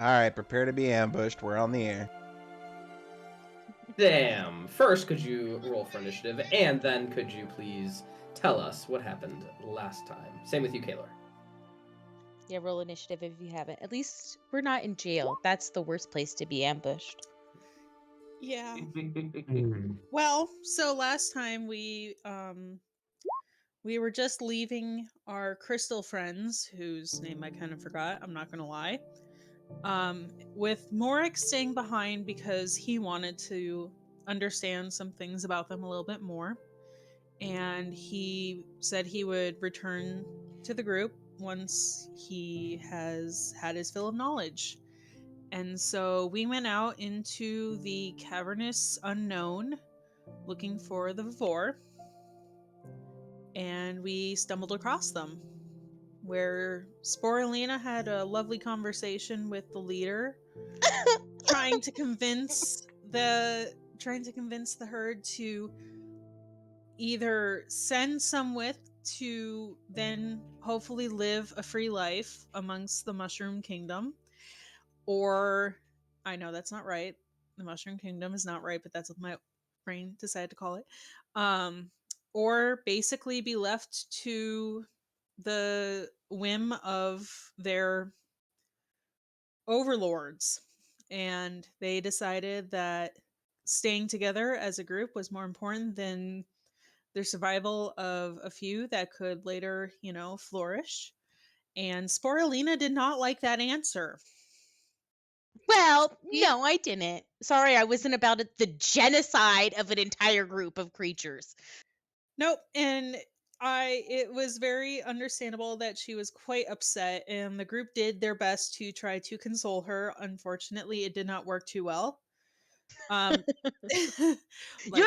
All right, prepare to be ambushed. We're on the air. Damn. First, could you roll for initiative, and then could you please tell us what happened last time? Same with you, Kaelor. Yeah, roll initiative if you haven't. At least we're not in jail. That's the worst place to be ambushed. Yeah. Well, so last time we were just leaving our crystal friends, whose name I kind of forgot, I'm not gonna lie. With Morrik staying behind because he wanted to understand some things about them a little bit more. And he said he would return to the group once he has had his fill of knowledge. And so we went out into the cavernous unknown looking for the Vavor. And we stumbled across them, where Sporelina had a lovely conversation with the leader, trying to convince the herd to either send some with to then hopefully live a free life amongst the Mushroom Kingdom, or I know that's not right. The Mushroom Kingdom is not right, but that's what my brain decided to call it. Or basically be left to the whim of their overlords. And they decided that staying together as a group was more important than their survival of a few that could later, flourish. And Sporelina did not like that answer. Well, no, I didn't. Sorry, I wasn't about the genocide of an entire group of creatures. Nope, and it was very understandable that she was quite upset, and the group did their best to try to console her. Unfortunately, it did not work too well. Your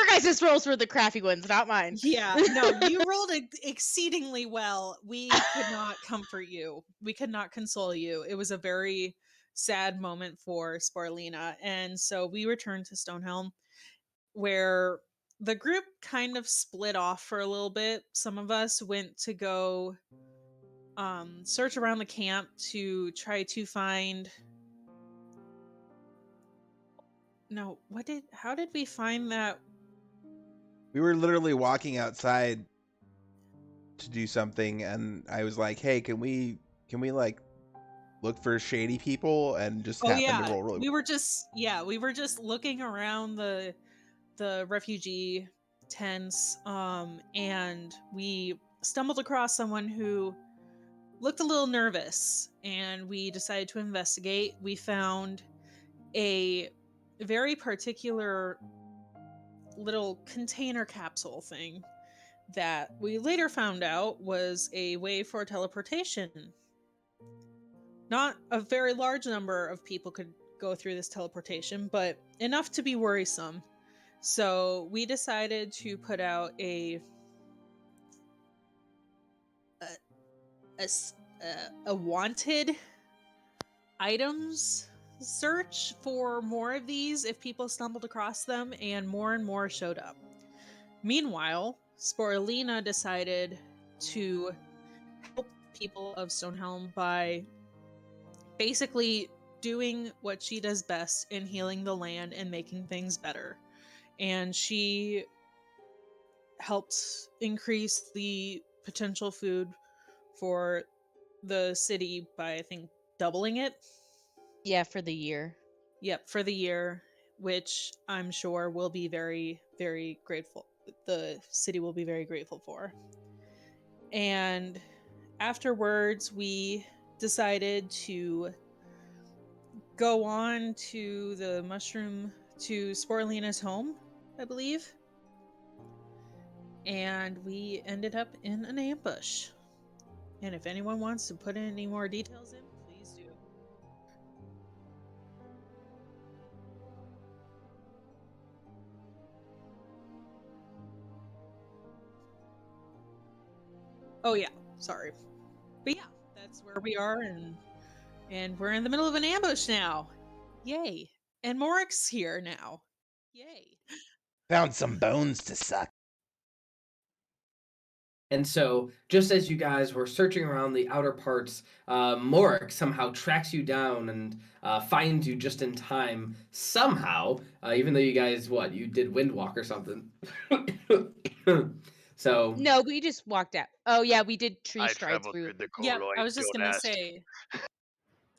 guys' rolls were the crappy ones, not mine. Yeah, no, you rolled exceedingly well. We could not comfort you. We could not console you. It was a very sad moment for Sporelina, and so we returned to Stonehelm, where the group kind of split off for a little bit. Some of us went to go search around the camp to try to find... No, how did we find that? We were literally walking outside to do something, and I was like, "Hey, can we like look for shady people?" And just happened to roll really. We were just looking around the refugee tents, and we stumbled across someone who looked a little nervous, and we decided to investigate. We found a very particular little container capsule thing that we later found out was a way for teleportation. Not a very large number of people could go through this teleportation, but enough to be worrisome. So we decided to put out a wanted items search for more of these if people stumbled across them, and more showed up. Meanwhile, Sporelina decided to help people of Stonehelm by basically doing what she does best in healing the land and making things better. And she helped increase the potential food for the city by, I think, doubling it. Yeah, for the year. Yep, for the year, which I'm sure will be very, very grateful. The city will be very grateful for. And afterwards, we decided to go on to the mushroom, to Sporelina's home, I believe. And we ended up in an ambush. And if anyone wants to put any more details in, please do. Oh yeah, sorry. But yeah, that's where we are, and we're in the middle of an ambush now. Yay. And Morrik's here now. Yay. Found some bones to suck. And so, just as you guys were searching around the outer parts, Morrik somehow tracks you down and finds you just in time. Somehow, even though you guys, you did Windwalk or something. So No, we just walked out. Oh yeah, we did tree I strides traveled through. through the Yeah, colloid. I was just don't gonna ask. say.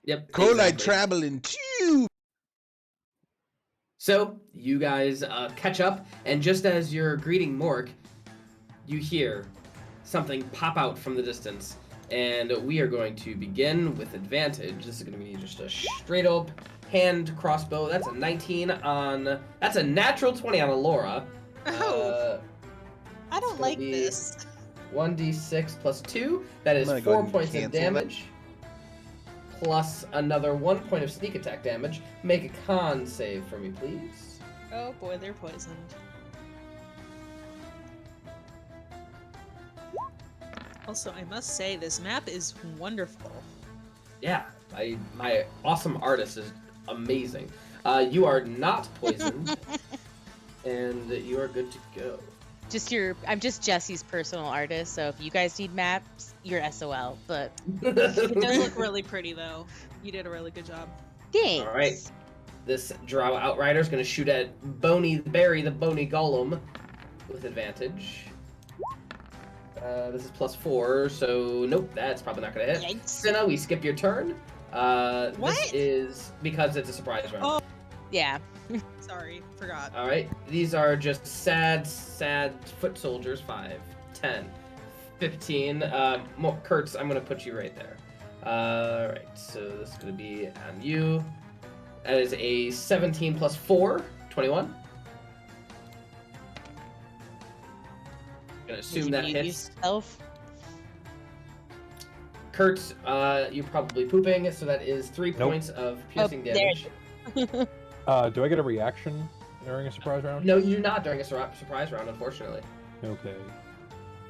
Yep, Colloid exactly. traveling too. So you guys catch up, and just as you're greeting Morrik, you hear something pop out from the distance, and we are going to begin with advantage. This is going to be just a straight up hand crossbow. That's a 19 on. That's a natural 20 on Elora. Oh, I don't gonna like be- this. 1d6 plus 2. That is I'm gonna go 4 ahead and points of cancel that. damage. Plus another 1 point of sneak attack damage. Make a con save for me, please. Oh boy, they're poisoned. Also, I must say, this map is wonderful. Yeah, my awesome artist is amazing. You are not poisoned, and you are good to go. I'm just Jesse's personal artist, so if you guys need maps, you're SOL. But It does look really pretty, though. You did a really good job. thanks. All right. This Drow Outrider is going to shoot at Barry, the bony golem, with advantage. This is plus 4, so nope, that's probably not going to hit. Yikes. Cinna, we skip your turn. What? This is because it's a surprise round. Oh. Yeah. Sorry, forgot. All right, these are just sad foot soldiers. 5, 10, 15. Kertz, I'm going to put you right there. All right, so this is going to be on you. That is a 17 plus 4, 21. Gonna assume that hits. Yourself? Kertz, you're probably pooping, so that is 3 Nope. points of piercing there damage. Do I get a reaction during a surprise round? No, you're not during a surprise round, unfortunately. Okay.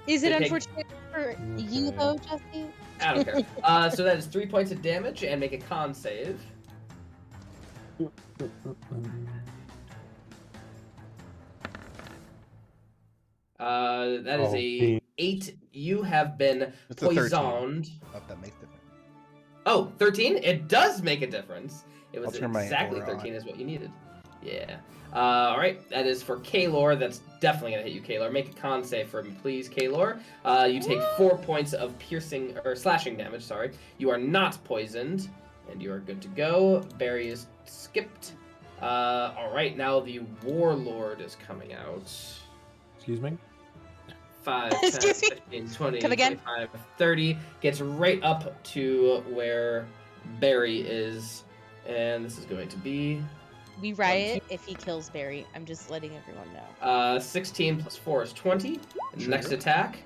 Is it They take- unfortunate for you Okay. though, Jesse? I don't care. So that is 3 points of damage, and make a con save. That is Oh, a geez. 8. You have been It's a 13. poisoned. Oh, that makes difference. Oh, 13? It does make a difference. It was I'll turn my exactly aura on. 13 is what you needed. Yeah. All right, that is for Kaelor. That's definitely going to hit you, Kaelor. Make a con save for me, please, Kaelor. You take 4 points of piercing, or slashing damage, sorry. You are not poisoned, and you are good to go. Barry is skipped. All right, now the Warlord is coming out. Excuse me? 5, 10, Excuse me? 15, 20, Come again? 25, 30. Gets right up to where Barry is. And this is going to be We riot if he kills Barry. I'm just letting everyone know. 16 plus 4 is 20. Sure. Next attack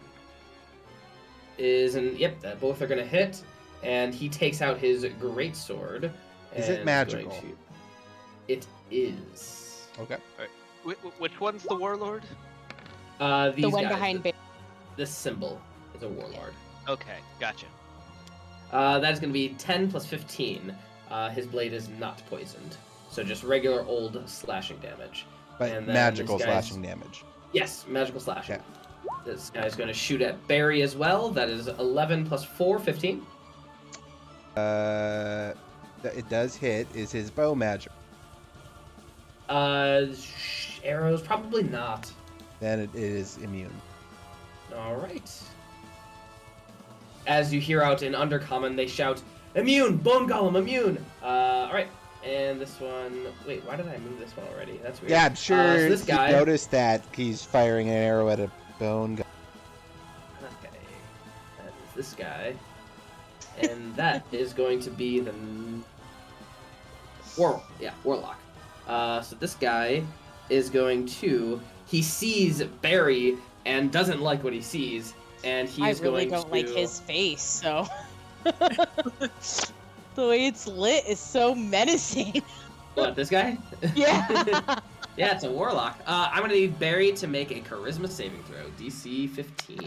is, that both are going to hit. And he takes out his greatsword. Is it and magical? going to- It is. Okay. Which one's the warlord? These The one guys, behind Barry. This symbol is a warlord. Okay, gotcha. That is going to be 10 plus 15. His blade is not poisoned. So just regular old slashing damage. But And then magical these guys- slashing damage. Yes, magical slashing. Yeah. This guy's going to shoot at Barry as well. That is 11 plus 4, 15. It does hit. Is his bow magic? Arrows, probably not. Then it is immune. All right. As you hear out in Undercommon, they shout, "Immune! Bone Golem, immune!" All right. And this one... Wait, why did I move this one already? That's weird. Yeah, I'm sure so this guy... he noticed that he's firing an arrow at a bone. Okay. That is this guy. And that is going to be the... Warlock. So this guy is going to... He sees Barry and doesn't like what he sees, and I he's really going don't to... like his face, so. The way it's lit is so menacing. What, this guy? Yeah. Yeah, it's a warlock. I'm going to need Barry to make a charisma saving throw. DC 15.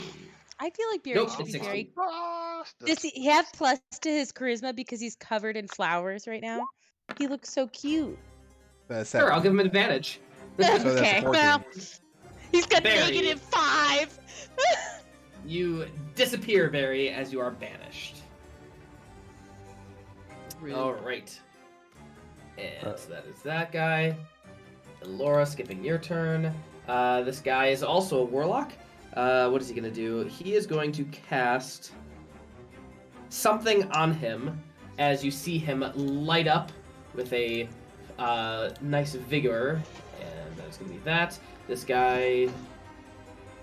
I feel like Barry Nope, should it's be 16. very. Frost. Does he have plus to his charisma because he's covered in flowers right now? He looks so cute. Sure, I'll give him an advantage. that's Okay, 14. well, he's got Barry. -5. you disappear, Barry, as you are banished. Rude. All right. And so that is that guy. Elora, skipping your turn. This guy is also a warlock. What is he going to do? He is going to cast something on him as you see him light up with a nice vigor. And that is going to be that. This guy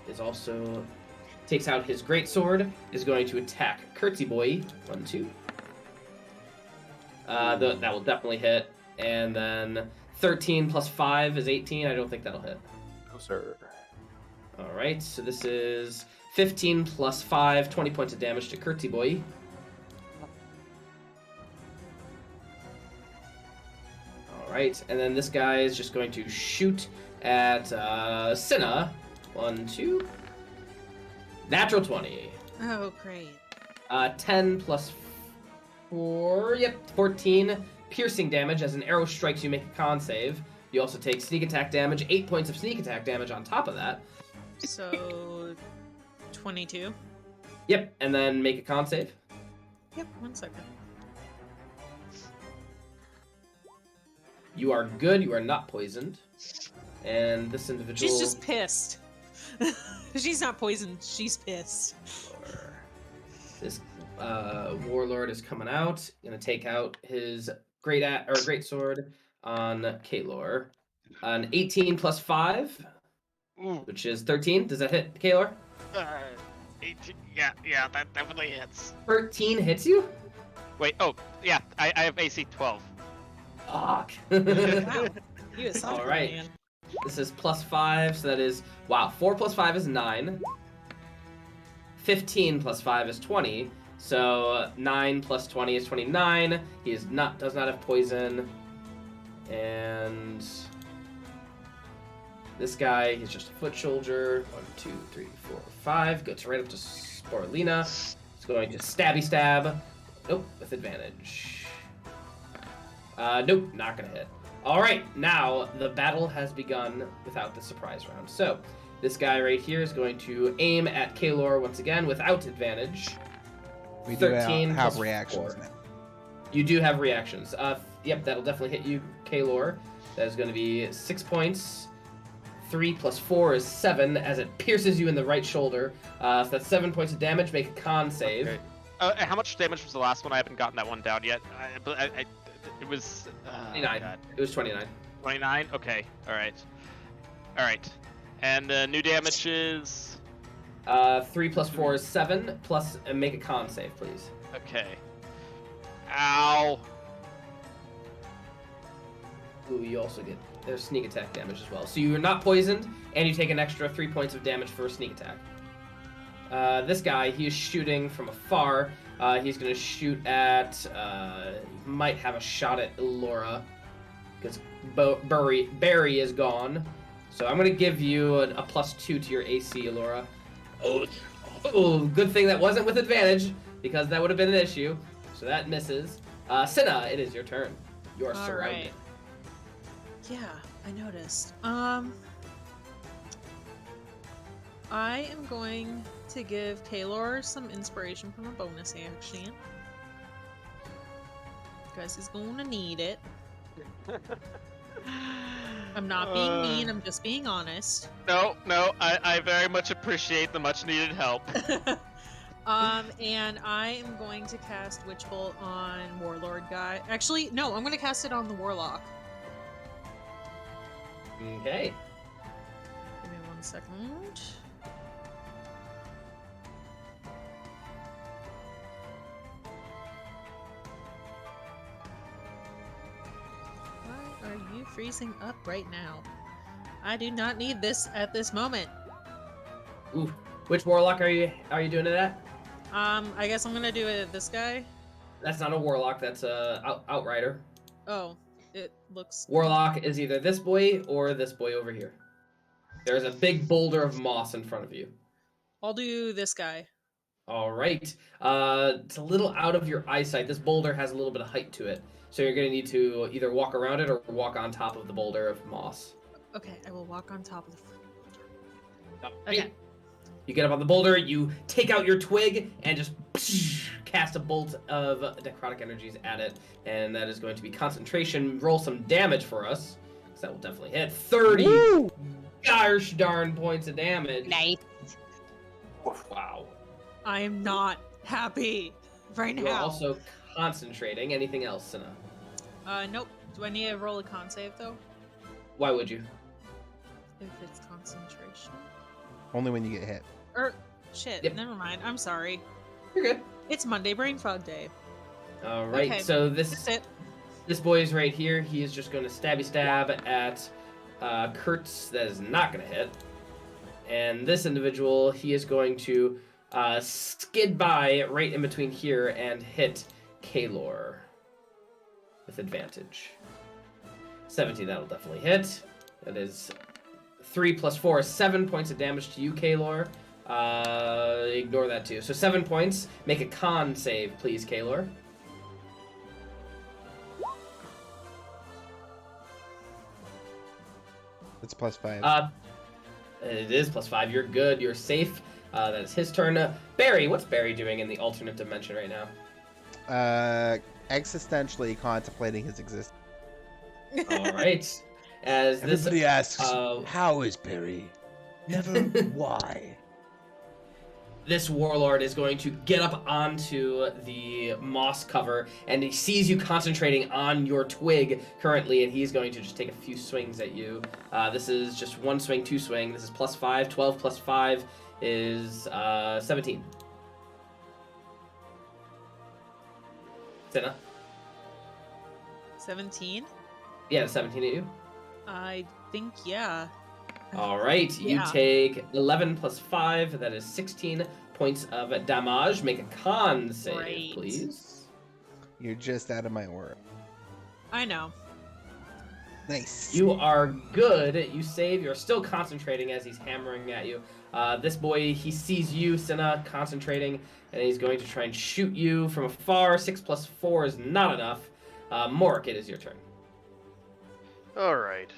is also takes out his greatsword, is going to attack Kertzy boy. 1, 2. That will definitely hit. And then 13 plus 5 is 18. I don't think that'll hit. No, sir. All right, so this is 15 plus 5, 20 points of damage to Kertzy boy. All right, and then this guy is just going to shoot at Cinna. 1, 2. Natural 20. Oh, great. 10 plus 4, 14 piercing damage. As an arrow strikes you, make a con save. You also take sneak attack damage, 8 points of sneak attack damage on top of that. So, 22. Yep, and then make a con save. Yep, 1 second. You are good, you are not poisoned. And this individual... She's just pissed. She's not poisoned, she's pissed. This warlord is coming out, gonna take out his great sword on Kaelor. An 18 plus 5, which is 13. Does that hit Kaelor? 18. Yeah, that definitely hits. 13 hits you? Wait, oh, yeah, I have AC 12. Fuck. Wow. You a soft All right. man. This is plus 5, so that is... Wow, 4 plus 5 is 9. 15 plus 5 is 20. So 9 plus 20 is 29. He does not have poison. And this guy, he's just a foot soldier. 1, 2, 3, 4, 5. Goes right up to Sporelina. He's going to stabby stab. Nope, with advantage. Nope, not gonna hit. All right, now the battle has begun without the surprise round. So this guy right here is going to aim at Kaelor once again without advantage. We do 13 have plus reactions 4. now. You do have reactions. Yep, that'll definitely hit you, Kaelor. That is going to be 6 points. 3 plus 4 is 7 as it pierces you in the right shoulder. So that's 7 points of damage. Make a con save. Okay. How much damage was the last one? I haven't gotten that one down yet. It was... 29. God. It was 29. 29? Okay, alright. And new damage is... 3 plus 4 is 7, plus make a con save, please. Okay. Ow! Ooh, you also get there's sneak attack damage as well. So you're not poisoned, and you take an extra 3 points of damage for a sneak attack. This guy, he is shooting from afar. He's going to shoot at... he might have a shot at Elora, because Barry is gone. So I'm going to give you a +2 to your AC, Elora. Oh, good thing that wasn't with advantage, because that would have been an issue. So that misses. Cinna, it is your turn. You are surrounded. Right. Yeah, I noticed. I am going to give Kaelor some inspiration from a bonus action. Because he's gonna need it. I'm not being mean, I'm just being honest. No, I very much appreciate the much needed help. And I am going to cast Witch Bolt on Warlord guy. Actually, no, I'm going to cast it on the Warlock. Okay. Give me 1 second. Why are you freezing up right now? I do not need this at this moment. Ooh. Which warlock are you doing it at? I guess I'm gonna do it. This guy. That's not a warlock. That's a outrider. Oh, it looks. Warlock is either this boy or this boy over here. There's a big boulder of moss in front of you. I'll do this guy. All right. It's a little out of your eyesight. This boulder has a little bit of height to it, so you're gonna need to either walk around it or walk on top of the boulder of moss. Okay, I will walk on top of the. Oh, Okay. You get up on the boulder, you take out your twig, and just cast a bolt of necrotic energies at it. And that is going to be concentration. Roll some damage for us, because that will definitely hit. 30 Woo! gosh darn points of damage. Nice. Wow. I am not happy right You're now. also concentrating. Anything else, Cinna? Nope. Do I need to roll a con save though? Why would you? If it's concentration. Only when you get hit. Shit. Yep. Never mind. I'm sorry. You're good. It's Monday Brain Fog Day. All right. Okay, So That's it. this boy is right here. He is just going to stabby stab at Kertz. That is not going to hit. And this individual, he is going to skid by right in between here and hit Kaelor with advantage. 17, that'll definitely hit. That is 3 plus 4 is 7 points of damage to you, Kaelor. Ignore that too. So 7 points. Make a con save, please, Kaelor. It's +5. It is +5. You're good. You're safe. That is his turn. Barry, what's Barry doing in the alternate dimension right now? Existentially contemplating his existence. All right. As this, Everybody asks, uh, how is Perry? Never why. this warlord is going to get up onto the moss cover, and he sees you concentrating on your twig currently, and he's going to just take a few swings at you. This is just 1 swing, 2 swing. This is +5. 12 plus 5 is 17. Cinna? 17? Yeah, 17 at you. I think, yeah. All right, you Yeah. take 11 plus 5. That is 16 points of damage. Make a con save, Great. please. You're just out of my aura. I know. Nice. You are good. You save. You're still concentrating as he's hammering at you. This boy, he sees you, Cinna, concentrating, and he's going to try and shoot you from afar. 6 plus 4 is not enough. Morrik, it is your turn. Alright.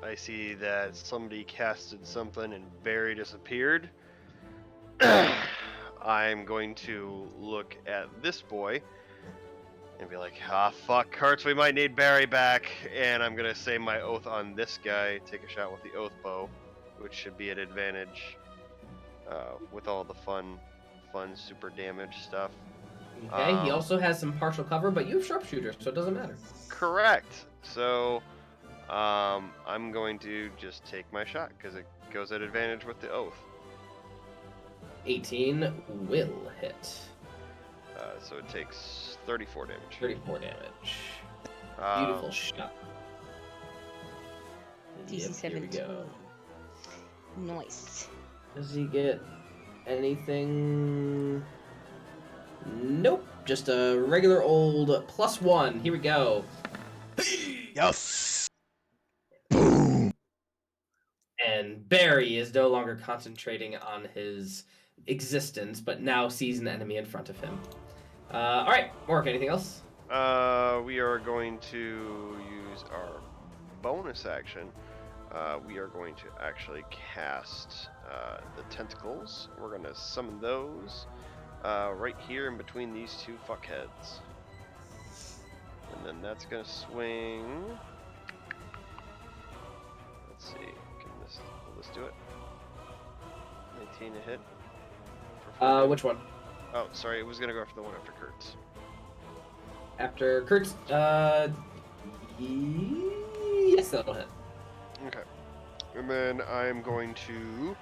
I see that somebody casted something and Barry disappeared. I'm going to look at this boy and be like, fuck, Kertz, we might need Barry back. And I'm going to say my oath on this guy, take a shot with the oath bow, which should be an advantage with all the fun super damage stuff. Okay, he also has some partial cover, but you have sharpshooter, so it doesn't matter. Correct. So, I'm going to just take my shot because it goes at advantage with the oath. 18 will hit. So it takes 34 damage. 34 damage. Um, Beautiful shot. DC Yep, here we 17. go. Nice. Does he get anything? Nope. Just a regular old +1. Here we go. Yes. And Barry is no longer concentrating on his existence, but now sees an enemy in front of him. All right, Morrik, anything else? We are going to use our bonus action. We are going to actually cast the tentacles. We're going to summon those right here in between these two fuckheads. And then that's going to swing. Let's see. Will this do it? 19 to hit. Which one? Oh, sorry. It was going to go after the one after Kertz. After Kertz, yes, that'll hit. Okay. And then I'm going to...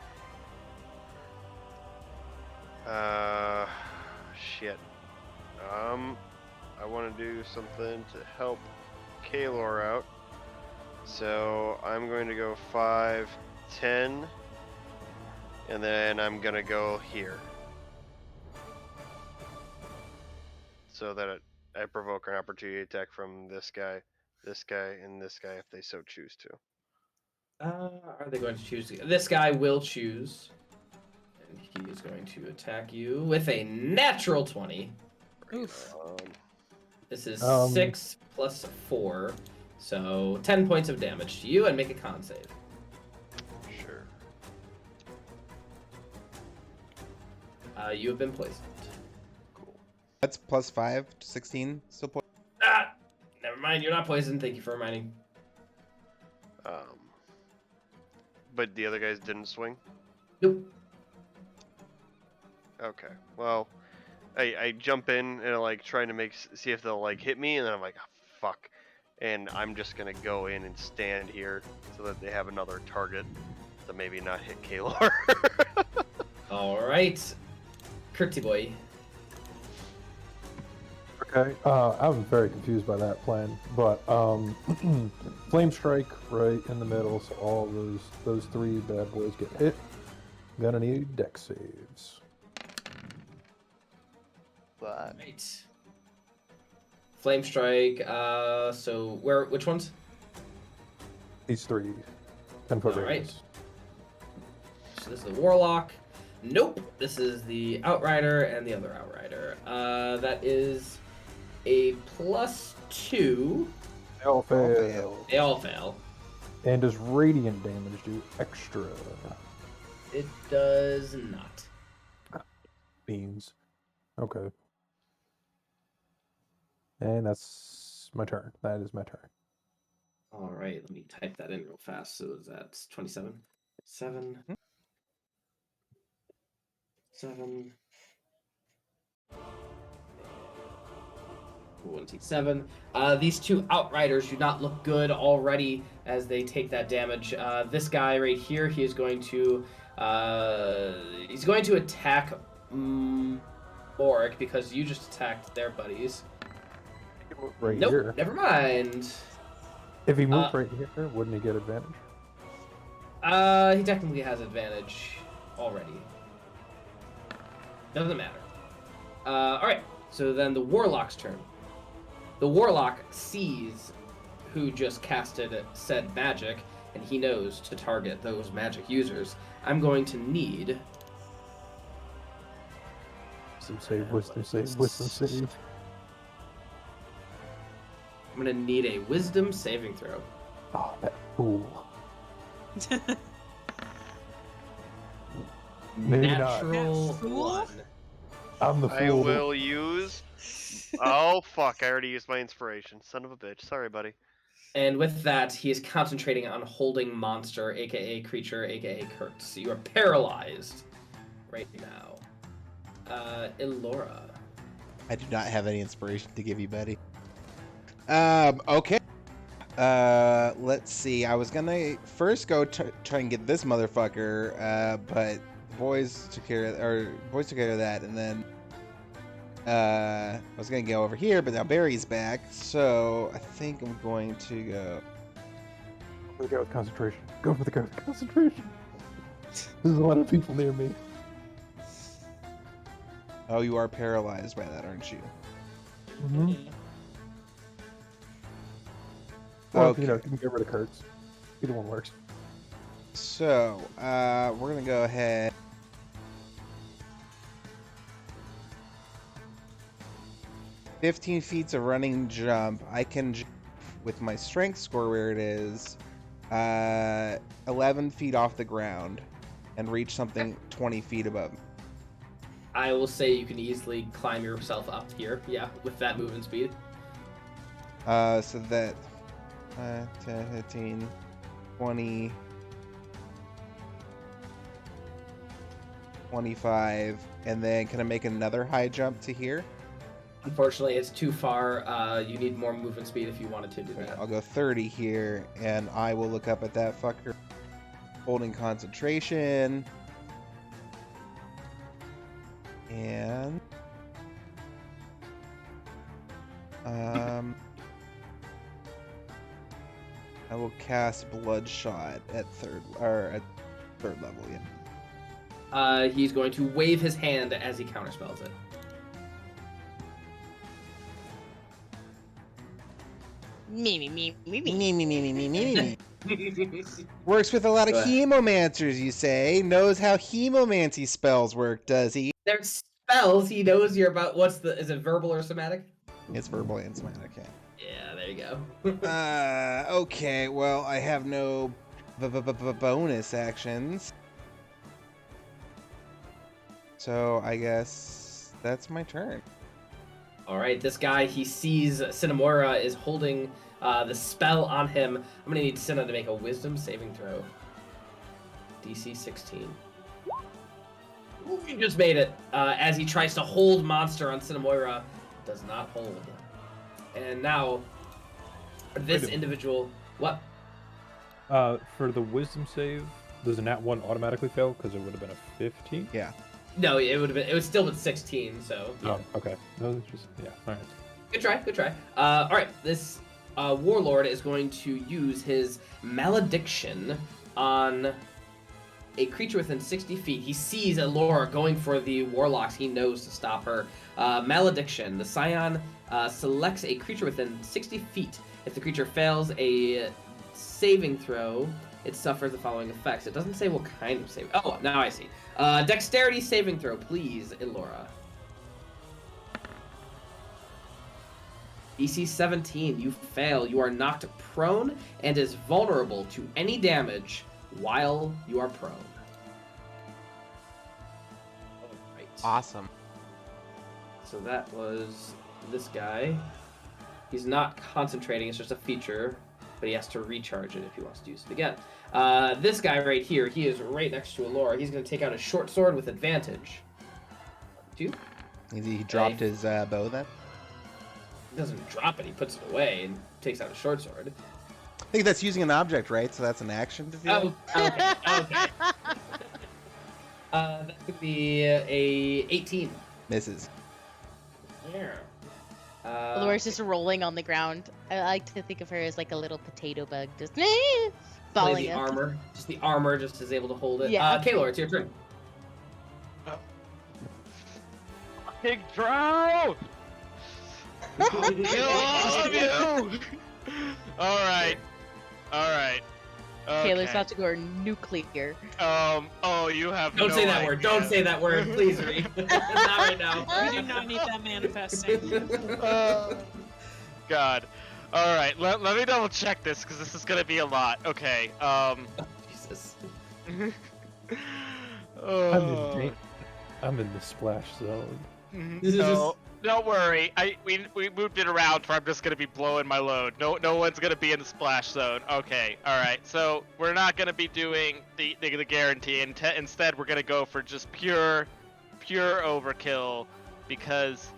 shit. I want to do something to help Kaelor out. So I'm going to go 5, 10, and then I'm going to go here. So that I provoke an opportunity attack from this guy, and this guy if they so choose to. Are they going to choose? This guy will choose. And he is going to attack you with a natural 20. Oof. This is 6 plus 4. So 10 points of damage to you, and make a con save. Sure. You have been poisoned. That's +5 to 16. Still poison. Ah! Never mind, you're not poisoned. Thank you for reminding. But the other guys didn't swing? Nope. Okay. Well, I jump in and like trying to see if they'll like hit me, and then I'm like, oh, fuck. And I'm just gonna go in and stand here so that they have another target to maybe not hit Kaelor. Alright. Curtsy boy. Okay, I was very confused by that plan, but Flame Strike right in the middle, so all those three bad boys get hit. Gonna need dex saves. Right. Flame strike. So which ones? These three 10-foot All right. radius. So this is the Warlock. Nope. This is the Outrider and the other Outrider. That is a +2. They all fail. They all fail. And does radiant damage do extra? It does not. Beans. Okay. And that's my turn. That is my turn. All right. Let me type that in real fast. So that's 27. 7. 7. 27. These two Outriders do not look good already as they take that damage. This guy right here, he is going to attack Morrik because you just attacked their buddies. Right Nope, here. never mind. If he moved right here, wouldn't he get advantage? He technically has advantage already. Doesn't matter. Alright, so then the Warlock's turn. The Warlock sees who just casted said magic, and he knows to target those magic users. I'm going to need... Wisdom save, wisdom save, wisdom save. I'm going to need a wisdom saving throw. Oh, that fool. Maybe not. Natural That fool? 1. I'm the fool. I will use... Oh, fuck. I already used my inspiration. Son of a bitch. Sorry, buddy. And with that, he is concentrating on holding monster, aka creature, aka Kertz. You are paralyzed right now. Elora. I do not have any inspiration to give you, buddy. Okay. Let's see. I was gonna first go try and get this motherfucker, but boys took care of that, and then I was gonna go over here, but now Barry's back, so I think I'm going to go. Go for the guy with concentration. Go for the guy with concentration. There's a lot of people near me. Oh, you are paralyzed by that, aren't you? Mm-hmm. Well, Okay. you know, you can get rid of Kertz. Either one works. So, we're gonna go ahead. "15 feet's a running jump. I can jump with my strength score where it is 11 feet off the ground and reach something 20 feet above me." I will say you can easily climb yourself up here, yeah, with that movement speed. So that 10, 15, 20, 25, and then can I make another high jump to here? Unfortunately, it's too far. You need more movement speed if you wanted to do that. I'll go 30 here, and I will look up at that fucker. Holding concentration. And... I will cast Bloodshot at third level, yeah. He's going to wave his hand as he counterspells it. Me. Works with a lot of Go ahead. hemomancers, you say. Knows how hemomancy spells work, does he? They're spells. He knows you're about. Is it verbal or somatic? It's verbal and somatic, yeah. Yeah, there you go. Okay, well, I have no bonus actions. So I guess that's my turn. All right, this guy, he sees Cinnamoira is holding the spell on him. I'm going to need Cinna to make a wisdom saving throw. DC 16. Ooh, he just made it. As he tries to hold monster on Cinnamoira, does not hold. And now, this individual... What? For the wisdom save, does a nat 1 automatically fail? Because it would have been a 15? Yeah. No, it would have been. It was still with 16. So. Yeah. Oh, okay. No, it's just yeah. All right. Good try. Good try. All right. This warlord is going to use his malediction on a creature within 60 feet. He sees Elora going for the warlocks. He knows to stop her. Malediction. The scion selects a creature within 60 feet. If the creature fails a saving throw, it suffers the following effects. It doesn't say what kind of saving. Oh, now I see. Dexterity saving throw, please, Elora. DC 17, you fail. You are knocked prone and is vulnerable to any damage while you are prone. Alright. Awesome. So that was this guy. He's not concentrating, it's just a feature, but he has to recharge it if he wants to use it again. This guy right here, he is right next to Elora. He's going to take out a short sword with advantage. Two. He dropped his bow then? He doesn't drop it, he puts it away and takes out a short sword. I think that's using an object, right? So that's an action to do? Oh, okay. That would be a 18. Misses. Yeah. Elora's just rolling on the ground. I like to think of her as like a little potato bug, just falling the up. armor. Just the armor just is able to hold it. Yeah. Kaelor, it's your turn. Big Drow! Alright. Alright. Kaelor's about to go nuclear. Oh, you have Don't say that word. Don't say that word, please, Reed. Not right now. We do not need that manifesting. God. Alright, let me double check this, because this is going to be a lot. Okay, Jesus. I'm in the splash zone. No, don't worry. We moved it around for I'm just gonna be blowing my load. No one's gonna be in the splash zone. Okay, all right. So we're not gonna be doing the guarantee. Instead, we're gonna go for just pure overkill because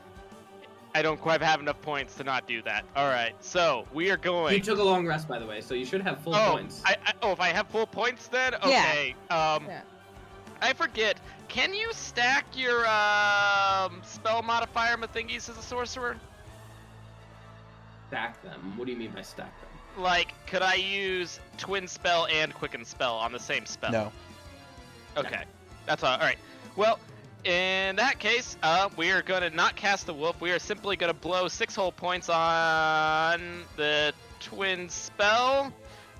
I don't quite have enough points to not do that. All right. So we are going. You took a long rest, by the way, so you should have full points. If I have full points then? Okay. Yeah. I forget. Can you stack your spell modifier thingies as a sorcerer? Stack them? What do you mean by stack them? Like, could I use twin spell and quicken spell on the same spell? No. Okay, that's all right. Well, in that case, we are going to not cast the wolf. We are simply going to blow 6 whole points on the twin spell.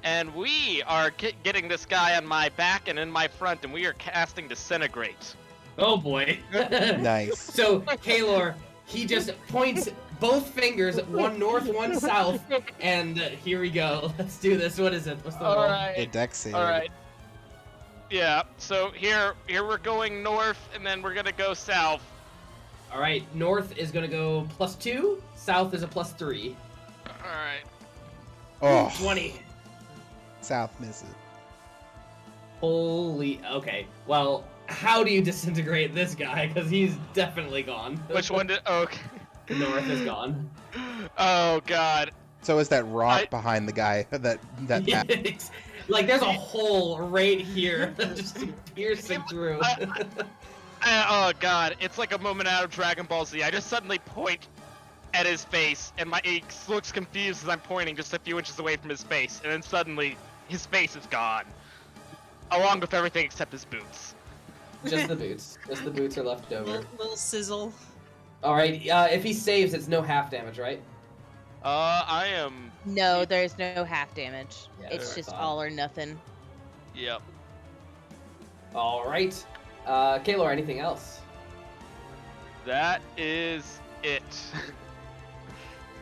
And we are getting this guy on my back and in my front, and we are casting Disintegrate. Oh boy. Nice. So, Kaelor, he just points both fingers, one north, one south, and here we go. Let's do this. What is it? What's the roll? A dex save. Alright. Yeah, so here we're going north, and then we're gonna go south. Alright, north is gonna go +2, south is a +3. Alright. Oh, 20. south misses. Holy, okay. Well, how do you disintegrate this guy? Because he's definitely gone. Which one did, okay. North is gone. Oh, God. So is that rock behind the guy that Like, there's a hole right here just piercing through. Oh, God. It's like a moment out of Dragon Ball Z. I just suddenly point at his face, and he looks confused as I'm pointing just a few inches away from his face, and then suddenly his face is gone, along with everything except his boots. Just the boots. Just the boots are left over. Little sizzle. Alright, if he saves, it's no half damage, right? I am... No, there's no half damage. Yeah, It's that's just fine. all or nothing. Yep. Alright. Kaelor, anything else? That is it.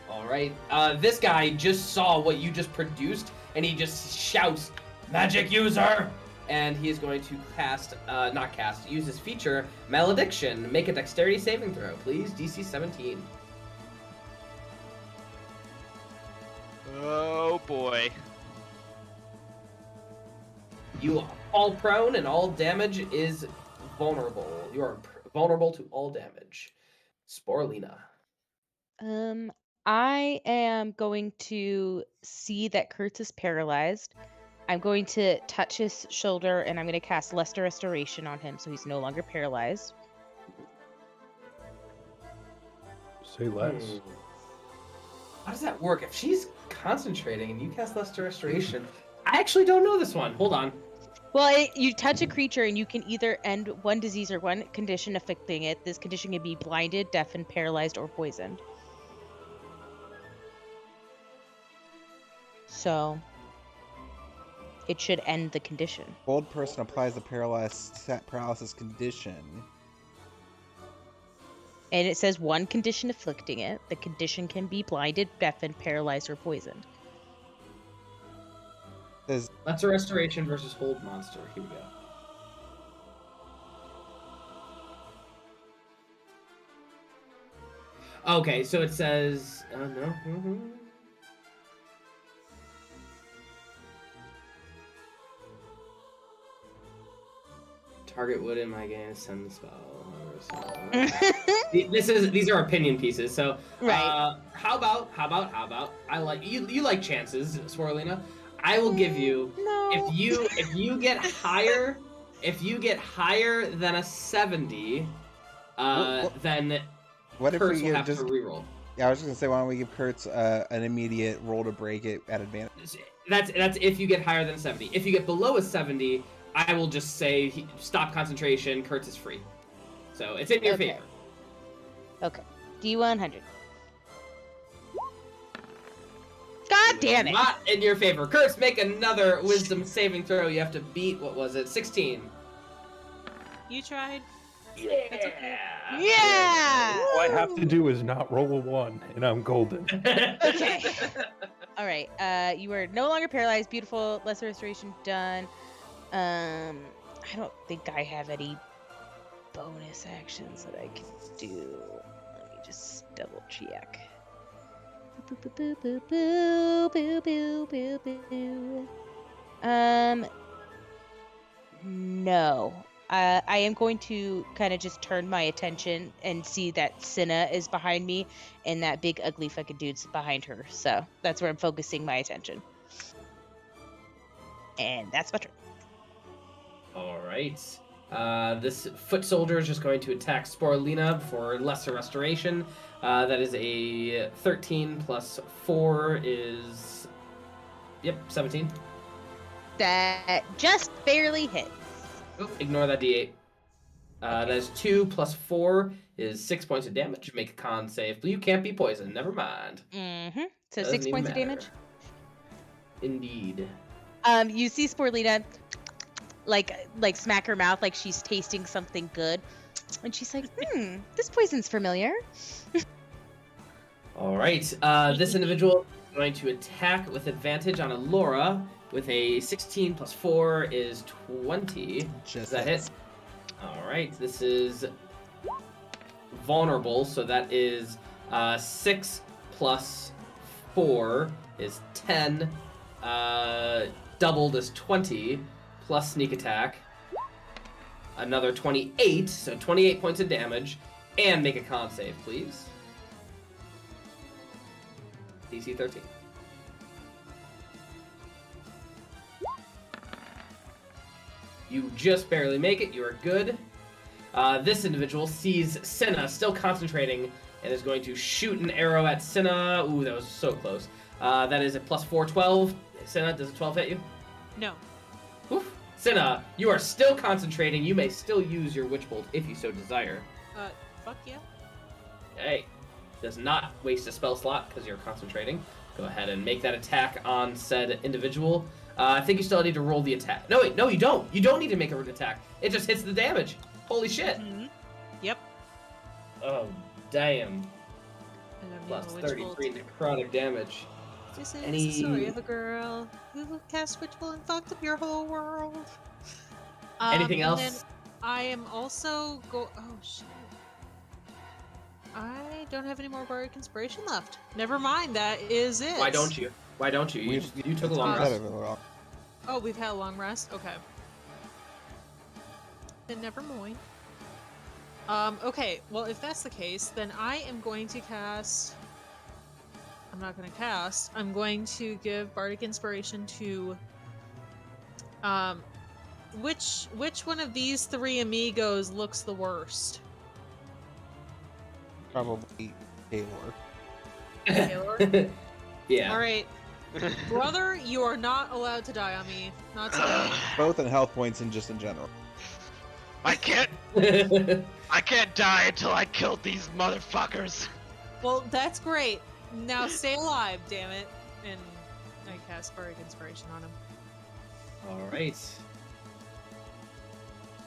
Alright. This guy just saw what you just produced, and he just shouts, "Magic user!" and he is going to use his feature, Malediction. Make a dexterity saving throw, please. DC 17. Oh boy. You fall prone, and all damage is vulnerable. You are vulnerable to all damage. Sporelina. I am going to see that Kertz is paralyzed. I'm going to touch his shoulder, and I'm going to cast Lesser Restoration on him, so he's no longer paralyzed. Say less. How does that work? If she's concentrating and you cast Lesser Restoration, I actually don't know this one. Hold on. Well, you touch a creature, and you can either end one disease or one condition afflicting it. This condition can be blinded, deafened, paralyzed, or poisoned. So, it should end the condition. Bold person applies the paralysis condition. And it says one condition afflicting it. The condition can be blinded, deafened, paralyzed, or poisoned. Lesser Restoration versus Hold Monster. Here we go. Okay, so it says... no. Target would in my game send the spell. These are opinion pieces. So right. How about I like you like chances, Sporelina. I will give you if you get higher than a 70, then what if Kertz we will have just to reroll. Yeah, I was just gonna say, why don't we give Kertz an immediate roll to break it at advantage? That's if you get higher than 70. If you get below a 70, I will just say stop concentration. Kertz is free, so it's in your favor. Okay. D100. God damn it! Not in your favor. Kertz, make another Wisdom saving throw. You have to beat, what was it, 16. You tried. Yeah. That's okay. Yeah! All I have to do is not roll a 1, and I'm golden. Okay. All right. You are no longer paralyzed. Beautiful. Lesser Restoration done. I don't think I have any bonus actions that I can do. Let me just double check. No. I am going to kind of just turn my attention and see that Cinna is behind me and that big ugly fucking dude's behind her. So that's where I'm focusing my attention. And that's my turn. All right. This foot soldier is just going to attack Sporelina for Lesser Restoration. That is a 13 plus 4 is... Yep, 17. That just barely hits. Oh, ignore that D8. That is 2 plus 4 is 6 points of damage. Make a con save. But you can't be poisoned. Never mind. Mm-hmm. So Doesn't 6 even points of matter. damage. Indeed. You see Sporelina like smack her mouth like she's tasting something good. And she's like, this poison's familiar. All right. This individual is going to attack with advantage on Elora with a 16 plus 4 is 20. Does that hit? All right. This is vulnerable, so that is 6 plus 4 is 10. Doubled is 20 plus sneak attack. Another 28, so 28 points of damage. And make a con save, please. DC 13. You just barely make it. You are good. This individual sees Cinna still concentrating and is going to shoot an arrow at Cinna. Ooh, that was so close. That is a plus 4, 12. Cinna, does a 12 hit you? No. Oof. Cinna, you are still concentrating. You may still use your Witch Bolt if you so desire. Fuck yeah. Hey, does not waste a spell slot because you're concentrating. Go ahead and make that attack on said individual. I think you still need to roll the attack. No, wait, no, you don't. You don't need to make a attack. It just hits the damage. Holy shit. Mm-hmm. Yep. Oh, damn. And then we Plus have a Witch Bolt. 33 necrotic damage. This is the story of a girl who cast Witchful and fucked up your whole world. Anything and else? Then I am also Oh shit! I don't have any more Bardic Inspiration left. Never mind. That is it. Why don't you? Why don't you? You took a long rest. Oh, we've had a long rest. Okay. Then never mind. Okay. Well, if that's the case, then I am going to cast. I'm not going to cast. I'm going to give Bardic Inspiration to. Which one of these three amigos looks the worst? Probably Kaelor. Kaelor? Yeah. All right. Brother, you are not allowed to die on me. Not today. Both in health points and just in general. I can't die until I killed these motherfuckers. Well, that's great. Now stay alive, damn it. And I cast Bardic Inspiration on him. All right.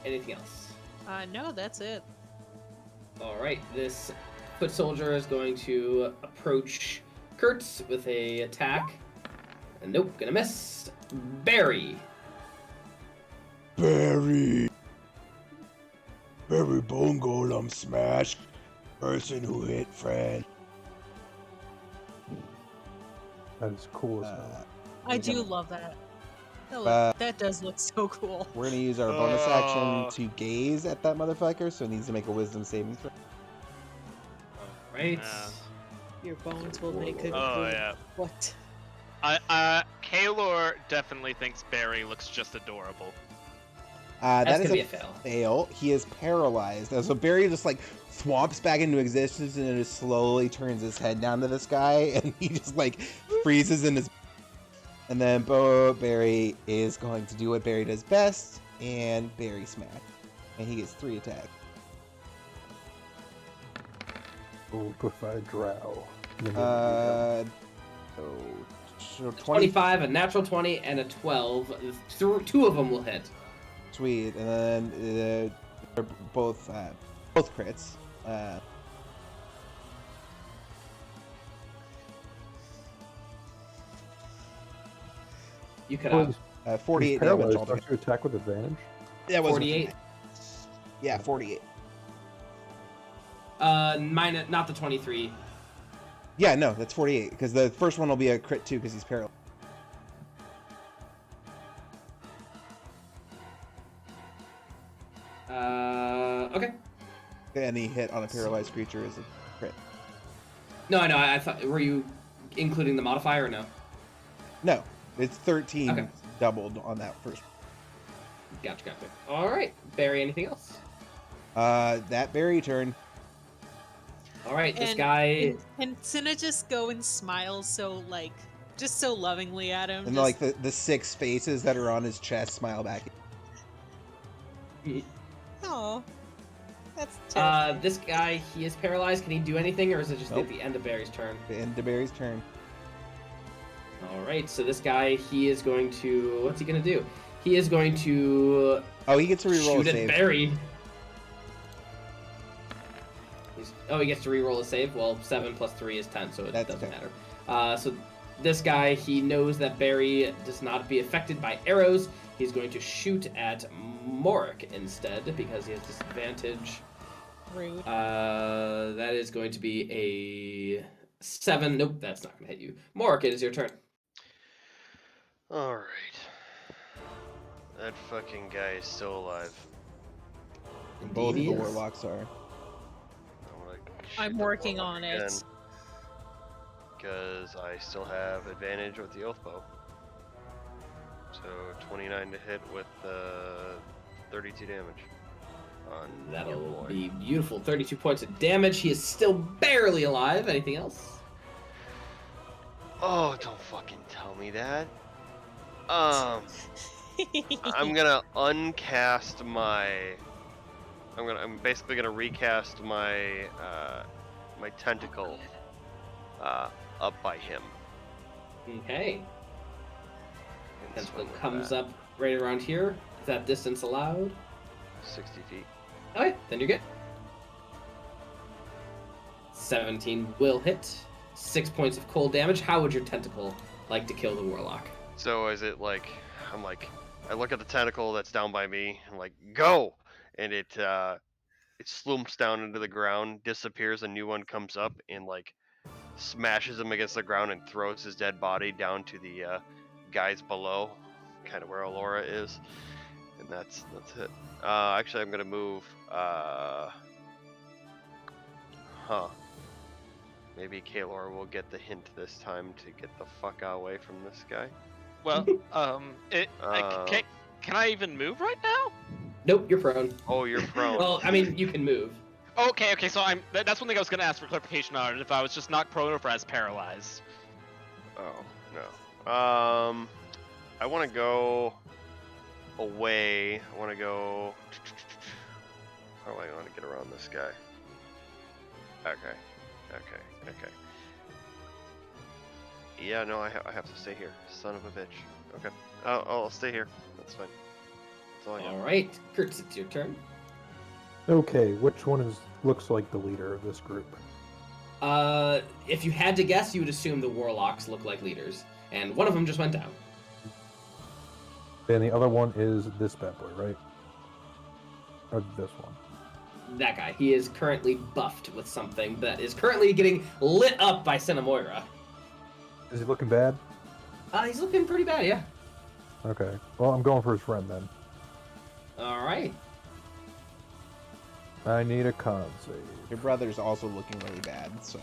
Anything else? No, that's it. All right. This foot soldier is going to approach Kertz with a attack. And nope, gonna miss. Barry. Barry Bone Golem smash. Person who hit friend. That is cool as hell. I do love that. That does look so cool. We're gonna use our bonus action to gaze at that motherfucker, so it needs to make a wisdom saving throw. All right. Your bones will make it. Oh yeah. What? Kaelor definitely thinks Barry looks just adorable. That's That is gonna be a a fail. fail. He is paralyzed. So Barry just like swamps back into existence and just slowly turns his head down to this guy, and he just like freezes in his. And then Barry is going to do what Barry does best, and Barry smash, and he gets 3 attacks. Oh, preferred Drow. So 25, a natural 20, and a 12. 2 of them will hit. Sweet, and then they're both crits. You cut out. 48 damage Paralyzed. altogether. Don't you attack with advantage? That was 48. Yeah, 48. Minus, not the 23. Yeah, no, that's 48, because the first one will be a crit too, because he's paralyzed. Okay. Any hit on a paralyzed creature is a crit. No, I know. I thought, were you including the modifier or no? No, it's 13 Okay. doubled on that first. Gotcha. All right, Barry. Anything else? That Barry turn. All right, this guy. And Cinna just go and smiles so just so lovingly at him. And like the 6 faces that are on his chest smile back. Oh, that's terrifying. This guy, he is paralyzed. Can he do anything, or is it just Nope. at the end of Barry's turn? The end of Barry's turn. All right, so this guy, he is going to. What's he going to do? He is going to. Oh, he gets to reroll shoot a at save. Barry. He gets to reroll a save. Well, 7 plus 3 is 10, so it That's doesn't 10. matter. So this guy, he knows that Barry does not be affected by arrows. He's going to shoot at Morrik instead because he has disadvantage. Rude. That is going to be a 7. Nope, that's not going to hit you. Morrik, it is your turn. Alright. That fucking guy is still alive. Both of Indeed the he is. warlocks are. I'm working on it. Because I still have advantage with the oath bow. So 29 to hit with 32 damage. On your That'll boy. be beautiful. 32 points of damage. He is still barely alive. Anything else? Oh, don't fucking tell me that. I'm gonna uncast my. I'm basically gonna recast my my tentacle up by him. Okay. And Tentacle swing with comes that. up right around here. Is that distance allowed? 60 feet. Okay, then you're good. 17 will hit. 6 points of cold damage. How would your tentacle like to kill the warlock? So is it like, I look at the tentacle that's down by me, I'm like, go! And it slumps down into the ground, disappears, a new one comes up, and like smashes him against the ground and throws his dead body down to the guys below, kind of where Elora is. And that's it. Actually, I'm gonna move. Maybe Kaelor will get the hint this time to get the fuck away from this guy. Well, can I even move right now? Nope, you're prone. Oh, you're prone. Well, I mean, you can move. Okay, so that's one thing I was gonna ask for clarification on, if I was just not prone or if I was paralyzed. Oh, no. I want to go away. I want to go... How do I want to get around this guy? Okay. Yeah, no, I have to stay here. Son of a bitch. Okay. I'll stay here. That's fine. That's all I got. Alright, Kertz, it's your turn. Okay, which one looks like the leader of this group? If you had to guess, you would assume the warlocks look like leaders, and one of them just went down. And the other one is this bad boy, right? Or this one? That guy. He is currently buffed with something that is currently getting lit up by Cinnamoira. Is he looking bad? He's looking pretty bad, yeah. Okay. Well, I'm going for his friend then. Alright. I need a con save. Your brother's also looking really bad, so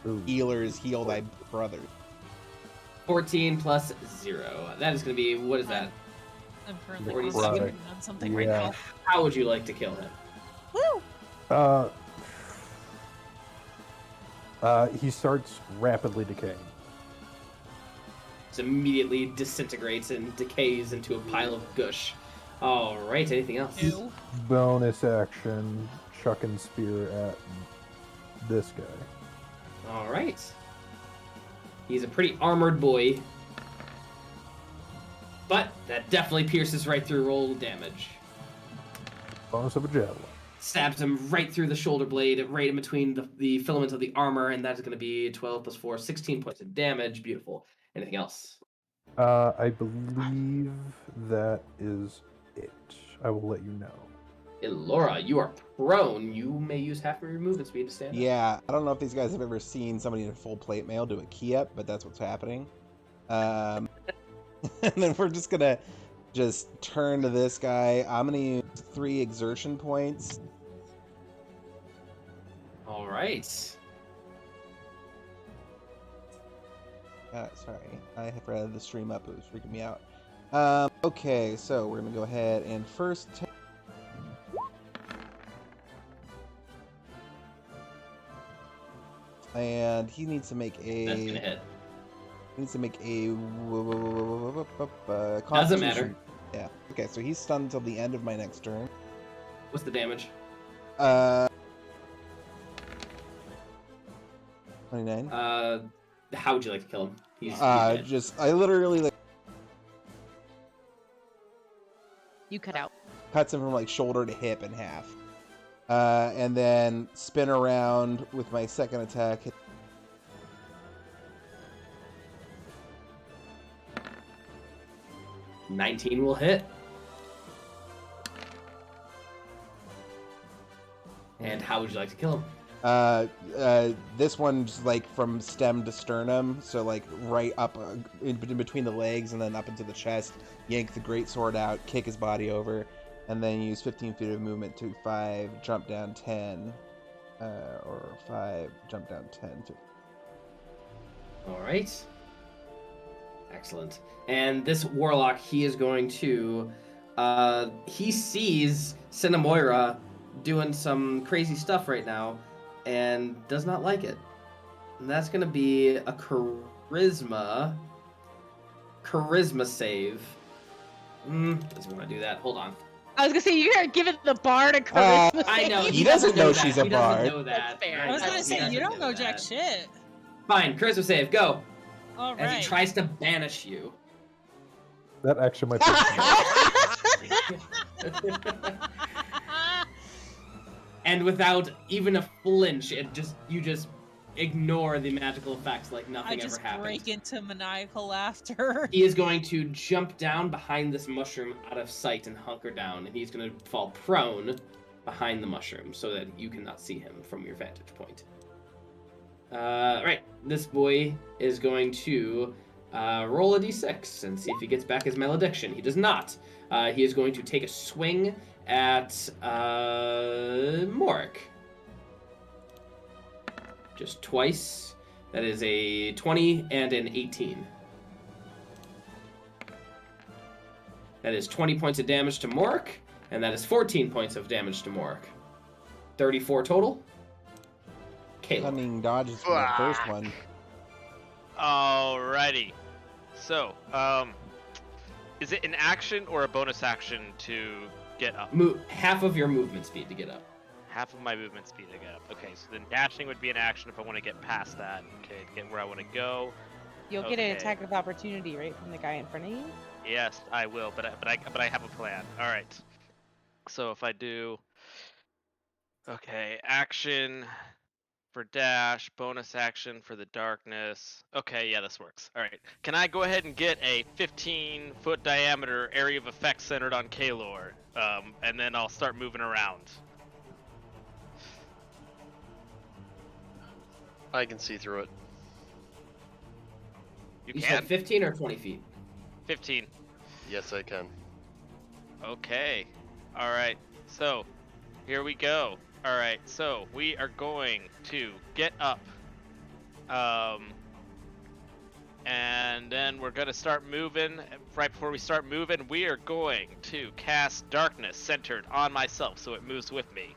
Ooh. healers heal thy brother. 14 plus 0. That is going to be, what is that? I'm currently 47 working on something right Yeah. now. How would you like to kill him? Woo! He starts rapidly decaying. Just immediately disintegrates and decays into a pile of gush. Alright, anything else? Ew. Bonus action, chucking spear at this guy. Alright. He's a pretty armored boy. But that definitely pierces right through roll damage. Bonus of a javelin. Stabs him right through the shoulder blade, right in between the filament of the armor, and that's going to be 12 plus 4, 16 points of damage. Beautiful. Anything else? I believe that is it. I will let you know. Elora, you are prone. You may use half of your movement speed to stand up. Yeah, I don't know if these guys have ever seen somebody in full plate mail do a key up, but that's what's happening. And then we're just gonna turn to this guy. I'm gonna use 3 exertion points. All right. Sorry, I have read the stream up. It was freaking me out. Okay, so we're gonna go ahead and first. And he needs to make a. That's gonna hit. He needs to make a. Doesn't matter. Yeah. Okay, so he's stunned until the end of my next turn. What's the damage? 29. How would you like to kill him? He's dead. I literally You cut out. cuts him from like shoulder to hip in half. And then spin around with my second attack. 19 will hit. And how would you like to kill him? This one's like from stem to sternum, so like right up in between the legs and then up into the chest. Yank the greatsword out, kick his body over, and then use 15 feet of movement to 5, jump down 10, or 5, jump down 10. All right. Excellent. And this warlock, he is going to, he sees Cinnamoira doing some crazy stuff right now and does not like it. And that's going to be a charisma save. Doesn't want to do that. Hold on. I was gonna say you're giving the bard a charisma. I know. save. He doesn't know that. she's a He doesn't bard. know that. That's fair. I was gonna He say, you doesn't don't know jack that. shit. Fine. Charisma save. Go. All As he right. tries to banish you. That actually might be. And without even a flinch, you just ignore the magical effects like nothing ever happened. I just break into maniacal laughter. He is going to jump down behind this mushroom out of sight and hunker down, and he's going to fall prone behind the mushroom so that you cannot see him from your vantage point. Right, this boy is going to roll a d6 and see if he gets back his malediction. He does not. He is going to take a swing at Morrik. Just twice. That is a 20 and an 18. That is 20 points of damage to Morrik, and that is 14 points of damage to Morrik. 34 total. Kaelor. Cunning dodges for the first one. Alrighty. So, is it an action or a bonus action to get up? Half of your movement speed to get up. Half of my movement speed to get up. Okay, so then dashing would be an action if I want to get past that. Okay, to get where I want to go. You'll get an attack of opportunity, right, from the guy in front of you? Yes, I will, but I have a plan. All right. So if I do, okay, action for dash, bonus action for the darkness. Okay, yeah, this works. All right. Can I go ahead and get a 15-foot diameter area of effect centered on Kaelor, and then I'll start moving around. I can see through it. You said 15 or 20 feet? 15. Yes, I can. Okay. All right. So, here we go. All right. So, we are going to get up. And then we're going to start moving. Right before we start moving, we are going to cast Darkness centered on myself so it moves with me.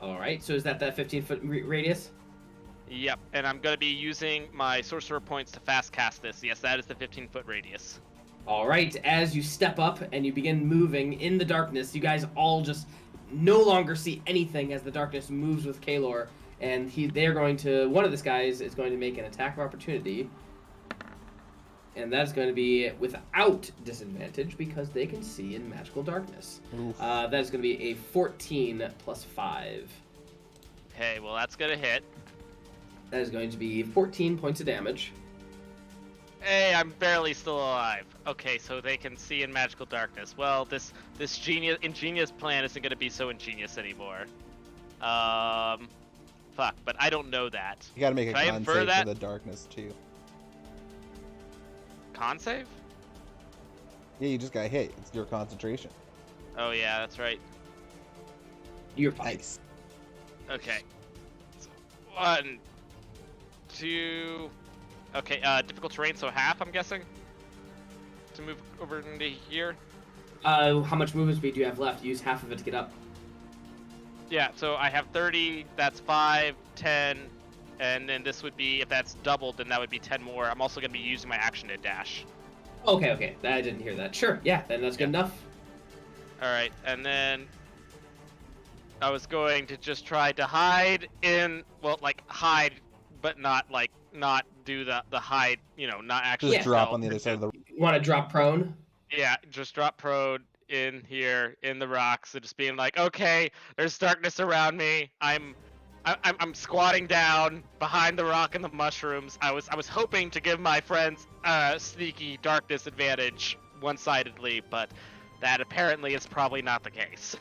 All right. So is that 15-foot radius? Yep, and I'm going to be using my Sorcerer points to fast cast this. Yes, that is the 15-foot radius. All right, as you step up and you begin moving in the darkness, you guys all just no longer see anything as the darkness moves with Kaelor, and one of these guys is going to make an attack of opportunity, and that's going to be without disadvantage because they can see in magical darkness. That is going to be a 14 plus 5. Okay, well that's going to hit. That is going to be 14 points of damage. Hey, I'm barely still alive. Okay, so they can see in magical darkness. Well, this ingenious plan isn't going to be so ingenious anymore. Fuck, but I don't know that. You gotta make a con save for the darkness, too. Con save? Yeah, you just got hit. It's your concentration. Oh, yeah, that's right. You're fine. Nice. Okay. So, 1, 2... Okay, difficult terrain, so half, I'm guessing? To move over into here? How much movement speed do you have left? Use half of it to get up. Yeah, so I have 30, that's 5, 10, and then this would be, if that's doubled, then that would be 10 more. I'm also going to be using my action to dash. Okay, I didn't hear that. Sure, yeah, then that's good enough. Alright, and then I was going to just try to hide in, well, like, hide, but not do the hide, not actually just drop on the other side of the... You want to drop prone? Yeah, just drop prone in here in the rocks and just being like, okay, there's darkness around me. I'm squatting down behind the rock and the mushrooms. I was hoping to give my friends sneaky darkness advantage one-sidedly, but that apparently is probably not the case.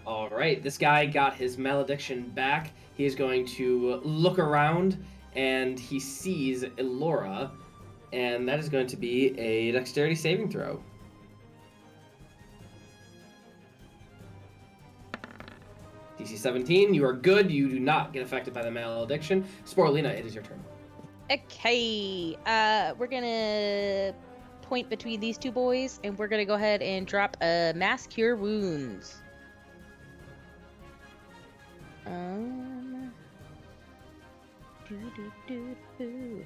All right, this guy got his malediction back. He is going to look around and he sees Elora, and that is going to be a dexterity saving throw. DC 17, you are good. You do not get affected by the malediction. Sporelina, it is your turn. Okay, we're gonna point between these two boys, and we're gonna go ahead and drop a Mass Cure Wounds. Do.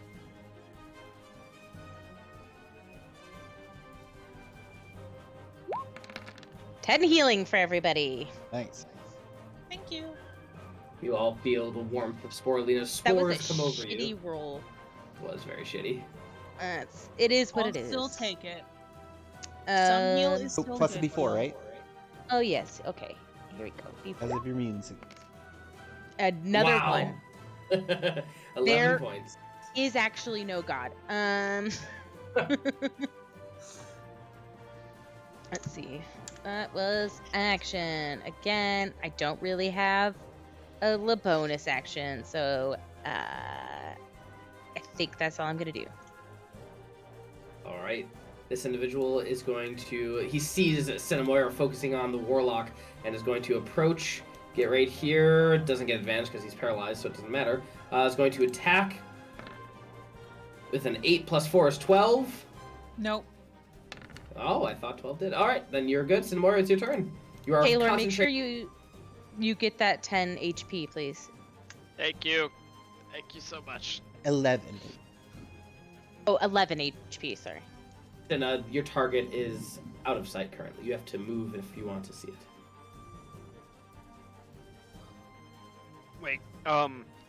10 healing for everybody. Thanks. Thank you. You all feel the warmth of Sporelina's That was spores come over you. a shitty roll. It was very shitty. It is what I'll it is. still take it. Some heal is Oh, still plus a good. d4, right? Oh yes. Okay. Here we go. As D4. if you're immune. Another Wow. one. 11 There- points. Is actually no god. Let's see. That was action. Again, I don't really have a bonus action, so I think that's all I'm gonna do. All right. This individual is going to. He sees Cinnamoira focusing on the warlock and is going to approach. Get right here. Doesn't get advantage because he's paralyzed, so it doesn't matter. Is going to attack with an 8 plus 4 is 12. Nope. Oh, I thought 12 did. All right, then you're good. Cinnamoira, it's your turn. You are Kaelor, make sure concentrating. you get that 10 HP, please. Thank you. Thank you so much. 11. Oh, 11 HP, sorry. Then your target is out of sight currently. You have to move if you want to see it. Wait,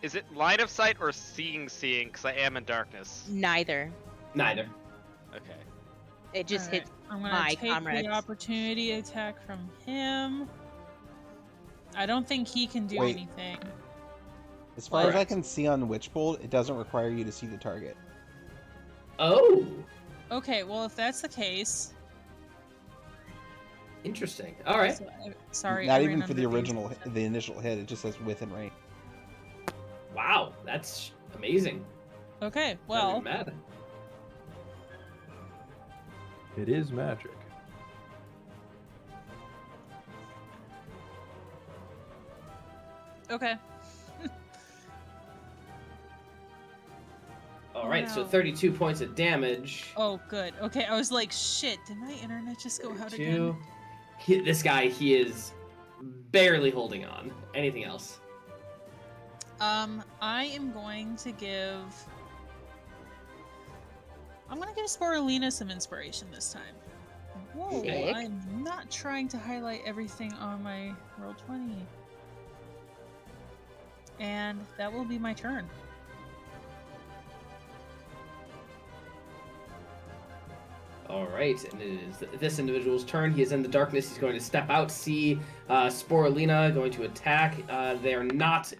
is it line of sight or seeing? Because I am in darkness. Neither. Neither. Okay. It just Alright, hits I'm gonna my take comrades. the opportunity attack from him. I don't think he can do Wait. anything. As far as I Correct. can see on Witchbolt, it doesn't require you to see the target. Oh, Okay, well if that's the case, interesting. All right. sorry. Not I even ran for the under original, the initial hit. It just says within range. Wow, that's amazing. Okay, Not well, even mad. It is magic. okay. All right, so Wow. 32 points of damage. Oh, good. Okay, I was like, shit. Did my internet just go out again? This guy, he is barely holding on. Anything else? I am going to give. I'm gonna give Sporelina some inspiration this time. Whoa, Sick. I'm not trying to highlight everything on my Roll20. And that will be my turn. All right, and it is this individual's turn. He is in the darkness. He's going to step out, see Sporelina going to attack. They are not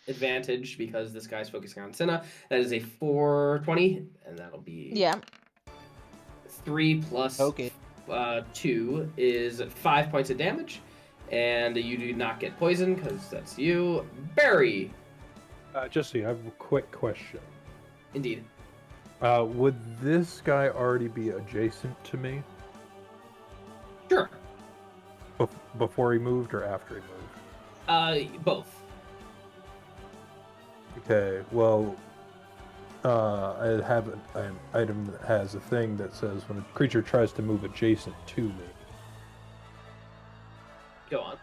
advantaged because this guy's focusing on Cinna. That is a 420, and that'll be Yeah. 3 plus Okay. 2 is 5 points of damage, and you do not get poison because that's you. Barry, Jesse, I have a quick question. indeed. Would this guy already be adjacent to me Sure. before he moved or after he moved? Both. Okay, well, I have an item that has a thing that says when a creature tries to move adjacent to me. Go on.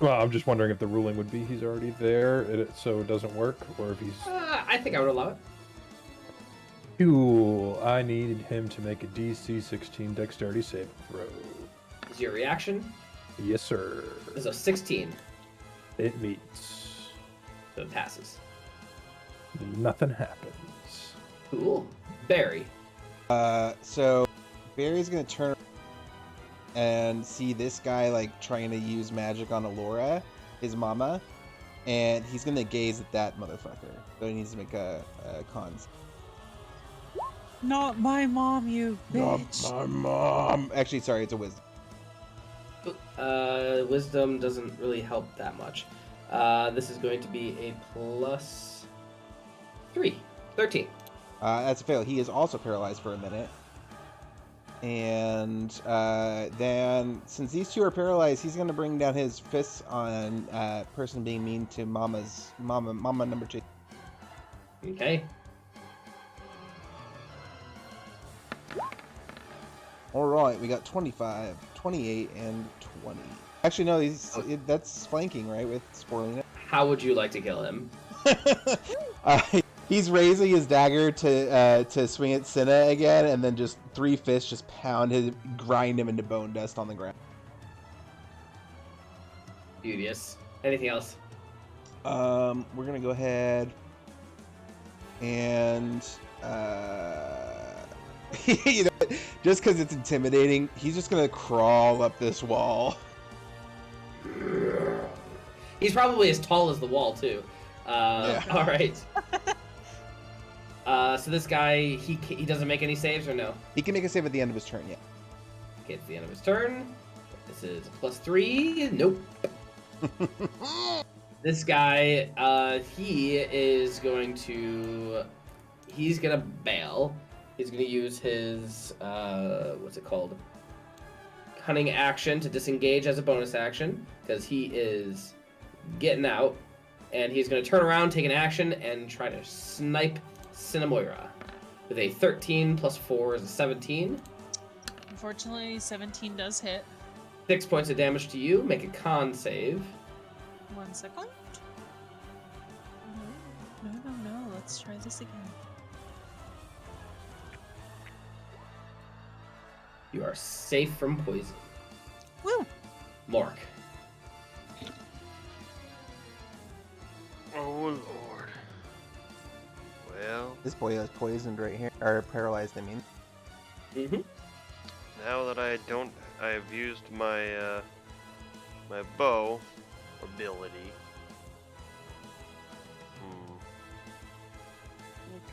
Well, I'm just wondering if the ruling would be he's already there, so it doesn't work, or if he's... I think I would allow it. Cool. I need him to make a DC 16 Dexterity saving throw. Is your reaction? Yes, sir. Is a 16, It meets. so it passes. Nothing happens. Cool. Barry. So Barry's gonna turn and see this guy like trying to use magic on Elora, his mama, and he's gonna gaze at that motherfucker. So he needs to make a cons. Not my mom, you bitch. Not my mom. Actually, sorry, it's a wisdom. Wisdom doesn't really help that much. This is going to be a plus 3. 13. That's a fail. He is also paralyzed for a minute. And then, since these two are paralyzed, he's going to bring down his fists on person being mean to mama number 2. Okay. All right, we got 25, 28, and 20. Actually, no, that's flanking, right, with Sporelina? How would you like to kill him? He's raising his dagger to swing at Cinna again, and then just 3 fists just grind him into bone dust on the ground. Beauteous. Anything else? We're gonna go ahead and you know, just because it's intimidating, he's just gonna crawl up this wall. He's probably as tall as the wall too. Yeah. All right. So this guy, he doesn't make any saves or no? He can make a save at the end of his turn, yeah. Okay, it's the end of his turn. This is a +3. Nope. This guy, he's gonna bail. He's gonna use his what's it called? Cunning action to disengage as a bonus action because he is getting out, and he's gonna turn around, take an action, and try to snipe Cinnamoira with a 13 + 4 is a 17. Unfortunately, 17 does hit. 6 points of damage to you. Make a con save. 1 second. No. Let's try this again. You are safe from poison. Woo! Morrik. Oh lord. Well, This boy is poisoned right here, or paralyzed. I mean. Mm-hmm. now that I've used my my bow ability.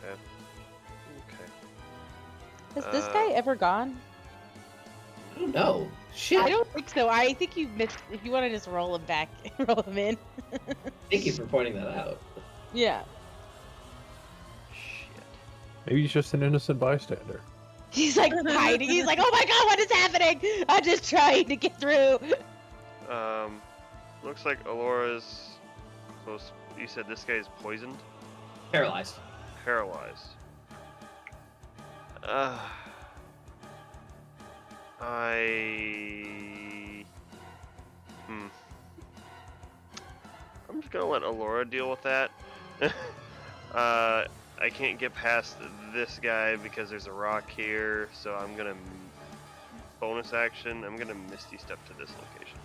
Okay. Has this guy ever gone? I don't know. Shit. I don't think so. I think you missed. If you want to just roll him back, roll him in. Thank you for pointing that out. Yeah. Shit. Maybe he's just an innocent bystander. He's like hiding. He's like, oh my god, what is happening? I'm just trying to get through. Looks like Elora's close. You said this guy's poisoned? Paralyzed. Paralyzed. I'm just gonna let Elora deal with that. I can't get past this guy because there's a rock here, so I'm gonna bonus action. I'm gonna Misty Step to this location.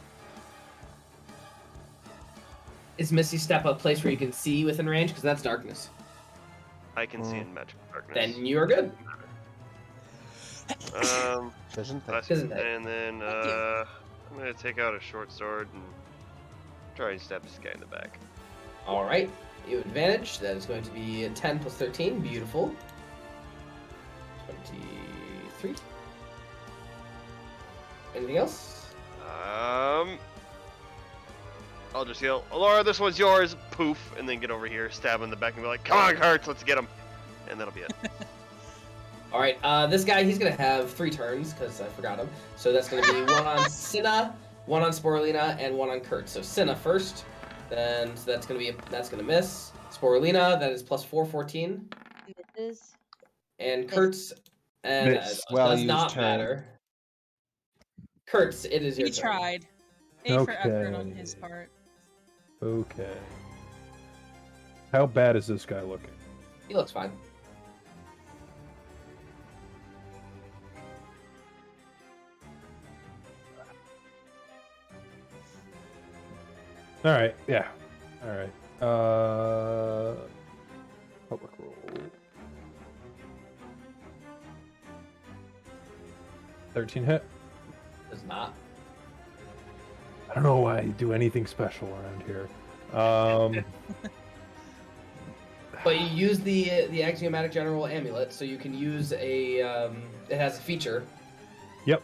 Is Misty Step a place where you can see within range? Because that's darkness. I can see in magical darkness. Then you are good. Vision thing. And then I'm gonna take out a short sword and try and stab this guy in the back. All right. You have advantage. That is going to be a 10 + 13. Beautiful. 23. Anything else? I'll just yell, Elora, this one's yours, poof, and then get over here, stab him in the back, and be like, come on, Kertz, let's get him. And that'll be it. All right, this guy, he's going to have 3 turns, because I forgot him. So that's going to be 1 on Cinna, 1 on Sporelina, and 1 on Kertz. So Cinna first, then so that's going to miss. Sporelina, that is +4, 14. Misses. And Kertz, and does not matter. Kertz, it is your He turn. tried. A for effort on Okay. his part. Okay. How bad is this guy looking? He looks fine. All right. Yeah. All right. Public roll. 13 hit. Does not. I don't know why I do anything special around here. But you use the Axiomatic General Amulet, so you can use a it has a feature. Yep.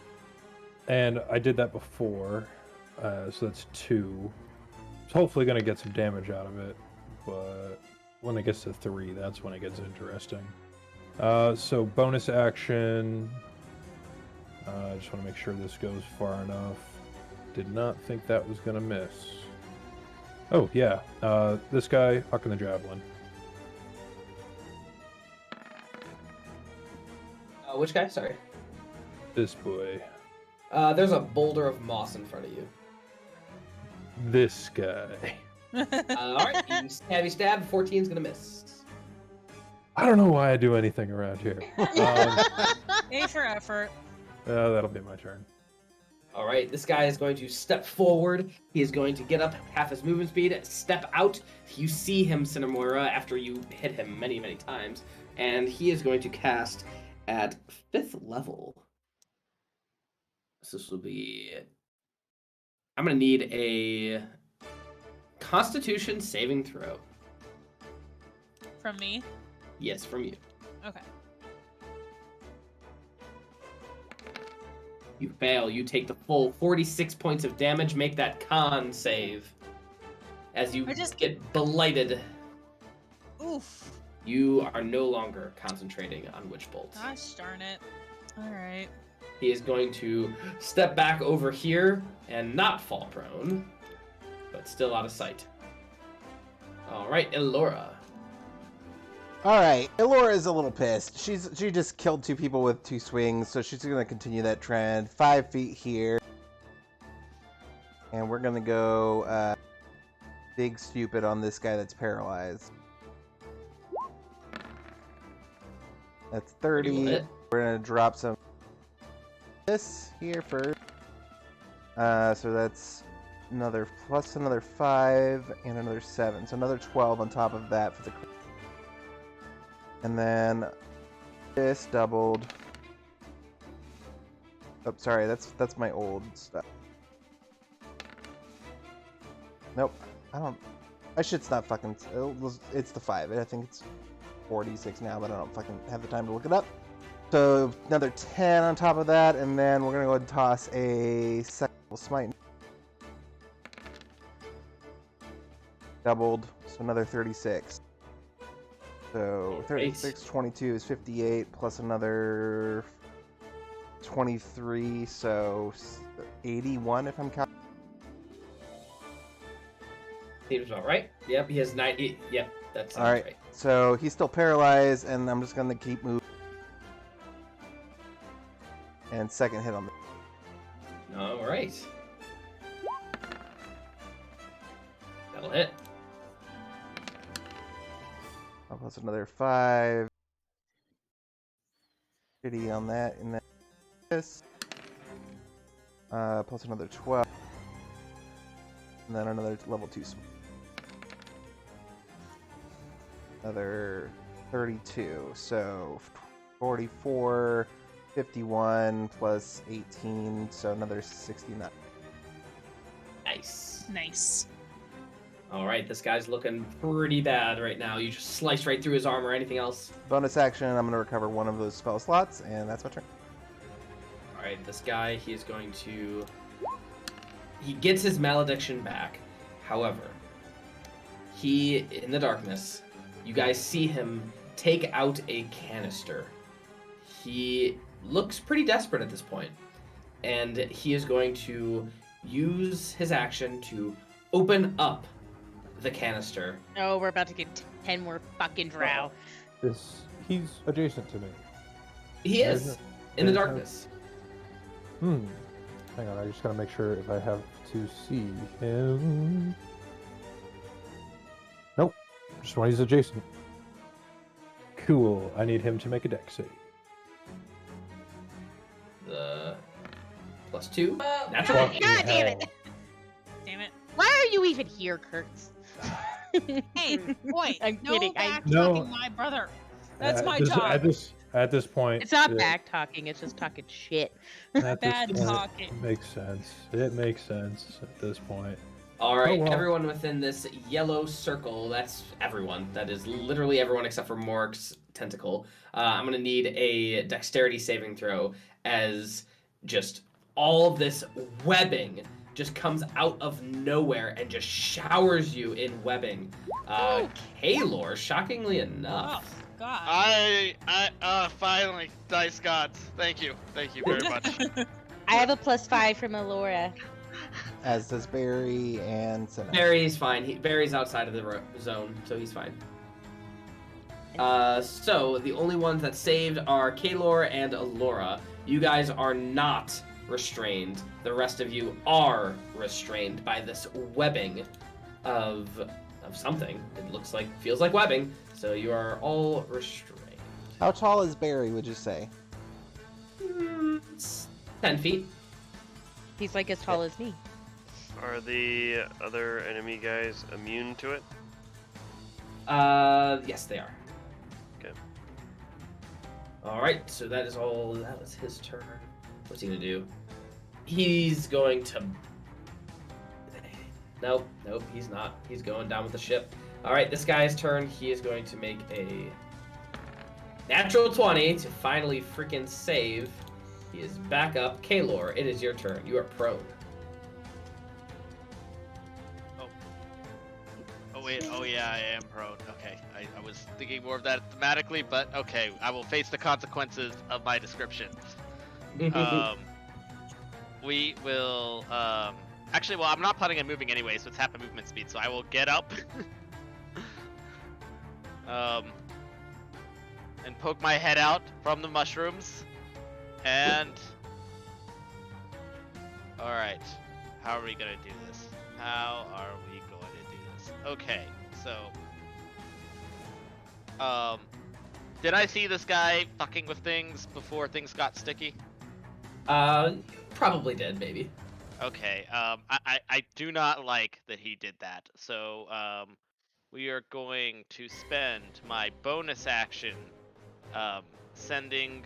And I did that before, so that's 2. It's hopefully going to get some damage out of it, but when it gets to 3, that's when it gets interesting. So bonus action. I just want to make sure this goes far enough. Did not think that was going to miss. Oh, yeah. This guy, hucking the javelin. Which guy? Sorry. This boy. There's a boulder of moss in front of you. This guy. All right, you stab. 14 is gonna miss. I don't know why I do anything around here. A for effort. That'll be my turn. All right, this guy is going to step forward. He is going to get up half his movement speed, step out. You see him, Cinnamoira, after you hit him many, many times, and he is going to cast at 5th level. So this will be. I'm gonna need a Constitution saving throw. From me? Yes, from you. Okay. You fail. You take the full 46 points of damage. Make that con save. As you get blighted. Oof. You are no longer concentrating on Witch Bolt. Gosh darn it. Alright. He is going to step back over here and not fall prone, but still out of sight. Alright, Elora. Alright, Elora is a little pissed. She just killed 2 people with 2 swings, so she's going to continue that trend. 5 feet here. And we're going to go big stupid on this guy that's paralyzed. That's 30. We're going to drop some this here first. So that's another 5 and another 7. So another 12 on top of that for the... And then this doubled. Oh, sorry, that's my old stuff. Nope, I should stop fucking. It's the 5. I think it's 46 now, but I don't fucking have the time to look it up. So another 10 on top of that, and then we're gonna go ahead and toss a second smite. Doubled, so another 36. So 36, 22 is 58, plus another 23, so 81 if I'm counting. Seems about right. Yep, he has 90. Yep, that's all right. So he's still paralyzed, and I'm just gonna keep moving. And second hit on the... All right. That'll hit. Plus another 5. Shitty on that, and then this. Plus another 12. And then another level 2 swing. Another 32. So 44, 51 plus 18, so another 69. Nice. Nice. All right, this guy's looking pretty bad right now. You just sliced right through his armor. Anything else? Bonus action, I'm going to recover one of those spell slots, and that's my turn. All right, this guy, he is going to... He gets his malediction back. However, he, in the darkness, you guys see him take out a canister. He looks pretty desperate at this point, and he is going to use his action to open up the canister. Oh, we're about to get 10 more fucking Drow. He's adjacent to me. He is, in the darkness. Hang on, I just gotta make sure if I have to see him. Nope, just when he's adjacent. Cool, I need him to make a dex save. The +2. Natural. God damn it! Damn it. Why are you even here, Kertz? Hey, boy, I'm no kidding. back-talking my brother. That's my job. At this point, It's not back talking, it's just talking shit. Bad talking. It makes sense. It makes sense at this point. All right, Oh, wow. Everyone within this yellow circle, that's everyone. That is literally everyone except for Morrik's tentacle. I'm going to need a dexterity saving throw as just all this webbing just comes out of nowhere and just showers you in webbing. Kaelor, shockingly enough. Oh, God. I finally, dice gods. Thank you very much. I have a +5 from Elora. As does Barry and Cinnamoira. Barry's fine. Barry's outside of the zone, so he's fine. So the only ones that saved are Kaelor and Elora. You guys are not restrained. The rest of you are restrained by this webbing of something. It looks like, feels like webbing. So you are all restrained. How tall is Barry, would you say? 10 feet. He's like as tall as me. Are the other enemy guys immune to it? Yes, they are. Okay. All right, so that is all. That was his turn. What's he gonna do? He's going to. Nope, he's not. He's going down with the ship. All right, this guy's turn. He is going to make a natural 20 to finally freaking save. He is back up. Kaelor, it is your turn. You are prone. Oh wait, oh yeah, I am prone. Okay, I was thinking more of that thematically, but okay, I will face the consequences of my description. We will, actually, well, I'm not planning on moving anyway, so it's half a movement speed, so I will get up. And poke my head out from the mushrooms, and... Alright, how are we gonna do this? How are we going to do this? Okay, so... Did I see this guy fucking with things before things got sticky? Probably did, maybe. Okay, I do not like that he did that, so, we are going to spend my bonus action, sending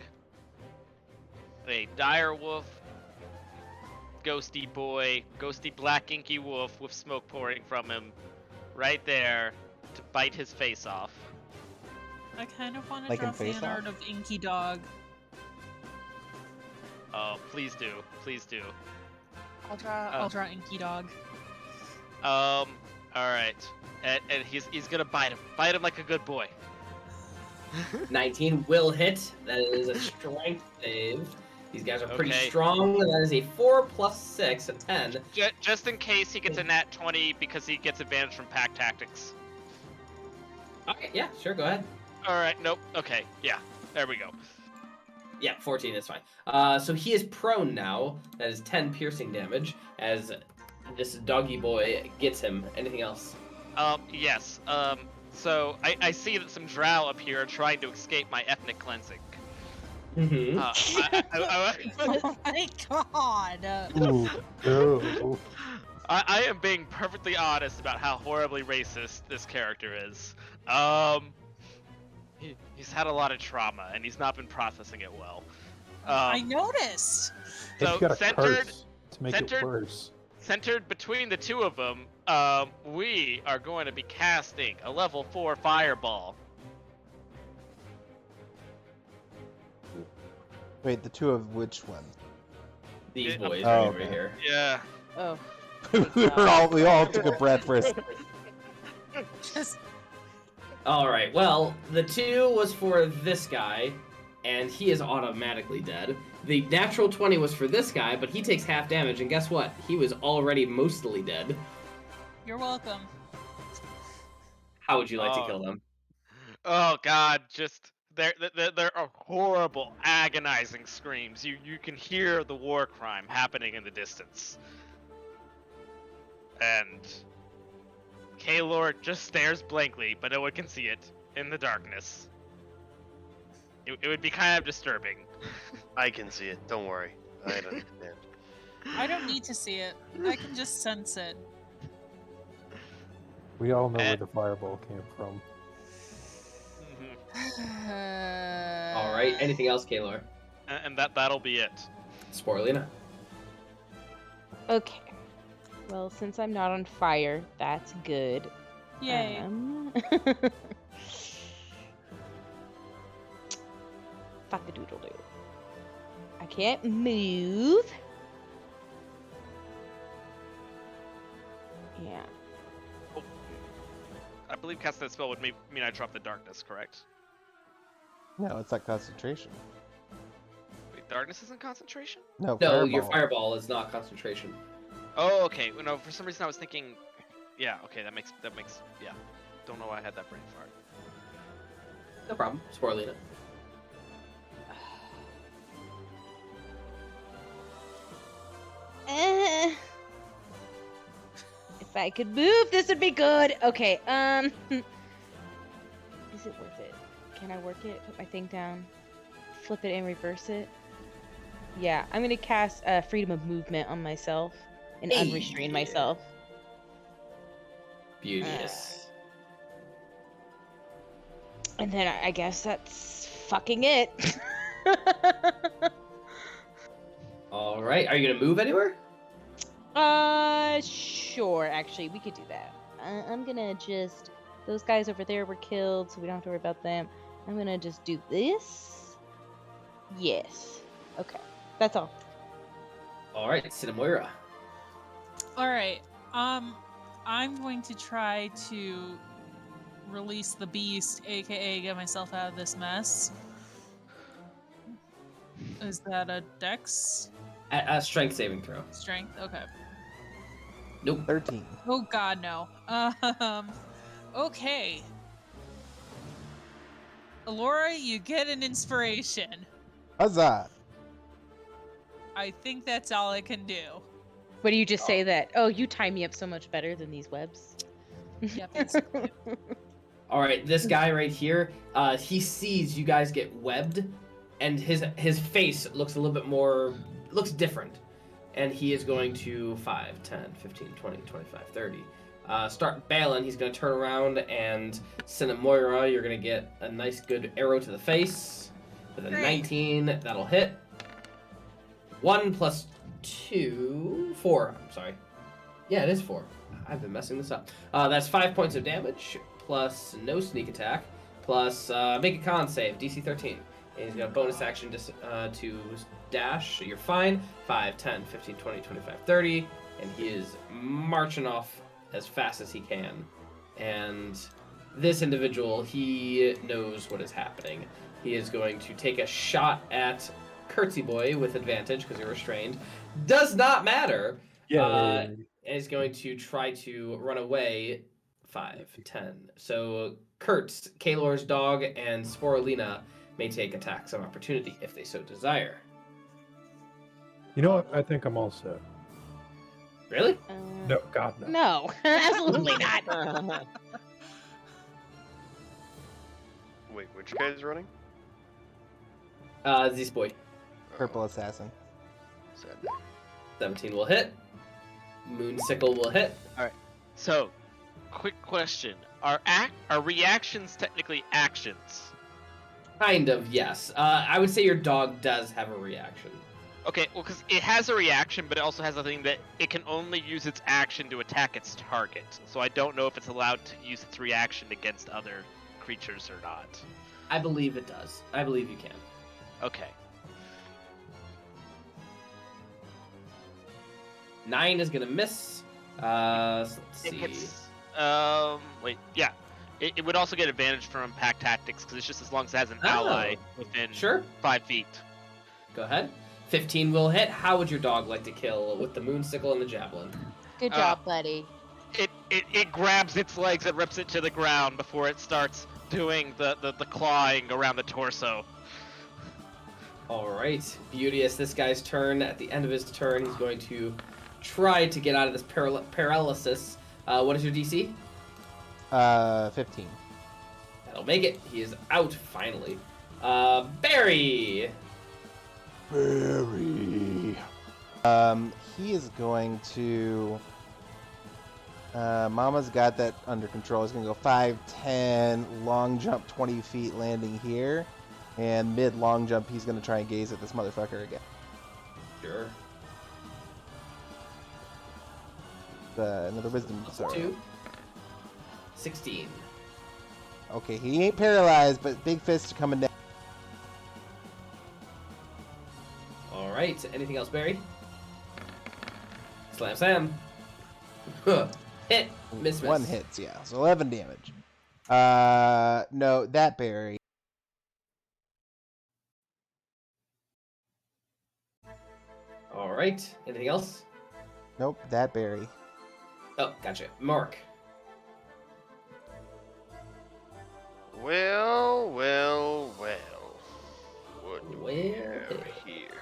a dire wolf, ghosty boy, ghosty black inky wolf with smoke pouring from him, right there, to bite his face off. I kind of want to Like draw in Face fan art Off? of Inky Dog. Oh, please do, please do. I'll draw Inky Dog. All right, and he's gonna bite him like a good boy. 19 will hit. That is a strength save. These guys are pretty Okay. strong. That is a 4 plus 6, a 10. Just in case he gets a nat 20 because he gets advantage from pack tactics. Okay, yeah, sure, go ahead. All right, nope. Okay, yeah, there we go. Yeah, 14 is fine. So he is prone now. That is 10 piercing damage as this doggy boy gets him. Anything else? Yes. So I see that some Drow up here are trying to escape my ethnic cleansing. Mm-hmm. Oh my god! Ooh, no. I am being perfectly honest about how horribly racist this character is. He's had a lot of trauma and he's not been processing it well. I noticed. He's So got a centered curse to make it worse. centered between the two of them, we are going to be casting a level 4 fireball. Wait, the two of which one? These Oh, boys okay. right here. Yeah. Oh. we all took a breath for a second. Just All right. Well, the 2 was for this guy, and he is automatically dead. The natural 20 was for this guy, but he takes half damage, and guess what? He was already mostly dead. you're welcome. How would you like to Oh. kill them? Oh God, just there are horrible, agonizing screams. You can hear the war crime happening in the distance, and Kaelor just stares blankly, but no one can see it in the darkness. It would be kind of disturbing. I can see it. Don't worry. I understand. I don't need to see it. I can just sense it. We all know where the fireball came from. Mhm. All right. Anything else, Kaelor? And that'll be it. Sporelina. Okay. Well, since I'm not on fire, that's good. Yay. Fuck the doodle doo. I can't move. Yeah. I believe casting that spell would mean I drop the darkness, correct? No, it's not concentration. Wait, darkness isn't concentration? No, No, fireball. your fireball is not concentration. Oh, okay. Well, no, for some reason I was thinking. Yeah, okay, that makes. Yeah. Don't know why I had that brain fart. No problem. Sporelina. If I could move, this would be good. Okay, is it worth it? Can I work it? Put my thing down, flip it and reverse it? Yeah, I'm gonna cast freedom of movement on myself and Hey. unrestrain myself. Beauteous. And then I guess that's fucking it. All right. Are you gonna move anywhere? Sure. Actually, we could do that. I'm gonna just. Those guys over there were killed, so we don't have to worry about them. I'm gonna just do this. Yes. Okay. That's all. All right, Cinnamoira. All right. I'm going to try to release the beast, aka get myself out of this mess. Is that a dex? A strength saving throw. Strength? Okay. Nope. 13. Oh god, no. Okay. Elora, you get an inspiration. Huzzah! I think that's all I can do. What do you just say that? Oh, you tie me up so much better than these webs. Yeah, basically. All right, this guy right here, he sees you guys get webbed, and his face looks a little bit more, looks different. And he is going to 5, 10, 15, 20, 25, 30. Start bailing. He's going to turn around, and Cinnamoira, you're going to get a nice good arrow to the face with a Great. 19. That'll hit. 1 plus 2, 4. I'm sorry. Yeah, it is 4. I've been messing this up. That's 5 points of damage, plus no sneak attack, plus make a con save, DC 13. And he's got a bonus action to dash. You're fine. 5, 10, 15, 20, 25, 30. And he is marching off as fast as he can. And this individual, he knows what is happening. He is going to take a shot at Kertzy Boy with advantage because you're restrained. Does not matter. Yeah. And is going to try to run away. 5, 10. So Kertz, Kaelor's dog, and Sporelina may take attacks of opportunity if they so desire. You know what? I think I'm all set. Really? No, God, no. No, absolutely not. Wait, which guy is running? This boy. Purple assassin. Sad. 17 will hit. Moonsickle will hit. So, quick question: Are reactions technically actions? Kind of, yes. I would say your dog does have a reaction. Okay, well, because it has a reaction, but it also has a thing that it can only use its action to attack its target. So I don't know if it's allowed to use its reaction against other creatures or not. I believe it does. I believe you can. Okay. 9 is gonna miss. So let's It see. gets, wait, yeah. It would also get advantage from pack tactics because it's just as long as it has an ally within Sure. 5 feet. Go ahead. 15 will hit. How would your dog like to kill with the moonsickle and the javelin? Good job, buddy. It grabs its legs and rips it to the ground before it starts doing the clawing around the torso. All right, Beauteous. This guy's turn. At the end of his turn, he's going to try to get out of this paralysis. What is your DC? 15. That'll make it. He is out finally. Barry. Barry. He is going to. Mama's got that under control. He's gonna go 5, 10, long jump 20 feet, landing here, and mid long jump. He's gonna try and gaze at this motherfucker again. Sure. Another wisdom. Sorry. 2. 16. Okay, he ain't paralyzed, but big fists are coming down. All right. Anything else, Barry? Slam, Sam. Hit. Miss. One hits, yeah. So 11 damage. No, that Barry. All right. Anything else? Nope, that Barry. Oh, gotcha. Mark. Well. What do we Well. have here?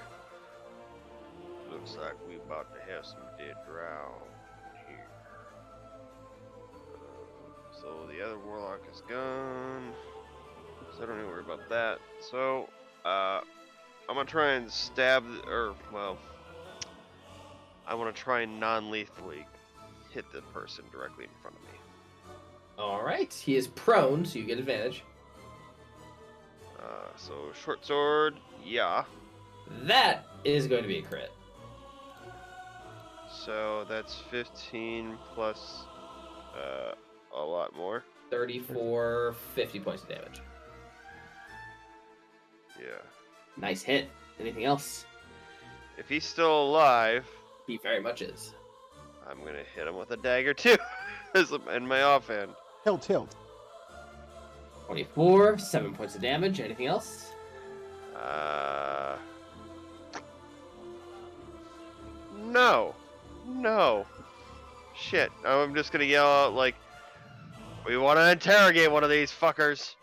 Looks like we about to have some dead drow here. So the other warlock is gone. So I don't need to worry about that. So, I'm gonna try and stab, I want to try and non-lethally hit the person directly in front of me. All right. He is prone, so you get advantage. So short sword, yeah. That is going to be a crit. So that's 15 plus a lot more. 34, 50 points of damage. Yeah. Nice hit. Anything else? If he's still alive, He very much is. I'm gonna hit him with a dagger too, in my offhand. Tilt. 24, 7 points of damage. Anything else? No. Shit. I'm just gonna yell out like, we want to interrogate one of these fuckers.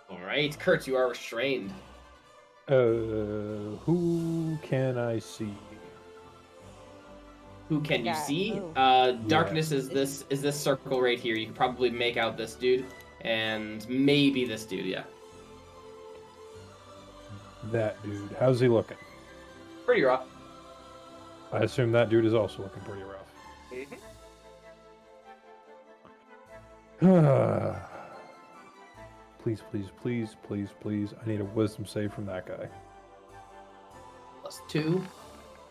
All right, Kertz, you are restrained. Who can I see? Who can you Yeah, see? oh. Darkness is this circle right here. You can probably make out this dude, and maybe this dude. Yeah, That dude. How's he looking? pretty rough. I assume that dude is also looking pretty rough. Please. I need a wisdom save from that guy. +2.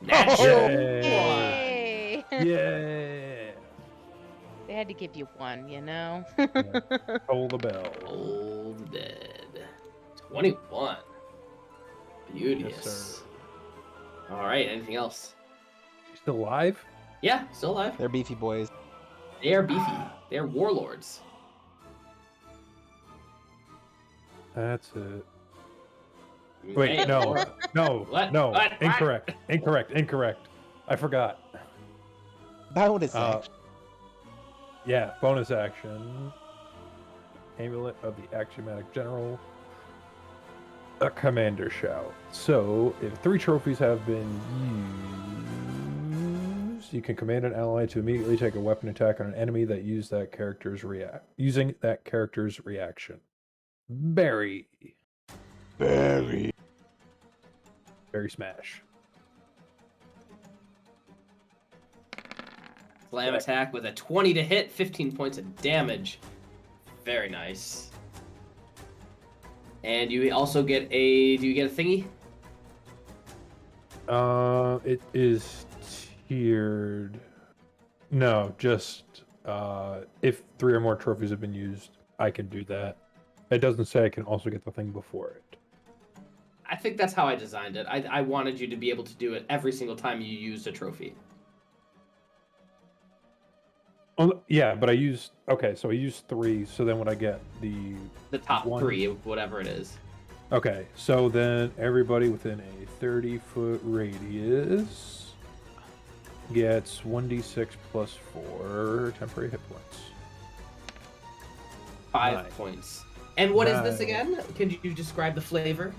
Natural Yay! Yeah. They had to give you one, you know? Toll the bell. Old dead. 21. Beauteous. Yes, sir. All right. Anything else? You still alive? Yeah, still alive. They're beefy boys. They are beefy. They are warlords. That's it. Wait, Okay. no. What? No. What? Incorrect. I forgot. Bonus action. Yeah, bonus action. Amulet of the Axiomatic General. A commander shout. So, if 3 trophies have been used, you can command an ally to immediately take a weapon attack on an enemy that using that character's reaction. Berry smash. Slam attack with a 20 to hit, 15 points of damage. Very nice. And you also get a... Do you get a thingy? It is tiered. No, just if 3 or more trophies have been used, I can do that. It doesn't say I can also get the thing before it. I think that's how I designed it. I wanted you to be able to do it every single time you used a trophy. Oh, yeah, but I used... Okay, so I used 3, so then when I get the top one... 3, whatever it is. Okay, so then everybody within a 30-foot radius gets 1d6 plus 4 temporary hit points. 5 9. points. And what is this 9. again? Can you describe the flavor?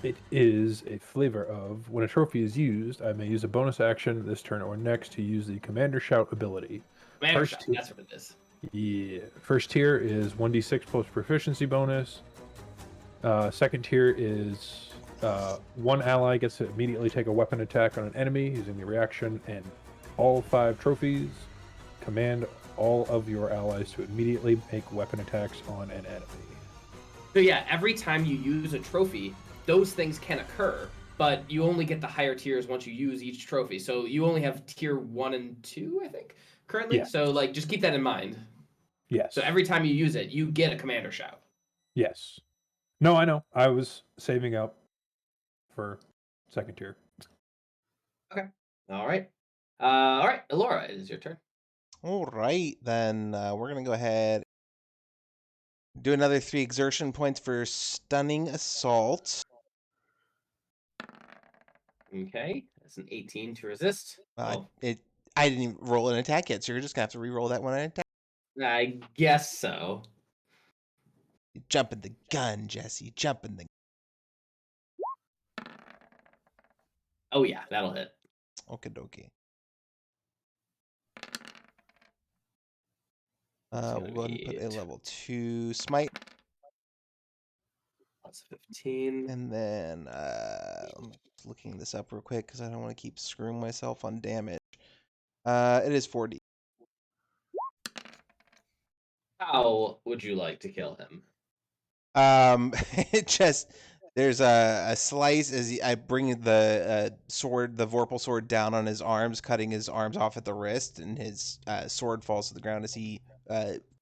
It is a flavor of, when a trophy is used, I may use a bonus action this turn or next to use the Commander Shout ability. Commander Shout, that's what it is. Yeah. First tier is 1d6 plus proficiency bonus. Second tier is one ally gets to immediately take a weapon attack on an enemy using the reaction, and all 5 trophies command all of your allies to immediately make weapon attacks on an enemy. So yeah, every time you use a trophy, those things can occur, but you only get the higher tiers once you use each trophy. So you only have tier 1 and 2, I think, currently. Yeah. So like, just keep that in mind. Yes. So every time you use it, you get a Commander Shout. Yes. No, I know. I was saving up for second tier. Okay. All right. All right, Elora, it is your turn. All right, then we're going to go ahead. Do another 3 exertion points for Stunning Assault. Okay. That's an 18 to resist. I didn't even roll an attack yet, so you're just going to have to re-roll that one attack. I guess so. Jumping the gun, Jesse. Jumping the... Oh, yeah, that'll hit. Okie dokie. We'll go ahead and put a level 2 smite. Plus 15. And then, I'm just looking this up real quick because I don't want to keep screwing myself on damage. It is 4D. How would you like to kill him? Just There's a slice as I bring the sword, the Vorpal sword, down on his arms, cutting his arms off at the wrist, and his sword falls to the ground as he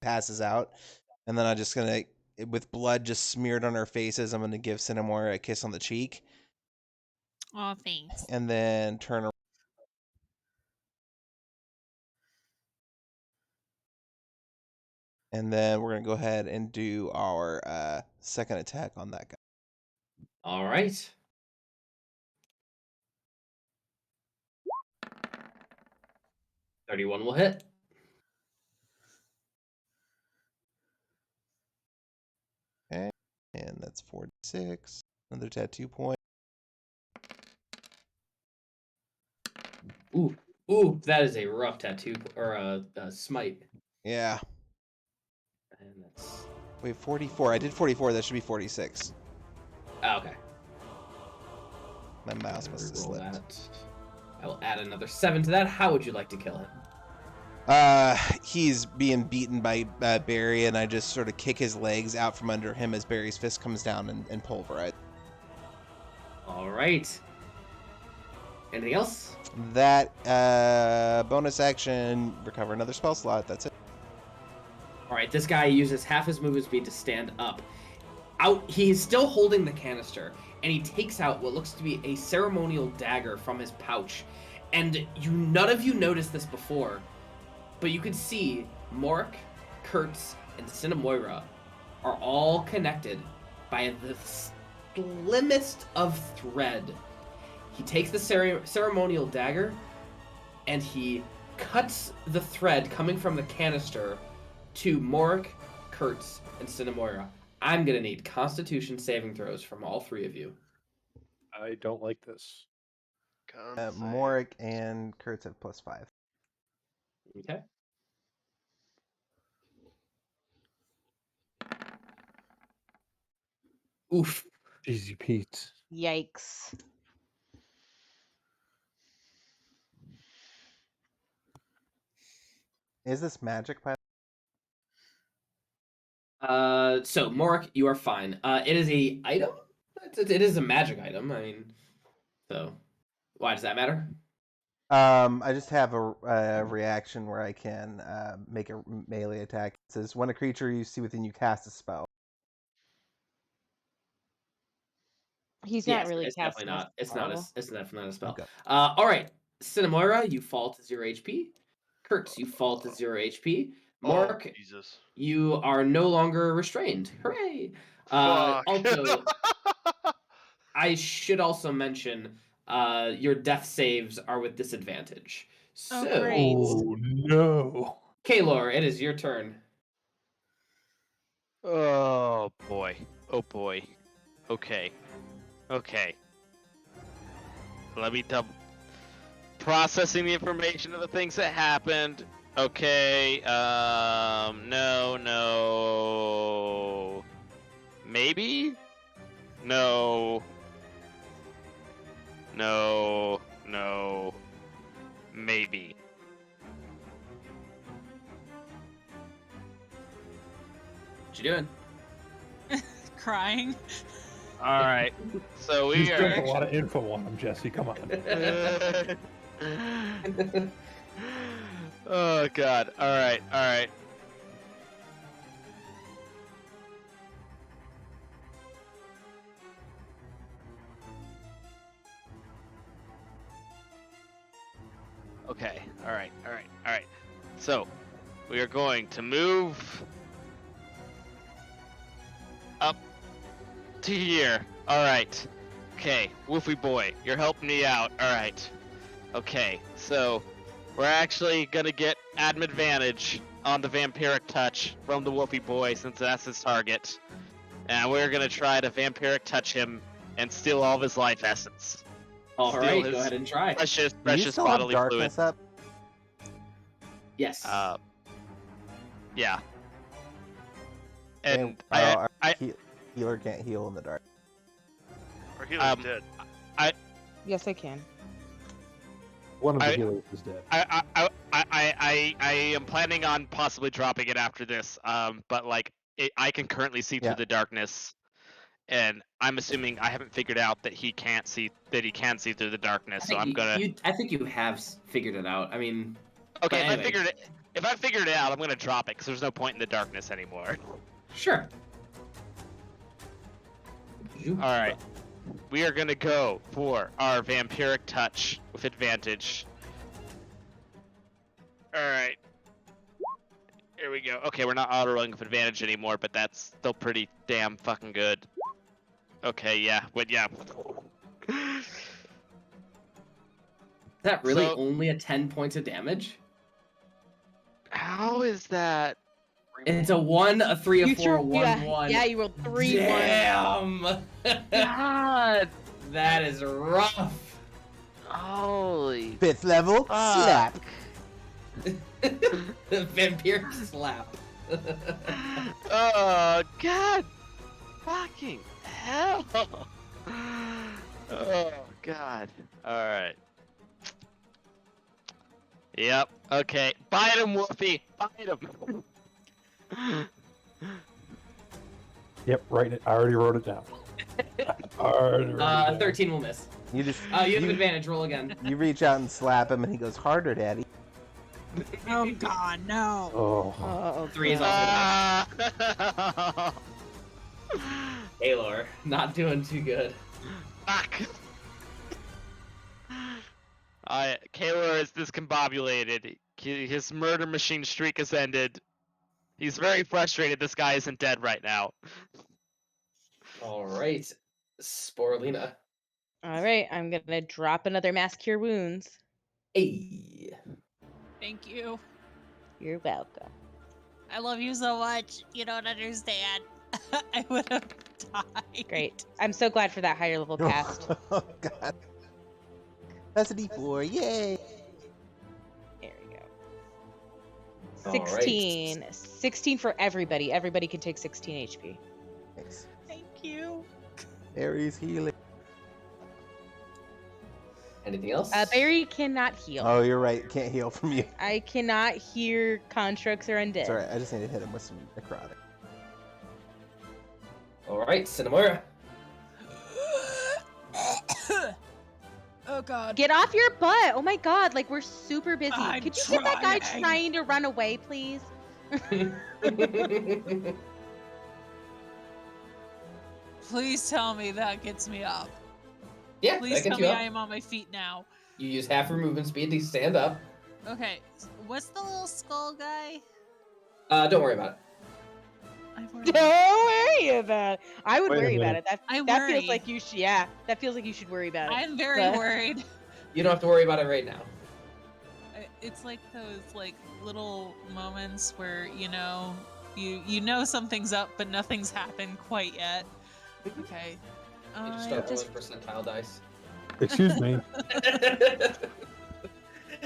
passes out. And then I'm just gonna, with blood just smeared on our faces, I'm gonna give Cinnamoira a kiss on the cheek. Oh, thanks. And then turn around. And then we're gonna go ahead and do our second attack on that guy. All right. $31 will hit. Okay, and that's 46. Another tattoo point. Ooh, that is a rough tattoo or a smite. Yeah. And that's. Wait, 44. I did 44. That should be 46. Oh, okay. My mouse must have Roll slipped. that. I will add another 7 to that. How would you like to kill him? He's being beaten by Barry, and I just sort of kick his legs out from under him as Barry's fist comes down and pulverize. All right. Anything else? That bonus action, recover another spell slot. That's it. All right. This guy uses half his movement speed to stand up. He is still holding the canister, and he takes out what looks to be a ceremonial dagger from his pouch. And none of you noticed this before, but you can see Morrik, Kertz, and Cinnamoira are all connected by the slimmest of thread. He takes the ceremonial dagger, and he cuts the thread coming from the canister to Morrik, Kertz, and Cinnamoira. I'm going to need Constitution saving throws from all 3 of you. I don't like this. Morrik and Kertz have +5. Okay. Oof. Easy Pete. Yikes. Is this magic, by So Morrik, you are fine. It is a item. It is a magic item. I mean, so why does that matter? I just have a reaction where I can make a melee attack. It says when a creature you see within you casts a spell. He's not really It's casting definitely not. It's not. It's definitely not a spell. Okay. All right, Cinnamoira, you fall to 0 HP. Kertz, you fall to 0 HP. Morrik, Oh, Jesus. you are no longer restrained. Hooray! Fuck. Also, I should also mention your death saves are with disadvantage. Oh, So, great. Oh no. Kaelor, it is your turn. Oh boy. Oh boy. Okay. Okay. Let me processing the information of the things that happened. Okay. No. Maybe? No. Maybe. What you doing? Crying. All right. So we He's are. got a lot of info on him, Jesse. Come on. Oh God. All right. Okay. All right. So we are going to move up to here. All right. Okay, Woofy boy, you're helping me out. All right. Okay, so we're actually gonna get advantage on the Vampiric touch from the Woofy boy since that's his target, and we're gonna try to Vampiric touch him and steal all of his life essence. All Steal right, his go ahead and try. Precious Do you still have bodily fluid. darkness up? Yes. Yeah. And our I healer can't heal in the dark. Our healer's dead. Yes, I can. One of the healers is dead. I am planning on possibly dropping it after this. But like I can currently see through the darkness, and I'm assuming I haven't figured out that he can see through the darkness. So I'm gonna. I think you have figured it out. I mean. Okay, but anyway. if I figured it out, I'm gonna drop it because there's no point in the darkness anymore. Sure. All right, we are gonna go for our vampiric touch with advantage. All right. Here we go. Okay, we're not auto-rolling with advantage anymore, but that's still pretty damn fucking good. Okay, yeah, yeah. Is that really So- only a 10 points of damage? How is that? It's a 1, a 3, a You 4, threw- a 1, yeah, 1. Yeah, you rolled 3 1s. Damn! God! That is rough. Holy 5th level, slap. Vampiric slap. Oh, God! Fucking hell! Oh, God. Alright. Yep, okay. Bite him, Wolfie! Bite him! Yep, right. I already wrote it down. I already wrote it down. 13 will miss. You just You have advantage, roll again. you reach out and slap him, and he goes harder, Daddy. Oh God, no. Oh, 3 is also gonna miss. Kaelor, not doing too good. Fuck! Kaelor is discombobulated. His murder machine streak has ended. He's very frustrated this guy isn't dead right now. Alright. Sporelina. Alright, I'm gonna drop another Mass Cure Wounds. Hey. Thank you. You're welcome. I love you so much. You don't understand. I would have died. Great. I'm so glad for that higher level cast. Oh God. That's a D4. Yay. There we go. All right. 16. 16 for everybody. Everybody can take 16 HP. Nice. Thank you. Ares healing. Anything else? Barry cannot heal. Oh, you're right. Can't heal from you. I cannot hear constructs or undead. It's alright. I just need to hit him with some necrotic. Alright, Cinnamoira. Oh God. Get off your butt! Oh my god, like we're super busy. I'm Could you get that guy trying. trying to run away, please? Please tell me that gets me up. Yeah, Please that tell gets me you I up. am on my feet now. You use half your movement speed to stand up. Okay, what's the little skull guy? Don't worry about it. Don't worry about it. I would Wait a worry about minute. it. I That worry. feels like you should. Yeah, that feels like you should worry about it. I'm very But- worried. You don't have to worry about it right now. It's like those like little moments where you know something's up, but nothing's happened quite yet. Okay. You just I start just rolling percentile dice. excuse me.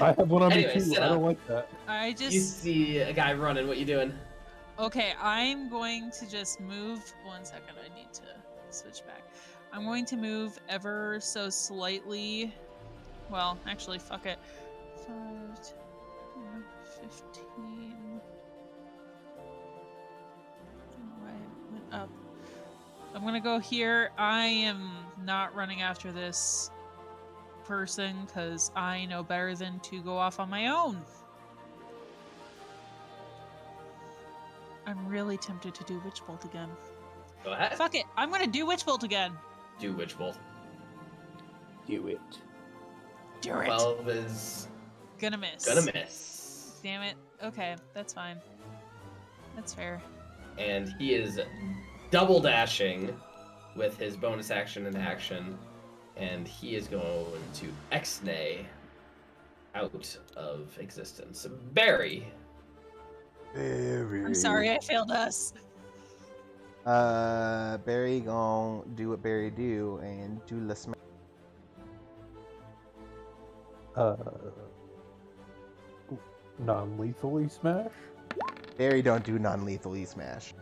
I have one on Anyway, me too. sit I don't up. like that. I You just see a guy running. What you doing? okay. I'm going to just move. 1 second. I need to switch back. I'm going to move ever so slightly. Well, actually, fuck it. 5, 10, 15. Oh, I went up. I'm gonna go here. I am not running after this person because I know better than to go off on my own. I'm really tempted to do Witch Bolt again. Go ahead. Fuck it. I'm gonna do Witch Bolt again. Do Witch Bolt. Do it. Do it. 12 is Gonna miss. gonna miss. Damn it. Okay, that's fine. That's fair. And he is double dashing with his bonus action and action. And he is going to X-Nay out of existence. Barry. I'm sorry I failed us. Barry gon' do what Barry do and do the smash. Non-lethally smash. Barry don't do non-lethally smash.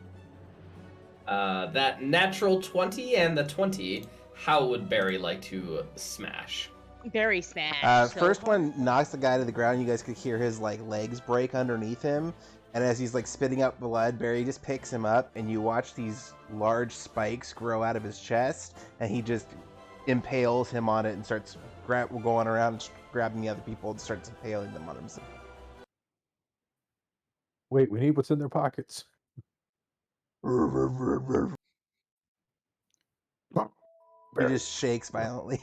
That natural 20 and the 20. How would Barry like to smash? Berry smash. First one knocks the guy to the ground. You guys could hear his legs break underneath him, and as he's spitting up blood, Barry just picks him up, and you watch these large spikes grow out of his chest, and he just impales him on it and starts going around grabbing the other people and starts impaling them on himself. Wait, we need what's in their pockets. He just shakes violently.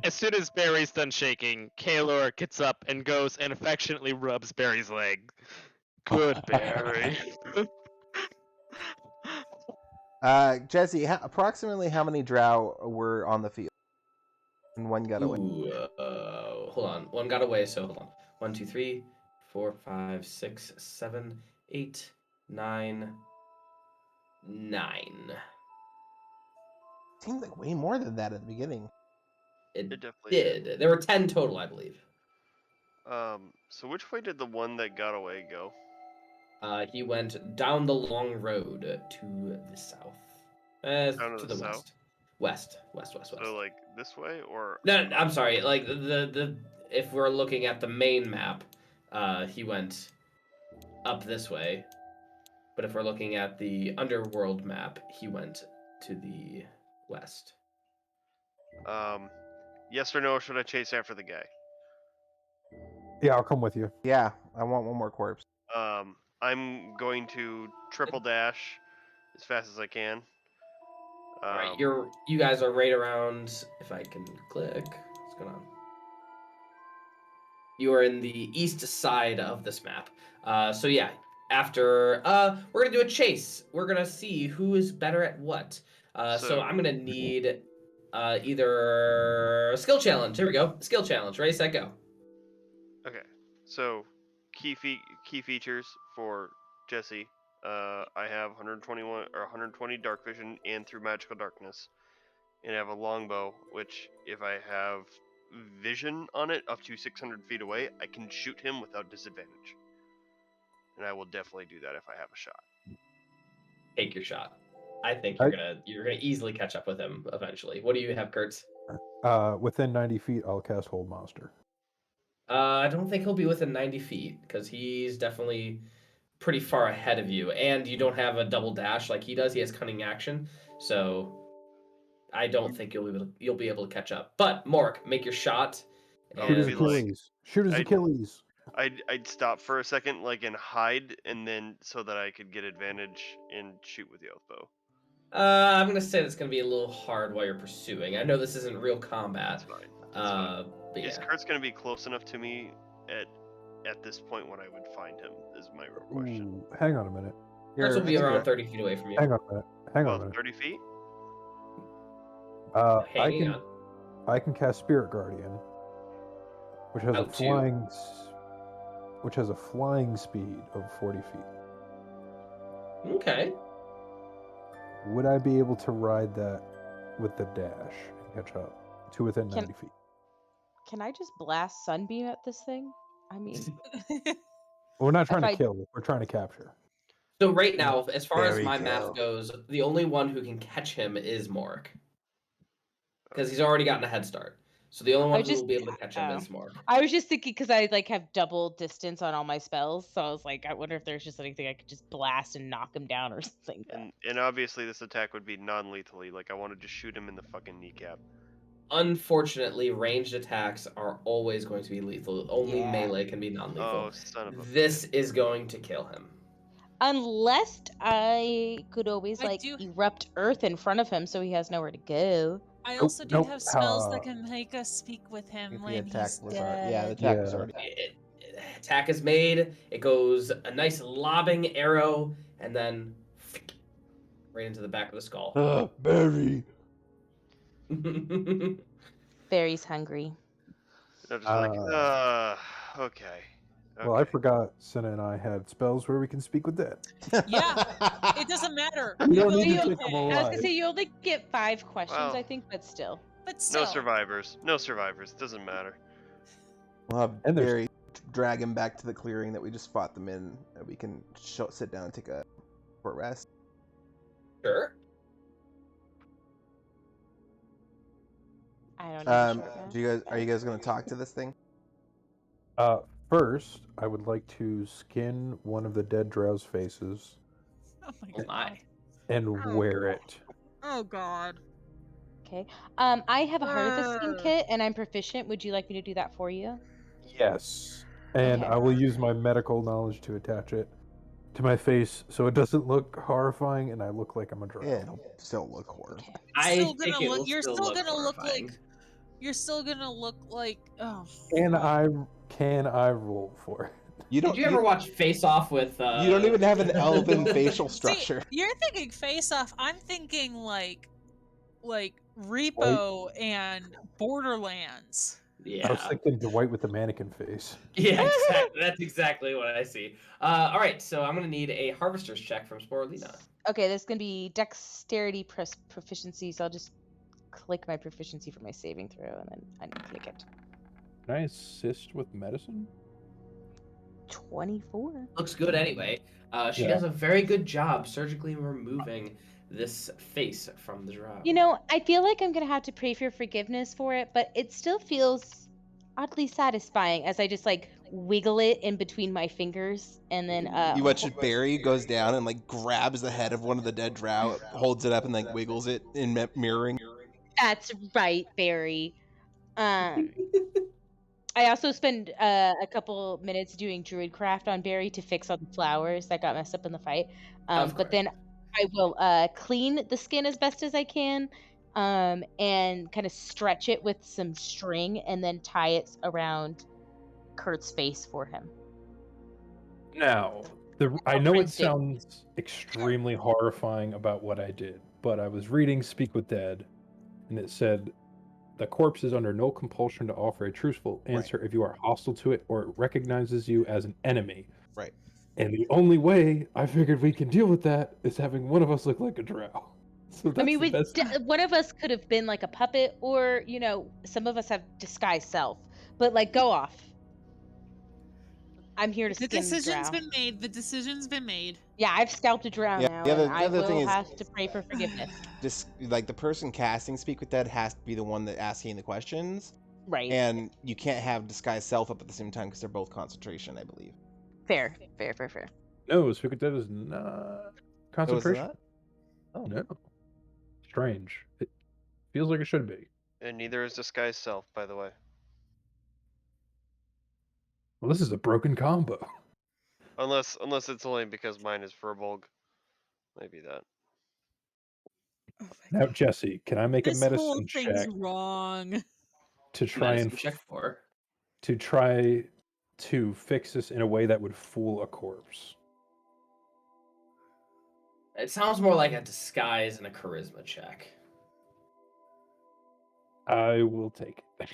As soon as Barry's done shaking, Kaelor gets up and goes and affectionately rubs Barry's leg. Good Barry. Jesse, approximately how many Drow were on the field? And one got away. Hold on. One got away, so hold on. 1, 2, 3, 4, 5, 6, 7, 8, 9. 9. Seemed like way more than that at the beginning. It definitely did. There were 10 total, I believe. So which way did the one that got away go? He went down the long road to the south. Down To the the south? west. So this way or? No, I'm sorry. The if we're looking at the main map, he went up this way. But if we're looking at the underworld map, he went to the west. Yes or no? Should I chase after the guy? Yeah, I'll come with you. Yeah, I want one more corpse. I'm going to triple dash as fast as I can. Alright, you guys are right around. If I can click, what's going on? You are in the east side of this map. So yeah, after we're gonna do a chase. We're gonna see who is better at what. So I'm gonna need either a skill challenge. Here we go. Skill challenge. Ready, set, go. Okay. So key features for Jesse. I have 121 or 120 dark vision and through magical darkness, and I have a longbow, which if I have vision on it up to 600 feet away, I can shoot him without disadvantage. And I will definitely do that if I have a shot. Take your shot. I think you're gonna easily catch up with him eventually. What do you have, Kertz? Within 90 feet, I'll cast Hold Monster. I don't think he'll be within 90 feet because he's definitely pretty far ahead of you, and you don't have a double dash like he does. He has cunning action, so I don't think you'll be able to catch up. But Morrik, make your shot. Shoot his Achilles. Shoot his Achilles. I'd stop for a second, and hide, and then so that I could get advantage and shoot with the oath bow. I'm gonna say that's gonna be a little hard while you're pursuing. I know this isn't real combat. That's fine. But yeah. Kertz gonna be close enough to me at this point when I would find him? Is my real question. Ooh, hang on a minute. Kertz will be around 30 feet away from you. Hang on a minute. Hang on a minute. 30 feet? I can cast Spirit Guardian, which has a flying speed of 40 feet. Okay. Would I be able to ride that with the dash and catch up to within 90 feet? Can I just blast Sunbeam at this thing? I mean, we're not trying to kill. We're trying to capture. So right now, as far as my math goes, the only one who can catch him is Morrik. Because he's already gotten a head start. So the only one who will be able to catch him is Morrik. I was just thinking because I have double distance on all my spells, so I was like, I wonder if there's just anything I could just blast and knock him down or something. And obviously this attack would be non-lethally. I want to just shoot him in the fucking kneecap. Unfortunately, ranged attacks are always going to be lethal. Only melee can be non-lethal. Oh, son of a This is going to kill him. Unless I could always erupt earth in front of him so he has nowhere to go. I also do have spells that can make us speak with him when he's dead. Yeah, the attack was already. Attack is made. It goes a nice lobbing arrow, and then right into the back of the skull. Barry. Barry's hungry. I'm just okay. Well, I forgot Cinna and I had spells where we can speak with dead. Yeah, it doesn't matter. You don't need to I take them was alive. gonna say you only get 5 questions, I think, but still. No survivors. No survivors. Doesn't matter. We'll have Barry drag him back to the clearing that we just fought them in, and we can sit down and take a short rest. Sure. I don't know. Are you guys going to talk to this thing? First, I would like to skin one of the dead Drow's faces Oh my Oh god. my. and wear it. Oh god. Okay. I have a harvesting kit and I'm proficient. Would you like me to do that for you? Yes. And Okay. I will use my medical knowledge to attach it to my face so it doesn't look horrifying and I look like I'm a Drow. Yeah, it'll still look horrifying. I Still think gonna it look- will you're still still look gonna look horrifying. like you're still gonna look like Can I roll for it? Did you ever watch Face Off with? You don't even have an elven facial structure. See, you're thinking Face Off. I'm thinking like Repo and Borderlands. Yeah. I was thinking Dwight with the mannequin face. Yeah, exactly. That's exactly what I see. All right, so I'm gonna need a Harvester's check from Sporelina. Okay, this is gonna be dexterity proficiency, so I'll just click my proficiency for my saving throw, and then I click it. Can I assist with medicine? 24. Looks good anyway. She does a very good job surgically removing this face from the Drow. You know, I feel like I'm gonna have to pray for forgiveness for it, but it still feels oddly satisfying as I just like wiggle it in between my fingers, and then You watch it. Barry goes down and like grabs the head of one of the dead Drow, holds it up, and like wiggles it in mirroring. That's right, Barry. I also spend a couple minutes doing Druid craft on Barry to fix all the flowers that got messed up in the fight. But then I will clean the skin as best as I can, and kind of stretch it with some string, and then tie it around Kert's face for him. Now, I know it sounds extremely horrifying about what I did, but I was reading Speak with Dead, and it said, the corpse is under no compulsion to offer a truthful answer if you are hostile to it or it recognizes you as an enemy. Right. And the only way I figured we can deal with that is having one of us look like a Drow. So that's I mean, the one of us could have been like a puppet, or some of us have disguised self. But like, go off. I'm here to skin The decision's Drow. been made. The decision's been made. Yeah, I've scalped a Drow now. The I other thing will is, have to pray for forgiveness. just like the person casting Speak with Dead has to be the one that asking the questions. Right. And you can't have disguise self up at the same time because they're both concentration, I believe. Fair. No, Speak with Dead is not concentration. Oh, No. Strange. It feels like it should be. And neither is disguise self, by the way. Well, this is a broken combo. Unless it's only because mine is Furbolg. Maybe that. Oh my Now, God. Jesse, can I make This a whole medicine thing's check wrong. to try Medicine check for. to fix this in a way that would fool a corpse? It sounds more like a disguise and a charisma check. I will take it.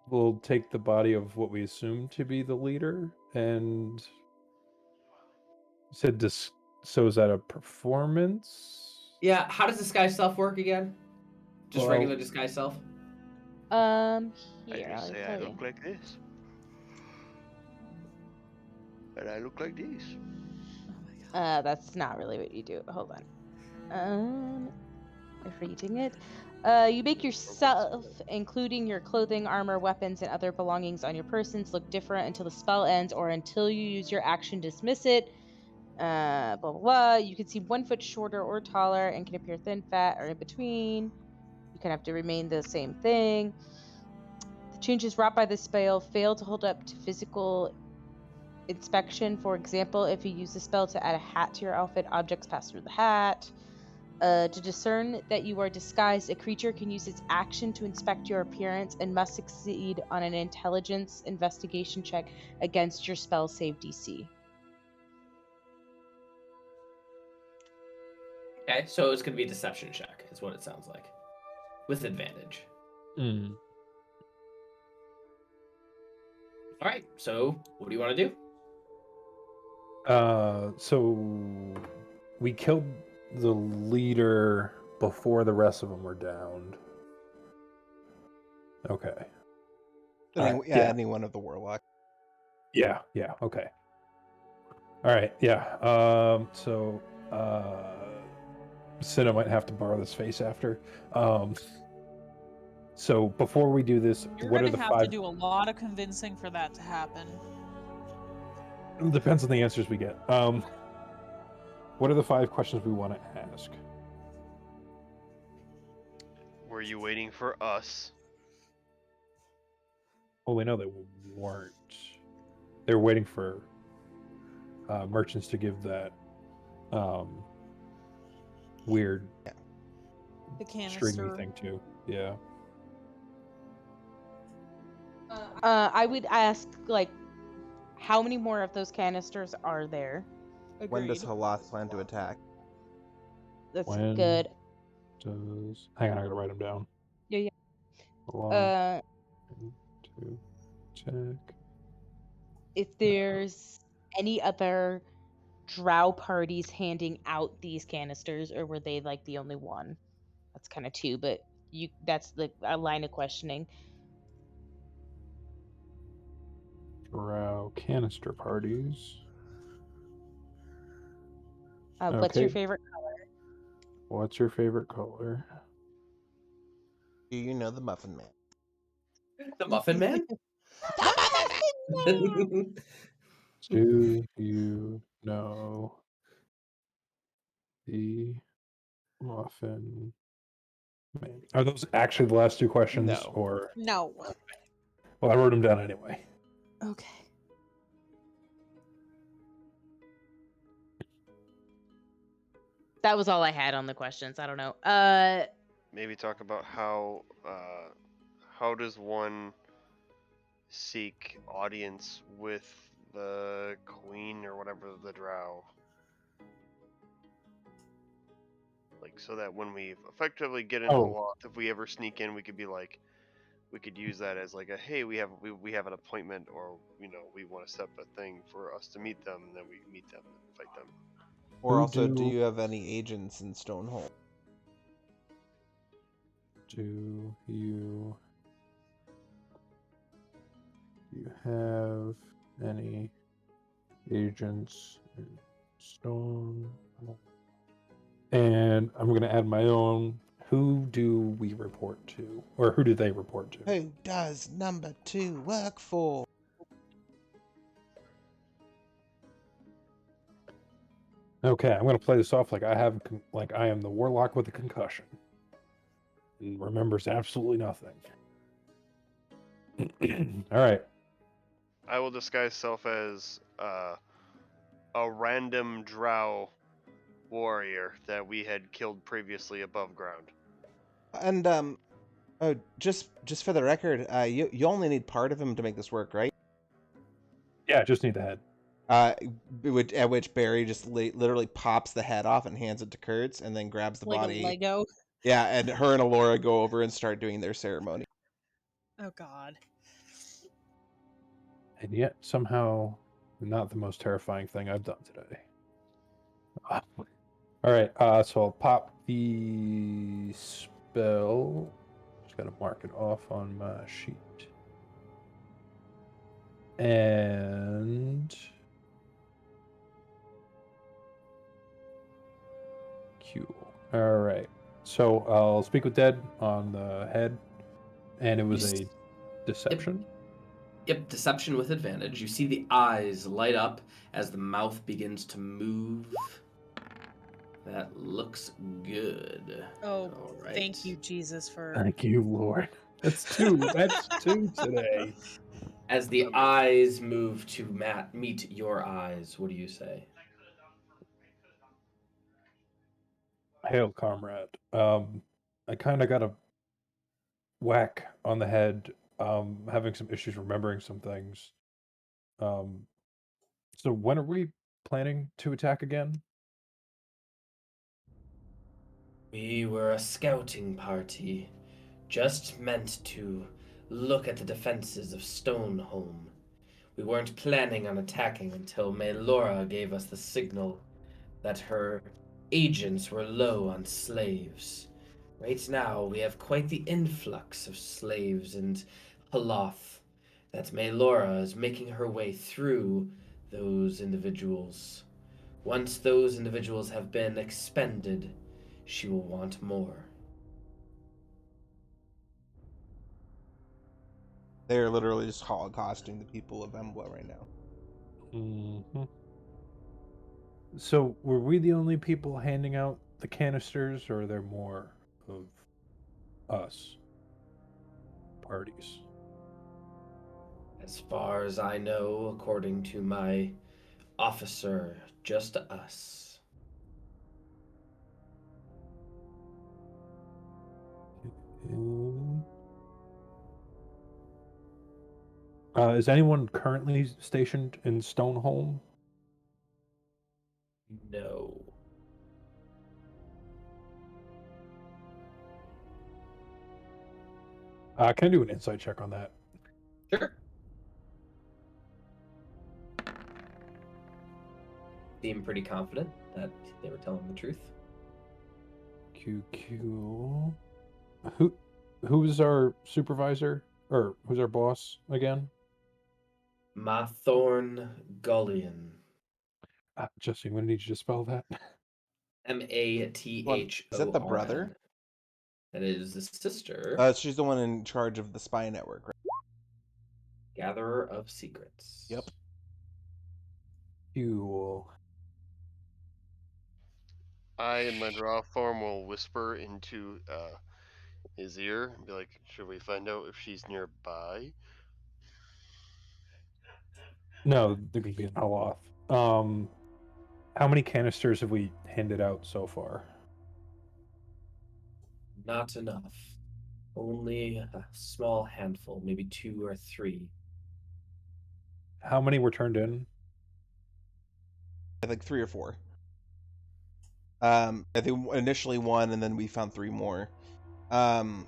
We'll take the body of what we assume to be the leader, and said so is that a performance? Yeah, how does disguise self work again? Just Well- regular disguise self? Here, I I'll just say I tell you. look like this. And I look like this. Oh my God. That's not really what you do. Hold on. I'm reading it. You make yourself, including your clothing, armor, weapons, and other belongings on your persons, look different until the spell ends or until you use your action to dismiss it. Blah, blah, blah. You can seem 1 foot shorter or taller and can appear thin, fat, or in between. You can have to remain the same thing. The changes wrought by this spell fail to hold up to physical inspection. For example, if you use the spell to add a hat to your outfit, objects pass through the hat. To discern that you are disguised, a creature can use its action to inspect your appearance and must succeed on an intelligence investigation check against your spell save DC. Okay, so it's going to be a deception check, is what it sounds like. With advantage. Alright, so what do you want to do? So we killed the leader before the rest of them were downed. Okay. Any one of the warlock. Yeah, okay. All right, yeah. Cinna might have to borrow this face after. So before we do this, You're what are gonna the have to five? do a lot of convincing for that to happen. It depends on the answers we get. What are the 5 questions we want to ask? Were you waiting for us? Well, we know they weren't. They were waiting for merchants to give that weird The stringy canister. thing too. Yeah. I would ask, like, how many more of those canisters are there? When does Agreed. Halath plan to attack? That's When good. does... Hang on, I gotta write them down. Yeah. Hold on. Uh, To check. if there's any other Drow parties handing out these canisters, or were they like the only one? That's kind of 2, but that's a line of questioning. Drow canister parties. What's your Okay. favorite? What's your favorite color? Do you know the Muffin Man? The Muffin Man? Do you know the Muffin Man? Are those actually the last 2 questions? No. Or No. well, I wrote them down anyway. Okay. That was all I had on the questions. I don't know. Maybe talk about how does one seek audience with the queen or whatever the Drow? Like, so that when we effectively get into Loth, if we ever sneak in, we could be like, we could use that as like a, hey, we have an appointment, or we want to set up a thing for us to meet them, and then we meet them and fight them. Or also, do you have any agents in Stonehold? Do you have any agents in Stone? And I'm going to add my own. Who do we report to? Or who do they report to? Who does number 2 work for? Okay, I'm going to play this off like I am the warlock with a concussion and remembers absolutely nothing. All right. I will disguise self as a random Drow warrior that we had killed previously above ground. And just for the record, you only need part of him to make this work, right? Yeah, just need the head. At which Barry just literally pops the head off and hands it to Kertz, and then grabs the Like body. a Lego. Yeah, and her and Elora go over and start doing their ceremony. Oh God. And yet, somehow, not the most terrifying thing I've done today. All right, so I'll pop the spell. Just gotta mark it off on my sheet. And Q. All right. So I'll speak with Dead on the head, and it was a deception. Yep, deception with advantage. You see the eyes light up as the mouth begins to move. That looks good. Oh, all right. Thank you, Jesus, for. Thank you, Lord. That's 2. That's 2 today. As the eyes move to meet your eyes, what do you say? Hail, comrade. I kind of got a whack on the head. Having some issues remembering some things. So when are we planning to attack again? We were a scouting party, just meant to look at the defenses of Stoneholm. We weren't planning on attacking until Elora gave us the signal that her agents were low on slaves. Right now, we have quite the influx of slaves and Halath that Elora is making her way through those individuals. Once those individuals have been expended, she will want more. They're literally just holocausting the people of Embla right now. Mm-hmm. So, were we the only people handing out the canisters, or are there more of us parties? As far as I know, according to my officer, just us. Is anyone currently stationed in Stoneholm? No. Can I do an insight check on that? Sure. Seem pretty confident that they were telling the truth. QQ. Who's our supervisor? Or who's our boss again? Mathorn Gullion. Jesse, I'm gonna need you to spell that. Mathorn. Is that the brother? That is the sister. She's the one in charge of the spy network, right? Gatherer of secrets. Yep. Cool. I, in my draw form, will whisper into his ear and be like, should we find out if she's nearby? No, they're gonna be an hell off. How many canisters have we handed out so far? Not enough. Only a small handful, maybe 2 or 3. How many were turned in? I think 3 or 4. I think initially 1, and then we found 3 more. Yeah.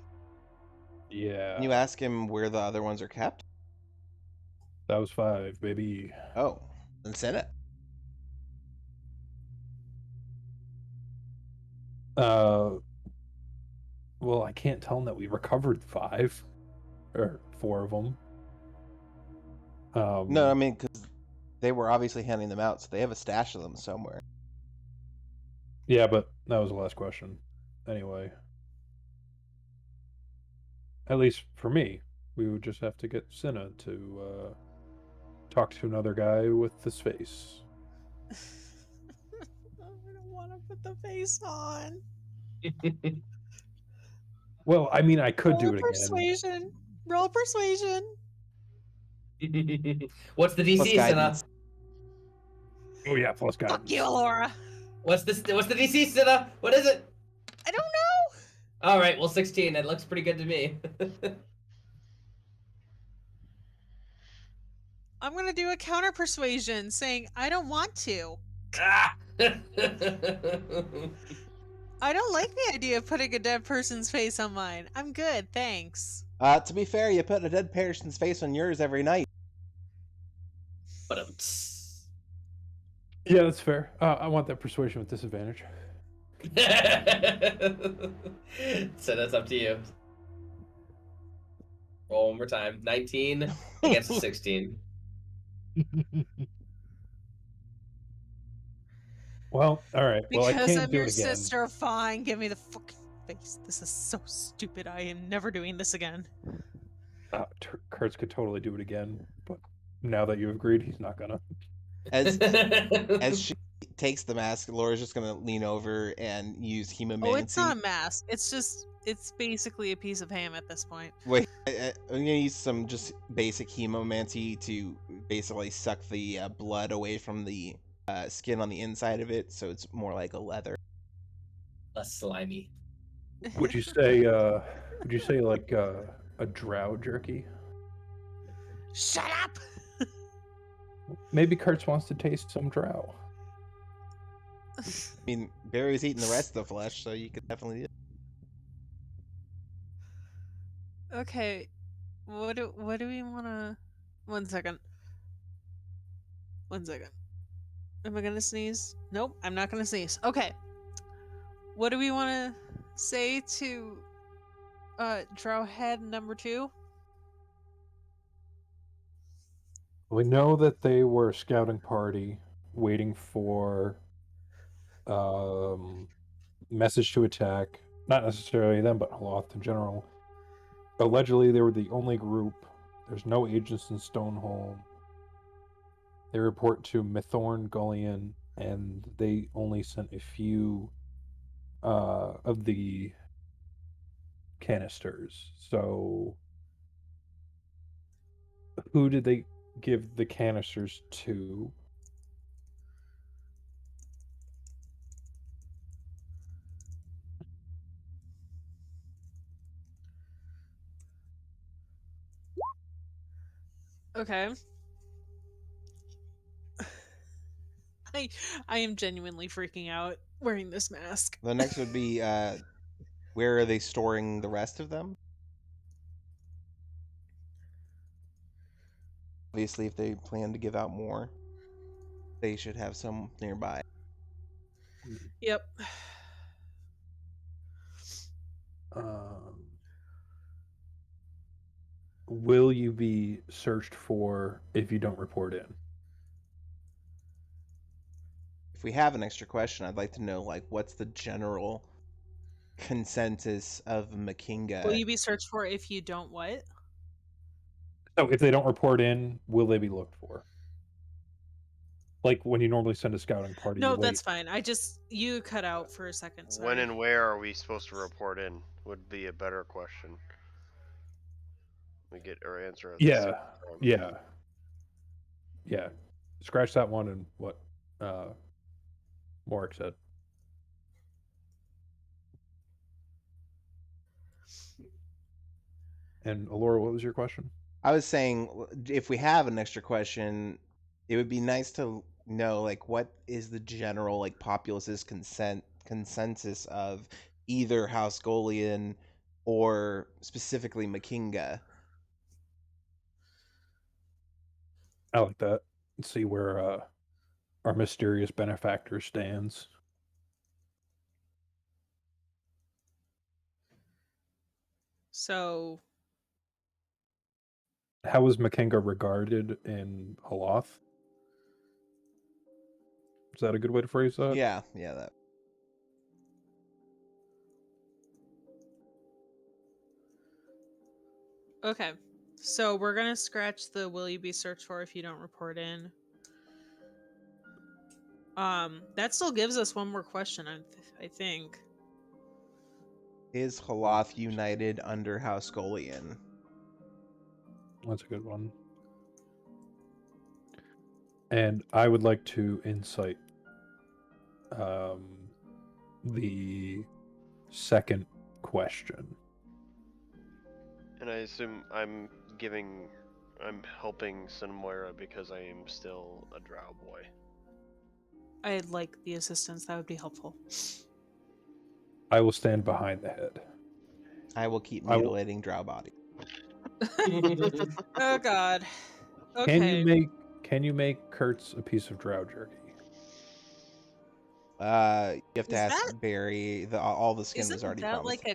Can you ask him where the other ones are kept? That was 5, baby. Oh, then send it. Well, I can't tell him that we recovered 5 or 4 of them. No, I mean, because they were obviously handing them out, so they have a stash of them somewhere. Yeah, but that was the last question. Anyway. At least for me, we would just have to get Cinna to talk to another guy with this face. I don't want to put the face on. Well, I mean, I could do it Persuasion. again. Roll persuasion. What's the DC, Cinna? Oh yeah, plus guidance. Fuck you, Elora. What's the DC, Cinna? What is it? I don't know. All right, well, 16. It looks pretty good to me. I'm gonna do a counter persuasion saying I don't want to. Ah! I don't like the idea of putting a dead person's face on mine. I'm good, thanks. To be fair, you put a dead person's face on yours every night. Yeah, that's fair. I want that persuasion with disadvantage. So that's up to you. Roll one more time. 19 against 16. Well, all right. Well, I Because can't I'm do your it again. sister, fine. Give me the fucking face. This is so stupid. I am never doing this again. Kertz could totally do it again, but now that you've agreed, he's not gonna. As she takes the mask, Laura's just gonna lean over and use hemomancy. Oh, it's not a mask. It's basically a piece of ham at this point. Wait, I'm gonna use some just basic hemomancy to basically suck the blood away from the skin on the inside of it, so it's more like a leather. Less slimy. Would you say like a drow jerky? Shut up! Maybe Kertz wants to taste some drow. I mean, Barry's eating the rest of the flesh, so you could definitely do it. Okay, what do we want to? 1 second. 1 second. Am I gonna sneeze? Nope, I'm not gonna sneeze. Okay. What do we want to say to Drow head number 2? We know that they were a scouting party waiting for message to attack. Not necessarily them, but Holoth in general. Allegedly, they were the only group. There's no agents in Stoneholm. They report to Mithorn Gullion, and they only sent a few of the canisters. So, who did they give the canisters to? Okay. I am genuinely freaking out wearing this mask. The next would be where are they storing the rest of them? Obviously, if they plan to give out more, they should have some nearby. Yep. Will you be searched for if you don't report in? If we have an extra question, I'd like to know, like, what's the general consensus of Makinga? Will you be searched for if you don't what? So if they don't report in, will they be looked for? Like when you normally send a scouting party. No, that's fine. You cut out for a second. Sorry. When and where are we supposed to report in? Would be a better question. We get our answer. At the same time. Yeah. Scratch that one and what Morrik said. And Elora, what was your question? I was saying, if we have an extra question, it would be nice to know, like, what is the general, like, populace's consensus of either House Golian or specifically Makinga. I like that. Let's see where our mysterious benefactor stands. So, how is Makinga regarded in Holoth? Is that a good way to phrase that? Yeah, that. Okay. So we're gonna scratch the will you be searched for if you don't report in. That still gives us one more question, I think. Is Holoth united under House Golian? That's a good one. And I would like to incite the second question. And I assume I'm helping Cinnamoira because I am still a Drow boy. I'd like the assistance. That would be helpful. I will stand behind the head. I will keep mutilating Drow body. Oh God. Okay. Can you make Kertz a piece of Drow jerky? You have to ask Barry. All the skin was already promised.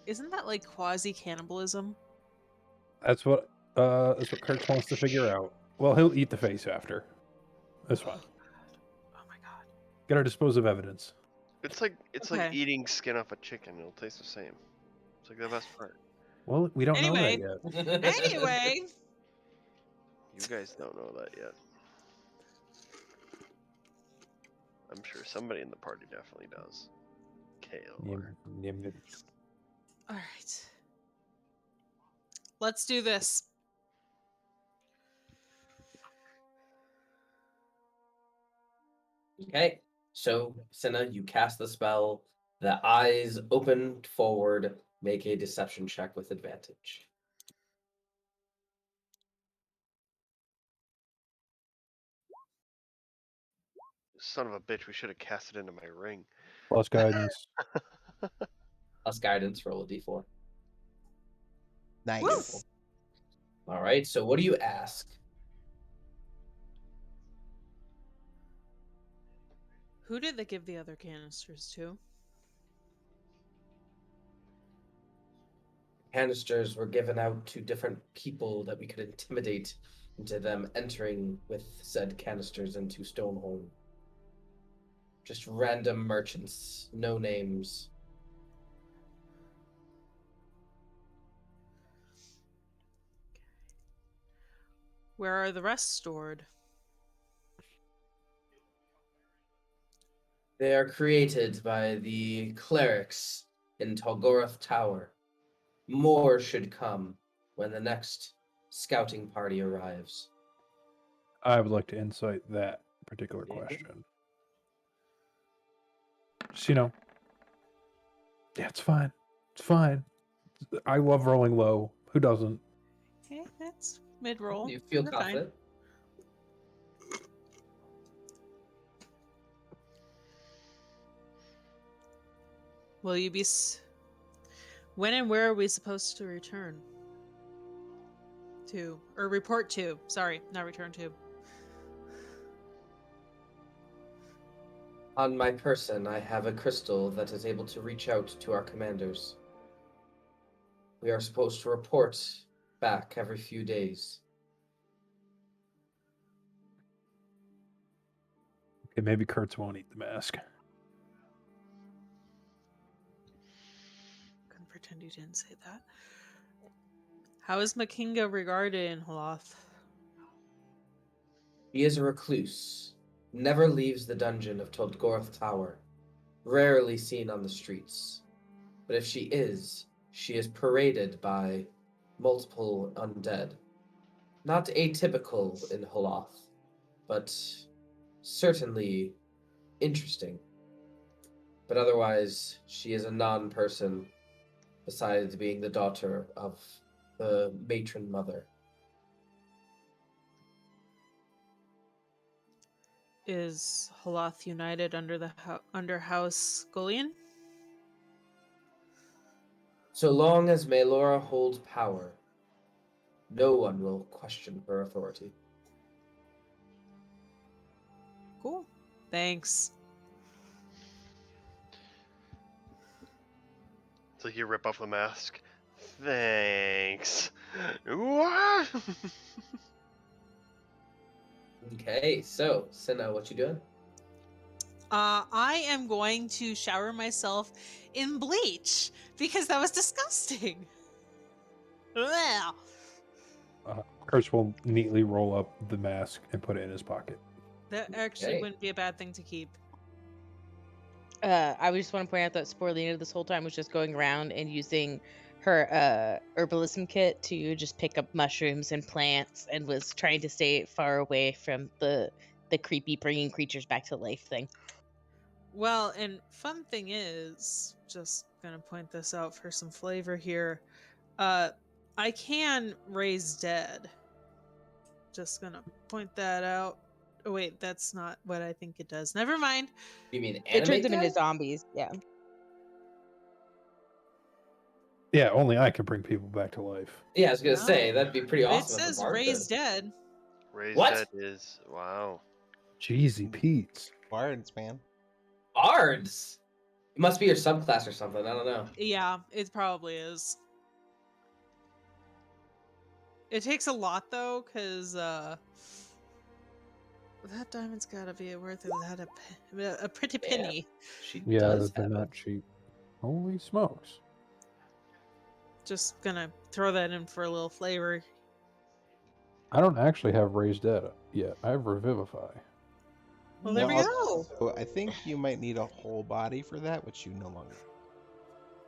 Isn't that like quasi cannibalism? That's what Kertz wants to figure out. Well, he'll eat the face after. That's fine. Oh my God. Gotta dispose of evidence. It's like eating skin off a chicken. It'll taste the same. It's like the best part. Well, we don't know that yet. Anyway. You guys don't know that yet. I'm sure somebody in the party definitely does. Kaelor. All right. Let's do this. Okay, so Cinna, you cast the spell. The eyes open forward. Make a deception check with advantage. Son of a bitch, we should have cast it into my ring. Plus guidance. Plus guidance, roll a d4. Nice. Beautiful. All right, so what do you ask? Who did they give the other canisters to? Canisters were given out to different people that we could intimidate into them entering with said canisters into Stoneholm. Just random merchants, no names. Where are the rest stored? They are created by the clerics in Tolgoroth Tower. More should come when the next scouting party arrives. I would like to insight that particular question. Just, yeah, it's fine. It's fine. I love rolling low. Who doesn't? Okay, that's mid-roll. You feel We're confident? Will you be... When and where are we supposed to return? To. Or report to. Sorry, not return to. On my person, I have a crystal that is able to reach out to our commanders. We are supposed to report back every few days. Okay, maybe Kertz won't eat the mask. Couldn't pretend you didn't say that. How is Makinga regarded in Holoth? He is a recluse, never leaves the dungeon of Tolgoroth Tower, rarely seen on the streets. But if she is paraded by multiple undead. Not atypical in Holoth, but certainly interesting. But otherwise, she is a non-person, besides being the daughter of the matron mother. Is Holoth united under House Golian? So long as Elora holds power, no one will question her authority. Cool. Thanks. So you rip off the mask. Thanks. What? Okay, so Cinna, what you doing? I am going to shower myself in bleach because that was disgusting. Ugh. Kertz will neatly roll up the mask and put it in his pocket. That actually Okay. wouldn't be a bad thing to keep. I would just want to point out that Sporelina this whole time was just going around and using her herbalism kit to just pick up mushrooms and plants and was trying to stay far away from the creepy bringing creatures back to life thing. Well, and fun thing is, just gonna point this out for some flavor here. I can raise dead. Just gonna point that out. Oh wait, that's not what I think it does. Never mind. You mean It animate turns them into dead? zombies. Yeah. Yeah, only I can bring people back to life. Yeah, I was gonna No. say that'd be pretty It awesome. if says the bard raise could. dead. Raised What? Dead is wow. Jeezy Pete's. Bards, man. Bards. It must be your subclass or something. I don't know. Yeah, it probably is. It takes a lot though, because that diamond's gotta be worth a pretty Yeah. penny. She Yeah, does they're have not it. cheap. Holy smokes. Just gonna throw that in for a little flavor. I don't actually have Raised Dead yet. I have Revivify. Well, there we go. So I think you might need a whole body for that, which you no longer.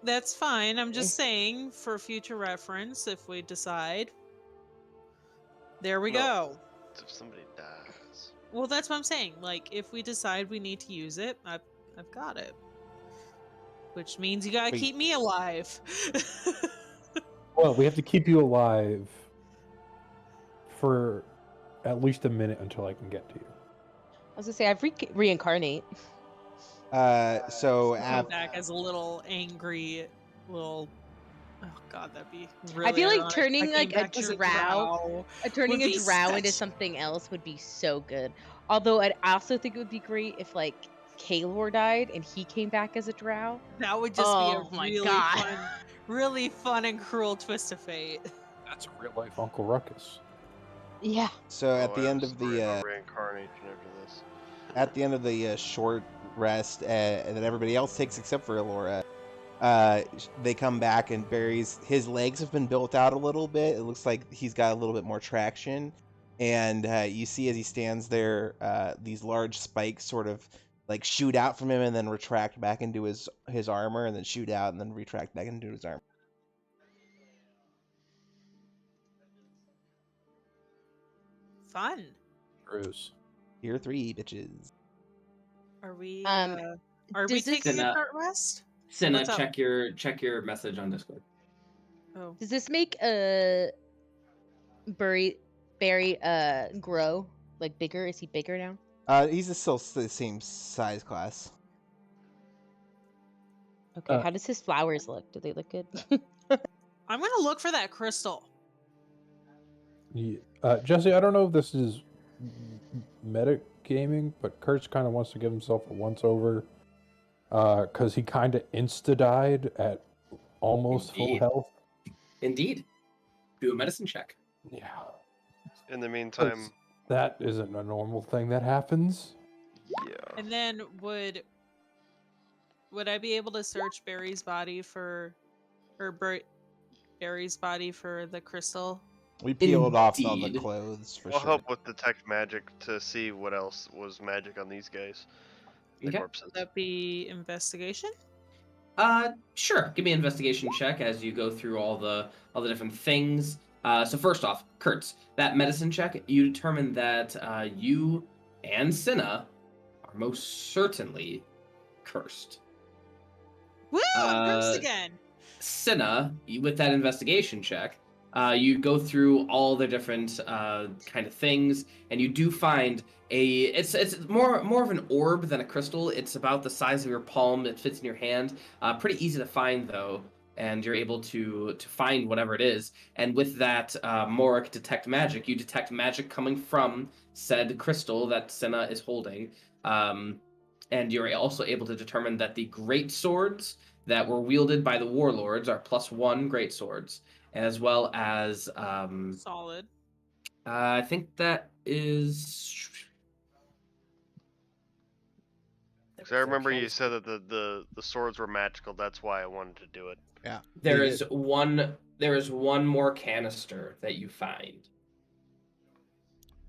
That's fine. I'm just saying for future reference if we decide. There we No. go. If somebody dies. Well, that's what I'm saying. Like, if we decide we need to use it, I've got it. Which means you gotta Wait. keep me alive. Well, we have to keep you alive for at least a minute until I can get to you. I was gonna say I've reincarnate. So Come back as a little angry little. Oh god, that'd be really I feel like ironic. turning I came like a back as drow, turning would a be drow into such- something else would be so good. Although I'd also think it would be great if like Kaelor died and he came back as a drow. That would just Oh be my a really God. fun, really fun and cruel twist of fate. That's a real life Uncle Ruckus. Yeah. So at Oh, the I end have of a story the about reincarnation after this. at the end of the short rest, and then everybody else takes except for Elora. They come back and Barry's his legs have been built out a little bit. It looks like he's got a little bit more traction, and you see as he stands there, these large spikes sort of like shoot out from him and then retract back into his armor, and then shoot out and then retract back into his armor. Fun. Bruce. Tier 3, bitches. Are we? Does we taking this- a short rest? Cinna, What's up? check your message on Discord. Oh, Does this make Barry grow like bigger? Is he bigger now? He's still the same size class. Okay. How does his flowers look? Do they look good? I'm gonna look for that crystal. Jesse, I don't know if this is meta gaming, but Kertz kind of wants to give himself a once-over because he kind of insta-died at almost full Indeed. health. Indeed. Do a medicine check. Yeah. In the meantime, That isn't a normal thing that happens. yeah. And then would I be able to search Barry's body for, Barry's body for the crystal? We peeled off all the Indeed. clothes for I'll sure. help with detect magic to see what else was magic on these guys. The Okay. corpses. Would that be investigation? Sure. Give me an investigation check as you go through all the different things. So first off, Kertz, that medicine check, you determine that you and Cinna are most certainly cursed. Woo! I'm cursed Uh, again. Cinna, with that investigation check, you go through all the different kind of things, and you do find it's more of an orb than a crystal. It's about the size of your palm. It fits in your hand. Pretty easy to find though, and you're able to find whatever it is. And with that Morrik detect magic, you detect magic coming from said crystal that Cinna is holding. And you're also able to determine that the great swords that were wielded by the warlords are +1 great swords, as well as Solid. I think that is. Because I remember you said that the swords were magical. That's why I wanted to do it. Yeah. There He is did. one more canister that you find.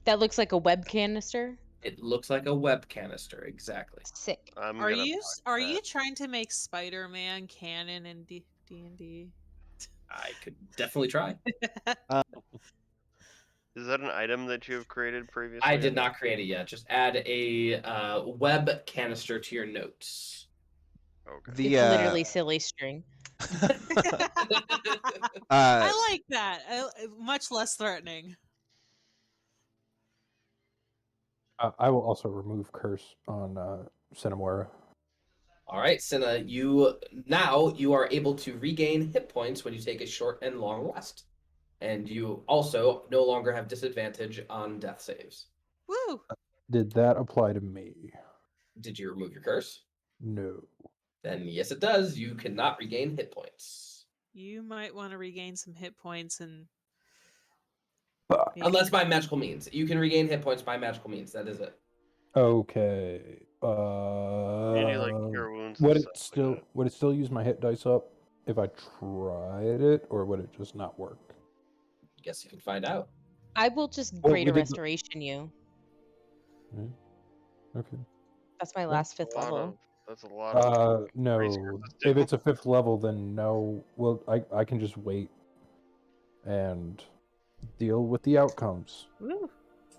That looks like a web canister. It looks like a web canister, exactly. Sick. I'm Are gonna you buy are that. you trying to make Spider-Man canon in D&D? I could definitely try. Is that an item that you have created previously? I did not create it yet. Just add a web canister to your notes. Okay. The It's literally silly string. I like that. Much less threatening. I will also remove curse on Cinnamoira. All right, Cinna, you are able to regain hit points when you take a short and long rest, and you also no longer have disadvantage on death saves. Woo! Did that apply to me? Did you remove your curse? No. Then yes, it does. You cannot regain hit points You might want to regain some hit points and Fuck. maybe- unless by magical means. You can regain hit points by magical means. That is it. Okay. You need like cure wounds. Would and it stuff like still use my hit dice up if I tried it, or would it just not work? Guess you can find out. I will just Well, greater we did the- restoration you. Okay. That's my last that? 5th level. That's a lot of. No. resources If too. it's a 5th level, then no. Well, I can just wait and deal with the outcomes. Woo.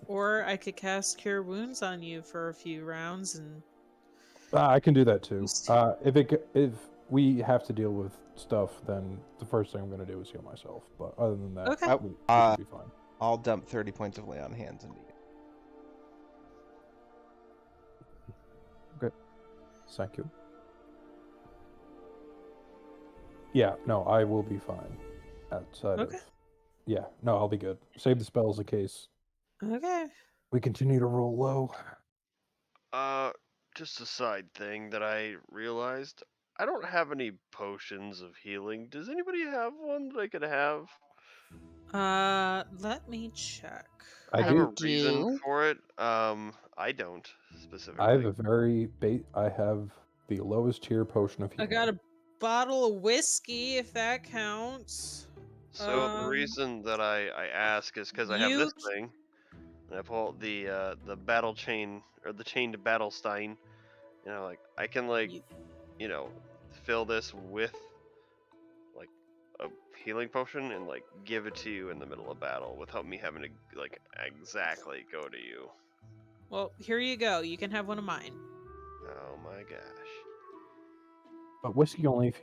Or I could cast Cure Wounds on you for a few rounds and I can do that too. Just- If we have to deal with stuff, then the first thing I'm going to do is heal myself. But other than that, Okay. we should be fine. I'll dump 30 points of lay on hands and be good. Okay. Thank you. Yeah, no, I will be fine. Outside Okay. of... Yeah, no, I'll be good. Save the spells in case Okay. we continue to roll low. Just a side thing that I realized. I don't have any potions of healing. Does anybody have one that I could have? Let me check. I have a do. reason for it. I don't specifically. I have a very I have the lowest tier potion of I healing. got a bottle of whiskey, if that counts. So the reason that I ask is because I have this thing, and I pull out the battle chain or the chain to battle stein. You know, like I can fill this with like a healing potion and like give it to you in the middle of battle without me having to like exactly go to you. Well, here you go. You can have one of mine. Oh my gosh. But whiskey only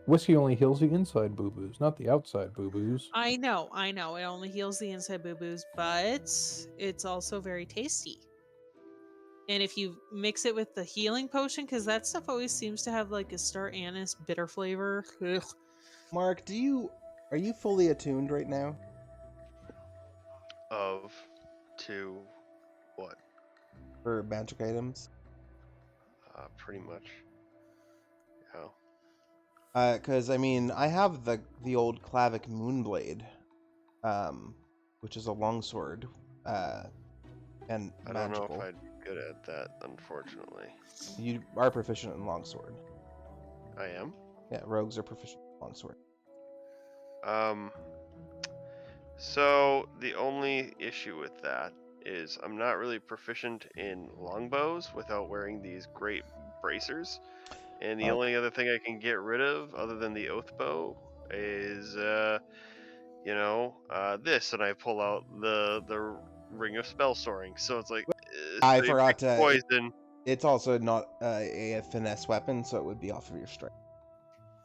whiskey only heals the inside boo-boos, not the outside boo-boos. I know. It only heals the inside boo-boos, but it's also very tasty. And if you mix it with the healing potion, because that stuff always seems to have like a star anise bitter flavor. Ugh. Mark, are you fully attuned right now? To what? For magic items? Pretty much. Yeah. Because I mean, I have the old Clavic Moonblade, which is a longsword, and I don't know if I'd be good at that, unfortunately. You are proficient in longsword. I am? Yeah, rogues are proficient in longsword. So the only issue with that is I'm not really proficient in longbows without wearing these great bracers. And the only other thing I can get rid of, other than the oath bow, is this, and I pull out the ring of spell soaring. So it's like I forgot to poison. It's also not a finesse weapon, so it would be off of your strength.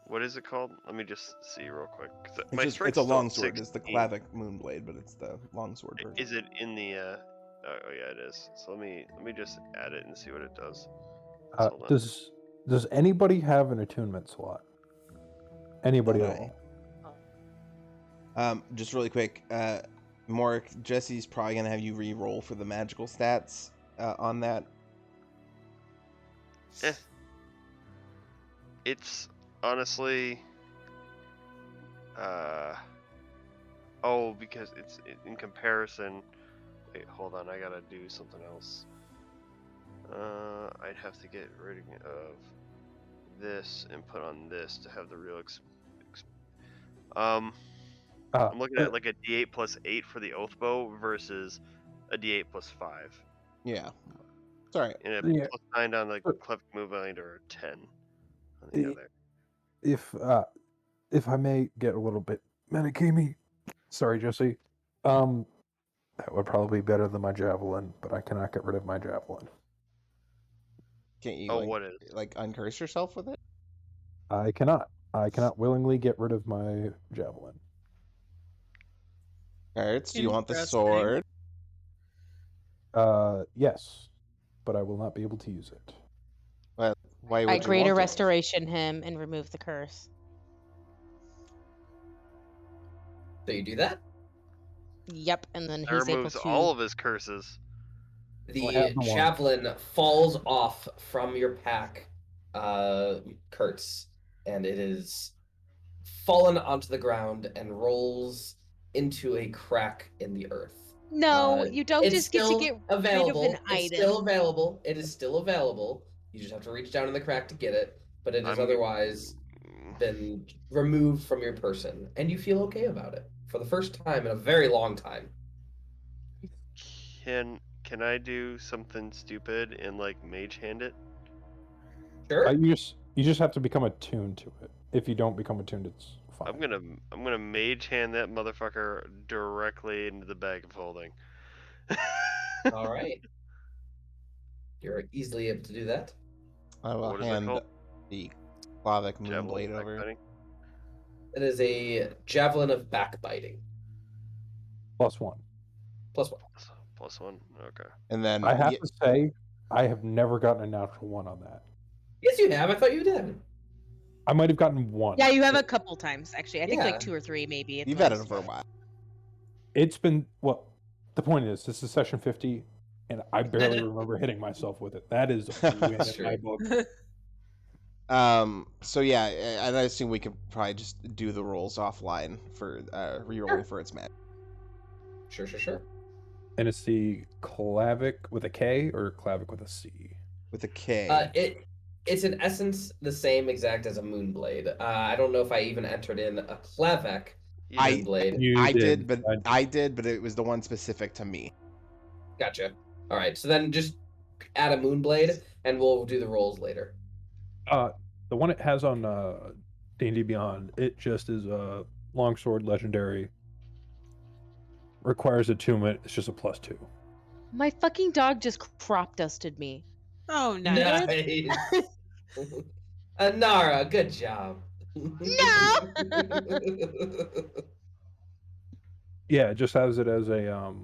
What is it called? Let me just see real quick. It's a longsword. It's the Clavic Moonblade, but it's the longsword version. Is it in the? Oh yeah, it is. So let me just add it and see what it does. Does anybody have an attunement slot? Anybody at all? Just really quick, Morrik, Jesse's probably gonna have you re-roll for the magical stats on that. It's honestly, because it's in comparison. Wait, hold on, I gotta do something else. I'd have to get rid of this and put on this to have the real I'm looking at like a D8 plus 8 for the oath bow versus a D8 plus 5. Yeah. Sorry. And a plus 9 on the Cleric Moonblade or a 10 on the other. If I may get a little bit metagamey, sorry, Jesse. That would probably be better than my javelin, but I cannot get rid of my javelin. Can't you like uncurse yourself with it? I cannot. I cannot willingly get rid of my javelin. Kertz, do you want the sword? Yes, but I will not be able to use it. Well, why would I you greater want it? restoration him and remove the curse. So you do that? Yep, and then That he's able removes to all of his curses. The javelin falls off from your pack, Kertz, and it is fallen onto the ground and rolls into a crack in the earth. No, you don't just get to get available. rid of an item. It's still available. It is still available. You just have to reach down in the crack to get it, but it has otherwise been removed from your person, and you feel okay about it for the first time in a very long time. Can I do something stupid and like mage hand it? Sure. You just have to become attuned to it. If you don't become attuned, it's fine. I'm gonna mage hand that motherfucker directly into the bag of holding. All right. You're easily able to do that. I will hand the Clavic Moonblade over. It is a javelin of backbiting. +1. +1. +1. Okay. And then I have to say, I have never gotten a natural 1 on that. Yes, you have. I thought you did. I might have gotten 1. Yeah, you have a couple times actually. I think like 2 or 3 maybe. You've had it for a while. It's been the point is, this is session 50, and I barely remember hitting myself with it. That is a win in my book. So yeah, and I assume we could probably just do the rolls offline for rerolling for its match. Sure. And it's the Clavic with a K or Clavic with a C? With a K. It's in essence the same exact as a Moonblade. I don't know if I even entered in a Clavic Moonblade. I did, but it was the one specific to me. Gotcha. All right, so then just add a Moonblade, and we'll do the rolls later. The one it has on D&D Beyond, it just is a longsword legendary. Requires attunement. It's just a +2. My fucking dog just crop dusted me. Oh, nice. Nara, good job. No. Yeah, it just has it as a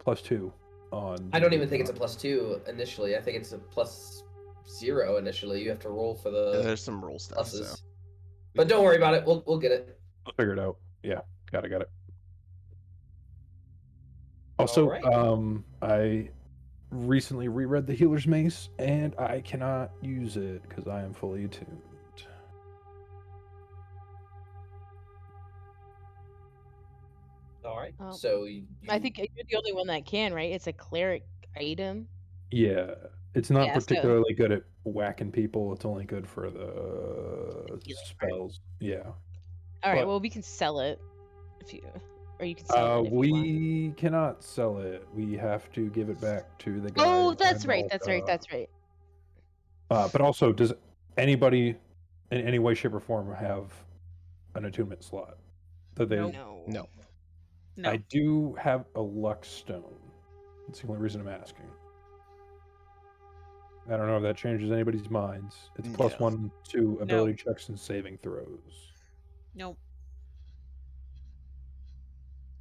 +2 on. I don't even think it's a +2 initially. I think it's a +0 initially. You have to roll for the. There's some roll stuff. Pluses. So. But don't worry about it. We'll get it. I'll figure it out. Yeah, got it. Also, right. I recently reread the Healer's Mace, and I cannot use it because I am fully attuned. All right. Oh. So I think you're the only one that can, right? It's a cleric item. Yeah, it's not Yeah, particularly good at whacking people. It's only good for the spells. Yeah. All right. But- Well, we can sell it if you, or you can sell it if you want. We cannot sell it. We have to give it back to the guy. Oh, that's in right. Malta. That's right. But also, does anybody in any way, shape, or form have an attunement slot? That they... No. I do have a luck stone. That's the only reason I'm asking. I don't know if that changes anybody's minds. It's +1 to ability checks and saving throws. Nope.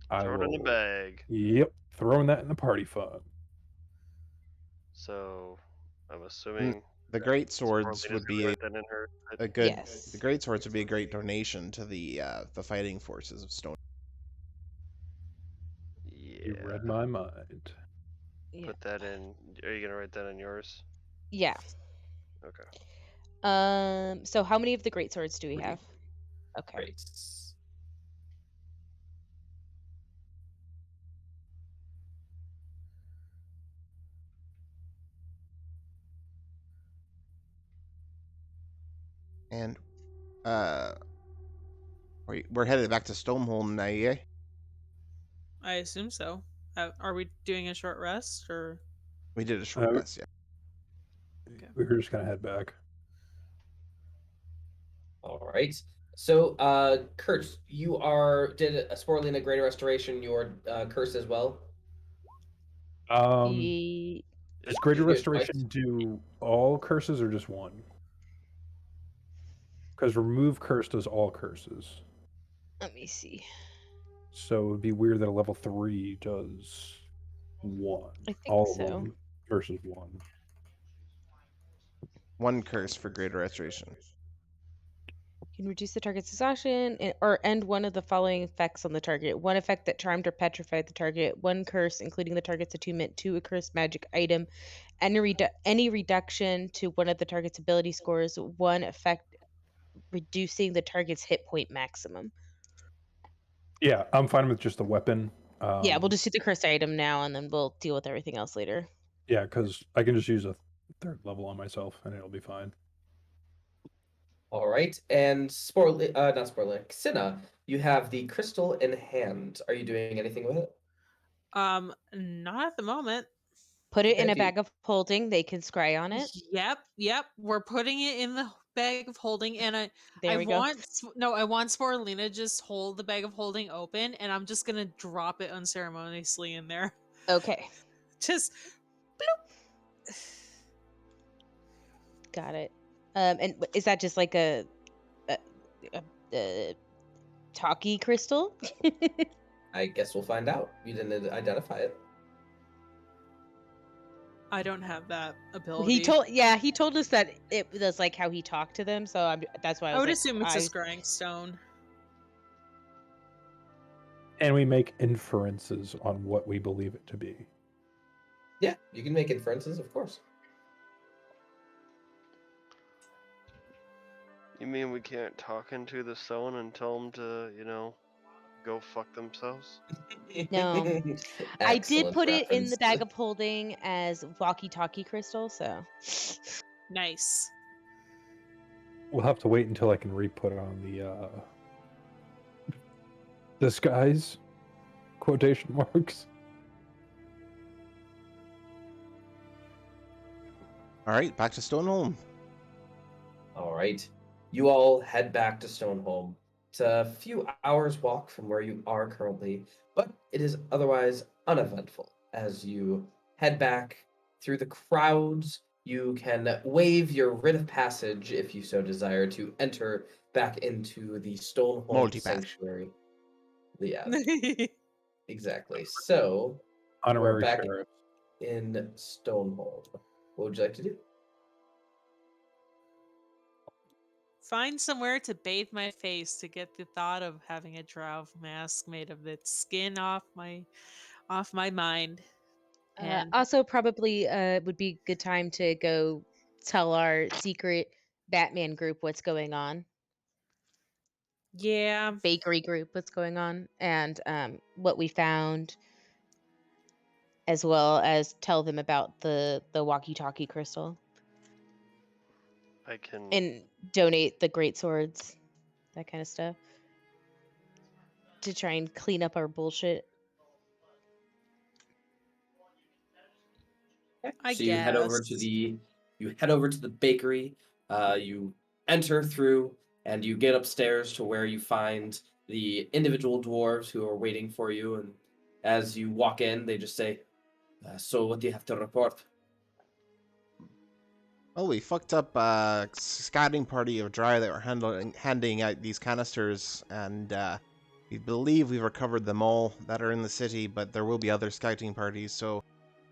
Throw it in the bag. Yep, throwing that in the party fund. So, I'm assuming the great swords Sporelina would be a good. Yes. The great swords would be a great donation to the fighting forces of Stone. Yeah. You read my mind. Yeah. Put that in. Are you gonna write that on yours? Yeah. Okay. So how many of the great swords do we have? Okay. Great. And we're headed back to Stoneholm now, yeah? I assume so. Are we doing a short rest or? We did a short rest, yeah. Okay. We were just gonna head back. All right. So, Kertz, you did a Sporelina Greater Restoration. Your curse as well. Does Greater Restoration do all curses or just one? Because Remove Curse does all curses. Let me see. So it would be weird that a level 3 does one. I think all so. of them versus one. One curse for Greater Restoration. You can reduce the target's exhaustion or end one of the following effects on the target. One effect that charmed or petrified the target. One curse, including the target's attunement to a cursed magic item. Any reduction to one of the target's ability scores. One effect reducing the target's hit point maximum. Yeah, I'm fine with just the weapon. Yeah, we'll just do the cursed item now, and then we'll deal with everything else later. Yeah, because I can just use a 3rd level on myself, and it'll be fine. All right, and not Sporelina, Cinna, you have the crystal in hand. Are you doing anything with it? Not at the moment. Put it in a bag of holding. They can scry on it. Yep. We're putting it in the bag of holding, and I want Sporelina just hold the bag of holding open, and I'm just gonna drop it unceremoniously in there. Okay. Just bloop. Got it. And is that just like a talkie crystal? I guess we'll find out. You didn't identify it. I don't have that ability. He told us that it was like how he talked to them, so that's why I would assume it's a scrying stone. And we make inferences on what we believe it to be. Yeah, you can make inferences, of course. You mean we can't talk into the stone and tell him to, go fuck themselves? No. I did Excellent put it in the reference. bag of holding as walkie-talkie crystal, so. Nice. We'll have to wait until I can re-put on the disguise quotation marks. All right, back to Stoneholm. All right. You all head back to Stoneholm. It's a few hours' walk from where you are currently, but it is otherwise uneventful. As you head back through the crowds, you can waive your writ of passage if you so desire to enter back into the Stoneholm Multipass. Sanctuary. Yeah, exactly. So, Honorary back sheriff. in Stoneholm. What would you like to do? Find somewhere to bathe my face to get the thought of having a drow mask made of its skin off my mind. And Also, probably would be a good time to go tell our secret Batman group what's going on. yeah, Bakery group what's going on, and what we found, as well as tell them about the walkie-talkie crystal. I can. And donate the great swords, that kind of stuff, to try and clean up our bullshit. I So you head over to guess. the bakery. You enter through, and you get upstairs to where you find the individual dwarves who are waiting for you. And as you walk in, they just say, "So, what do you have to report?" Well, we fucked up a scouting party of Drow that were handing out these canisters, and we believe we've recovered them all that are in the city, but there will be other scouting parties, so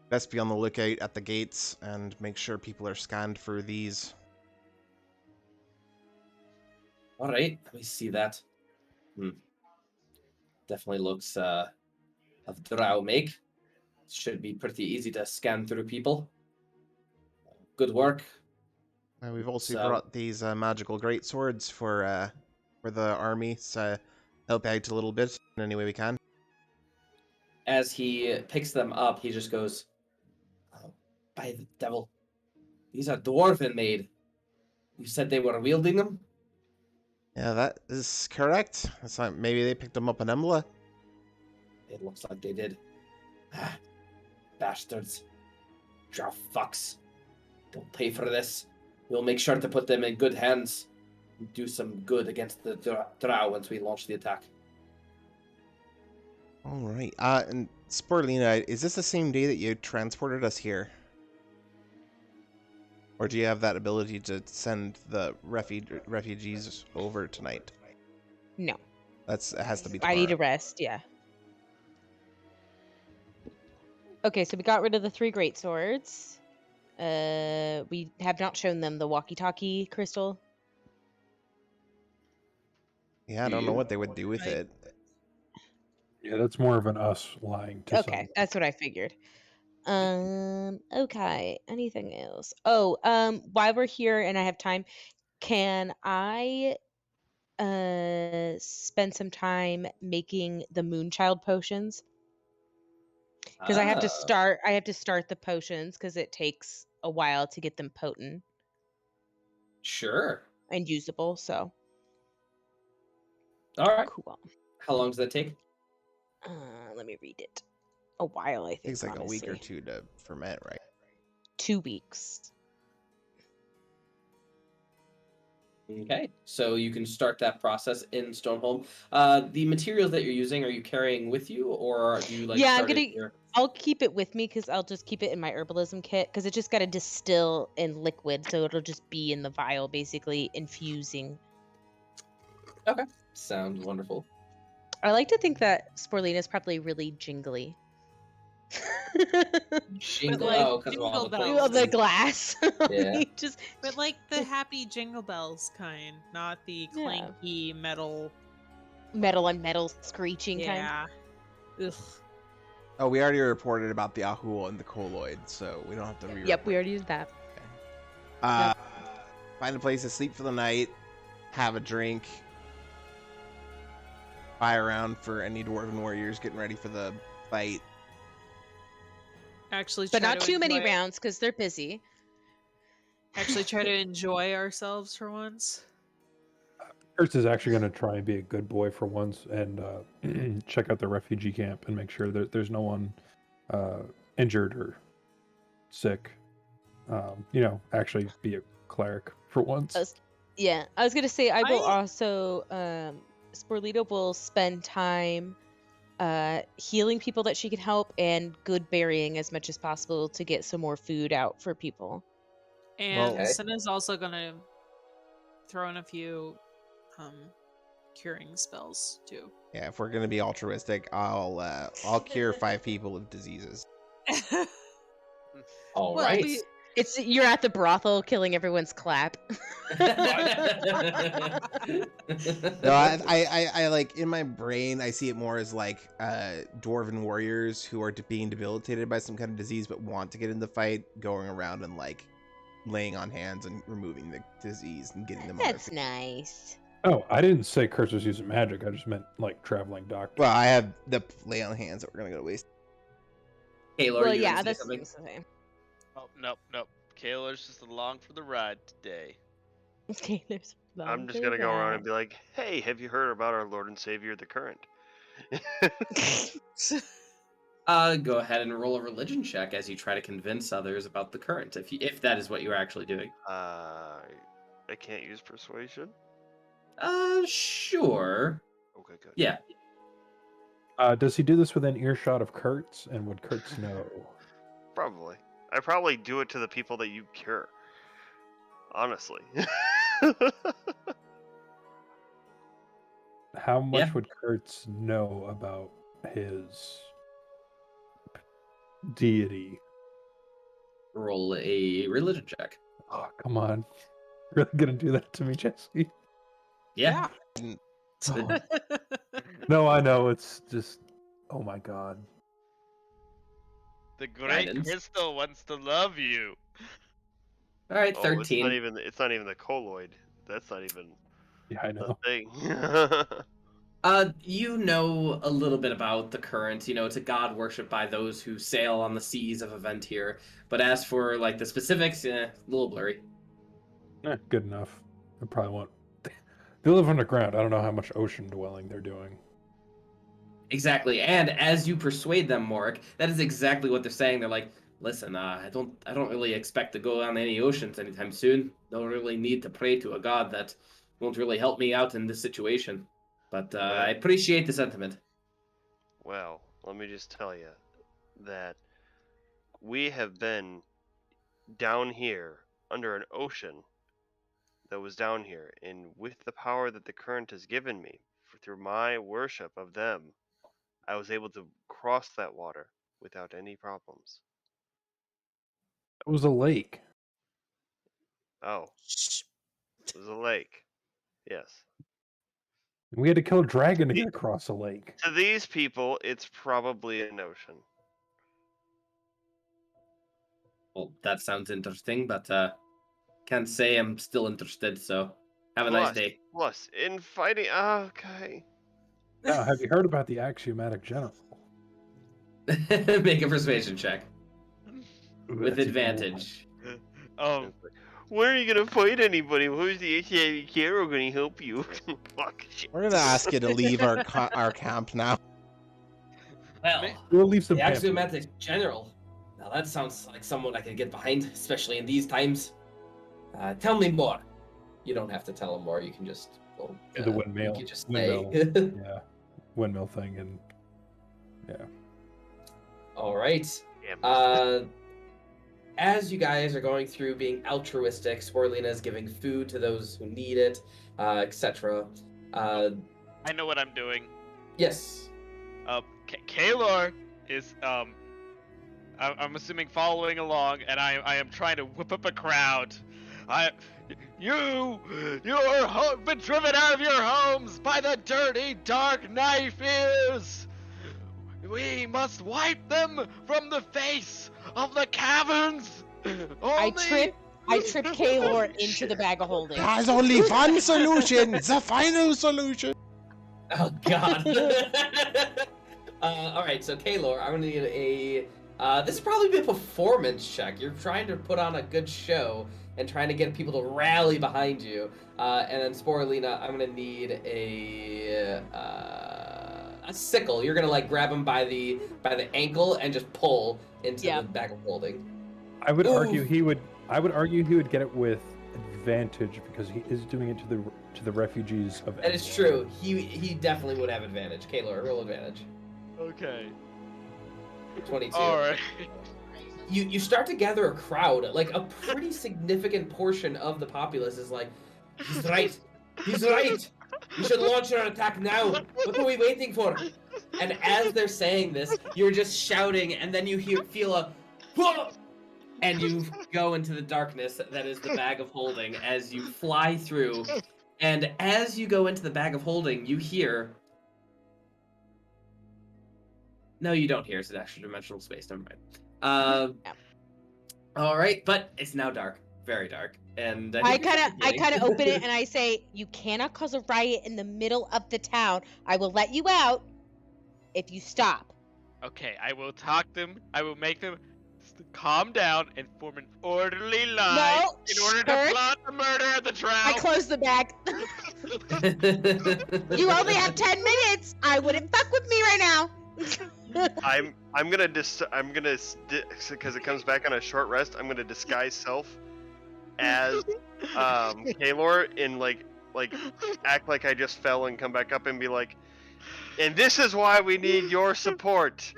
best be on the lookout at the gates and make sure people are scanned for these. All right, let me see that. Definitely looks of Drow make. Should be pretty easy to scan through people. Good work. And we've also So- brought these magical greatswords for the army, so help out a little bit in any way we can. As he picks them up, he just goes, "Oh, by the devil, these are dwarven made. You said they were wielding them?" Yeah, that is correct. That's not, maybe they picked them up in Embla. It looks like they did. Ah, bastards. Drow fucks. They'll pay for this. We'll make sure to put them in good hands and do some good against the Drow once we launch the attack. All right. And Sporelina, is this the same day that you transported us here? Or do you have that ability to send the refugees over tonight? No, It has to be I need a tomorrow. rest. Yeah. Okay, so we got rid of the 3 great swords. We have not shown them the walkie-talkie crystal. Yeah, I don't know what they would do with it. Yeah, that's more of an us lying to Okay, someone. that's what I figured. Okay. Anything else? Oh, while we're here and I have time, can I spend some time making the Moonchild potions? Because I have to start the potions because it takes a while to get them potent Sure. and usable. So All right. cool. How long does that take? Let me read it. A while, I think. Takes like a week or honestly. 2 to ferment, right? 2 weeks. Okay, so you can start that process in Stoneholm. The materials that you're using, are you carrying with you, or do you like? Yeah, start it here? I'll keep it with me because I'll just keep it in my herbalism kit because it just got to distill in liquid, so it'll just be in the vial, basically infusing. Okay, sounds wonderful. I like to think that Sporelina is probably really jingly. Jingle, like, oh, because of all jingle the bells. Of the glass. Yeah. Just But like the happy jingle bells kind, not the Yeah. clanky metal. metal on metal screeching kind. Yeah. Ugh. Oh, we already reported about the Ahul and the Colloid, so we don't have to re-report. Yep, we already did that. Find a place to sleep for the night, have a drink, spy around for any dwarven warriors getting ready for the fight. Actually, But try not to too many enjoy- rounds because they're busy. Actually, try to enjoy ourselves for once. Kertz is actually going to try and be a good boy for once and check out the refugee camp and make sure that there's no one injured or sick. Actually be a cleric for once. Yeah, I was gonna say I will I- also. Sporelina will spend time healing people that she can help and good burying as much as possible to get some more food out for people. And Okay. Cinna's also gonna throw in a few curing spells too. Yeah, if we're gonna be altruistic, I'll cure 5 people with diseases. All Well, right. You're at the brothel killing everyone's clap. No, I like in my brain I see it more as like dwarven warriors who are being debilitated by some kind of disease but want to get in the fight, going around and like laying on hands and removing the disease and getting them on their That's feet. nice. Oh, I didn't say Kertz was using magic. I just meant like traveling doctor. Well, I have the lay on hands that we're gonna go to waste. Kaelor, Well, you yeah, gonna say that's something? the same. Oh, nope. Kaelor's just along for the ride today. Okay, there's. I'm just gonna go around and be like, "Hey, have you heard about our Lord and Savior, the Current?" Go ahead and roll a religion check as you try to convince others about the current, if that is what you're actually doing. I can't use persuasion. Sure. Okay, good. Yeah. Does he do this within earshot of Kertz? And would Kertz know? Probably. I probably do it to the people that you cure. Honestly. How much Yeah. would Kertz know about his deity? Roll a religion check. Oh, come on. Really gonna do that to me, Jesse? Yeah. Oh. No, I know. It's just... Oh my god. The great Guidance. crystal wants to love you. All right, Oh, 13. it's not even the colloid. That's not even Yeah, I the know. thing. You know a little bit about the current. You know, it's a god worshipped by those who sail on the seas of Aventir. But as for like the specifics, a little blurry. Good enough. I probably won't. They live underground. I don't know how much ocean dwelling they're doing. Exactly, and as you persuade them, Morrik, that is exactly what they're saying. They're like, "Listen, I don't really expect to go on any oceans anytime soon. Don't really need to pray to a god that won't really help me out in this situation. But I appreciate the sentiment." Well, let me just tell you that we have been down here under an ocean that was down here, and with the power that the current has given me through my worship of them, I was able to cross that water without any problems. It was a lake. Oh, it was a lake. Yes. We had to kill a dragon to get across a lake. To these people, it's probably an ocean. Well, that sounds interesting, but can't say I'm still interested. So have a nice day. Plus, in fighting, okay. Now, have you heard about the axiomatic general? Make a persuasion check with That's advantage. When are you gonna fight anybody? Who's the HCA hero gonna help you? Fuck. Shit. We're gonna ask you to leave our camp now. Well, We'll leave some the pamphlets. axiomatic general. Now that sounds like someone I can get behind, especially in these times. Tell me more. You don't have to tell him more. You can just The windmill. You can just Windmill. say. Yeah. Windmill thing and yeah. All right. Damn. As you guys are going through being altruistic, Sporelina is giving food to those who need it, etc. I know what I'm doing. Yes. Kaelor is I'm assuming following along, and I am trying to whip up a crowd. You're been driven out of your homes by the dirty dark knife ears. We must wipe them from the face of the caverns. I trip Kaelor into the bag of holding. There's only one solution, the final solution. Oh God. All right, so Kaelor, I'm gonna need a. This is probably a performance check. You're trying to put on a good show and trying to get people to rally behind you. And then Sporelina, I'm gonna need a sickle. You're gonna like grab him by the ankle and just pull into the bag of holding. I would argue he would get it with advantage because he is doing it to the refugees of. That is true. He definitely would have advantage. Kaelor, roll advantage. Okay. 22. All right. You start to gather a crowd. Like a pretty significant portion of the populace is like, he's right. He's right. We should launch our attack now. What are we waiting for? And as they're saying this, you're just shouting, and then you feel a, whoa! And you go into the darkness that is the bag of holding as you fly through. And as you go into the bag of holding, you hear. No, you don't hear. It's an extra dimensional space. Never mind. All right, but it's now dark, very dark, and I kind of open it and I say, "You cannot cause a riot in the middle of the town. I will let you out if you stop." Okay, I will talk them. I will make them calm down and form an orderly line No, in order to plot the murder of the Drow. I close the bag. You only have 10 minutes. I wouldn't fuck with me right now. I'm gonna because it comes back on a short rest. I'm gonna disguise self as Kaelor and like act like I just fell and come back up and be like, and this is why we need your support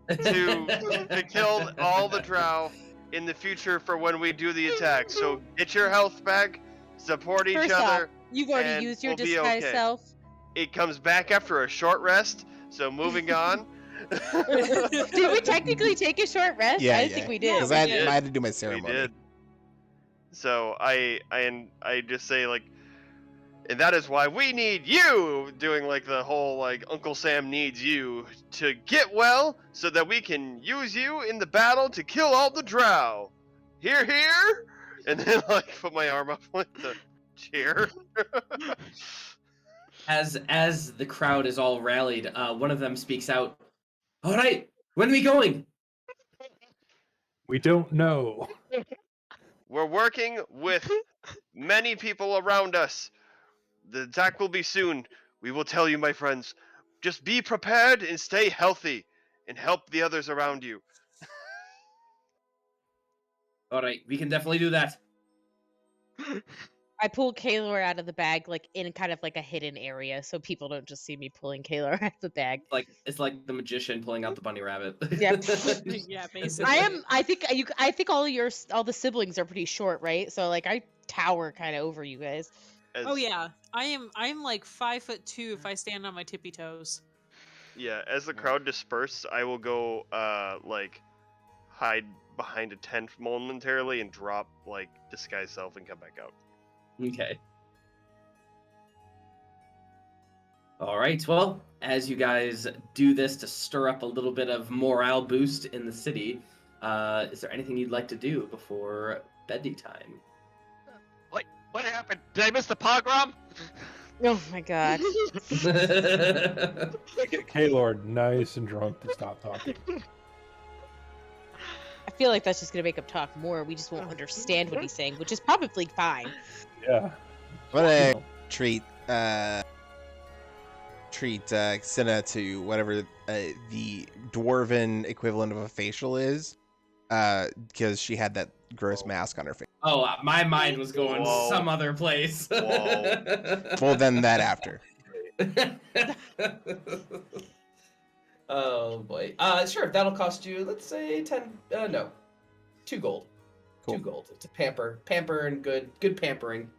to kill all the Drow in the future for when we do the attack. So get your health back, support each other. You've already used your disguise self. It comes back after a short rest. So moving on. Did we technically take a short rest? Yeah, I think we did. Because I had to do my ceremony. We did. So I just say like, and that is why we need you, doing like the whole like Uncle Sam needs you to get well, so that we can use you in the battle to kill all the Drow. Hear, hear, and then like put my arm up like the chair. As the crowd is all rallied, one of them speaks out. All right, when are we going? We don't know. We're working with many people around us. The attack will be soon. We will tell you, my friends. Just be prepared and stay healthy, and help the others around you. All right, we can definitely do that. I pull Kaelor out of the bag, like in kind of like a hidden area, so people don't just see me pulling Kaelor out of the bag. Like it's like the magician pulling out the bunny rabbit. Yep. Yeah, basically. I think all the siblings are pretty short, right? So like I tower kind of over you guys. Oh yeah, I'm like 5'2" if I stand on my tippy toes. Yeah, as the crowd disperses, I will go like hide behind a tent momentarily and drop like disguise self and come back out. Okay. All right. Well, as you guys do this to stir up a little bit of morale boost in the city, is there anything you'd like to do before bedtime time? What happened? Did I miss the pogrom? Oh my god. Get Kaelor nice and drunk to stop talking. I feel like that's just gonna make him talk more. We just won't understand what he's saying, which is probably fine. Yeah. What a treat Cinna to whatever the dwarven equivalent of a facial is, because she had that gross mask on her face. Oh, my mind was going Whoa. some other place. Whoa. Well, then that after. Oh boy. Sure. That'll cost you, let's say 2 gold. Cool. 2 gold to pamper and good pampering.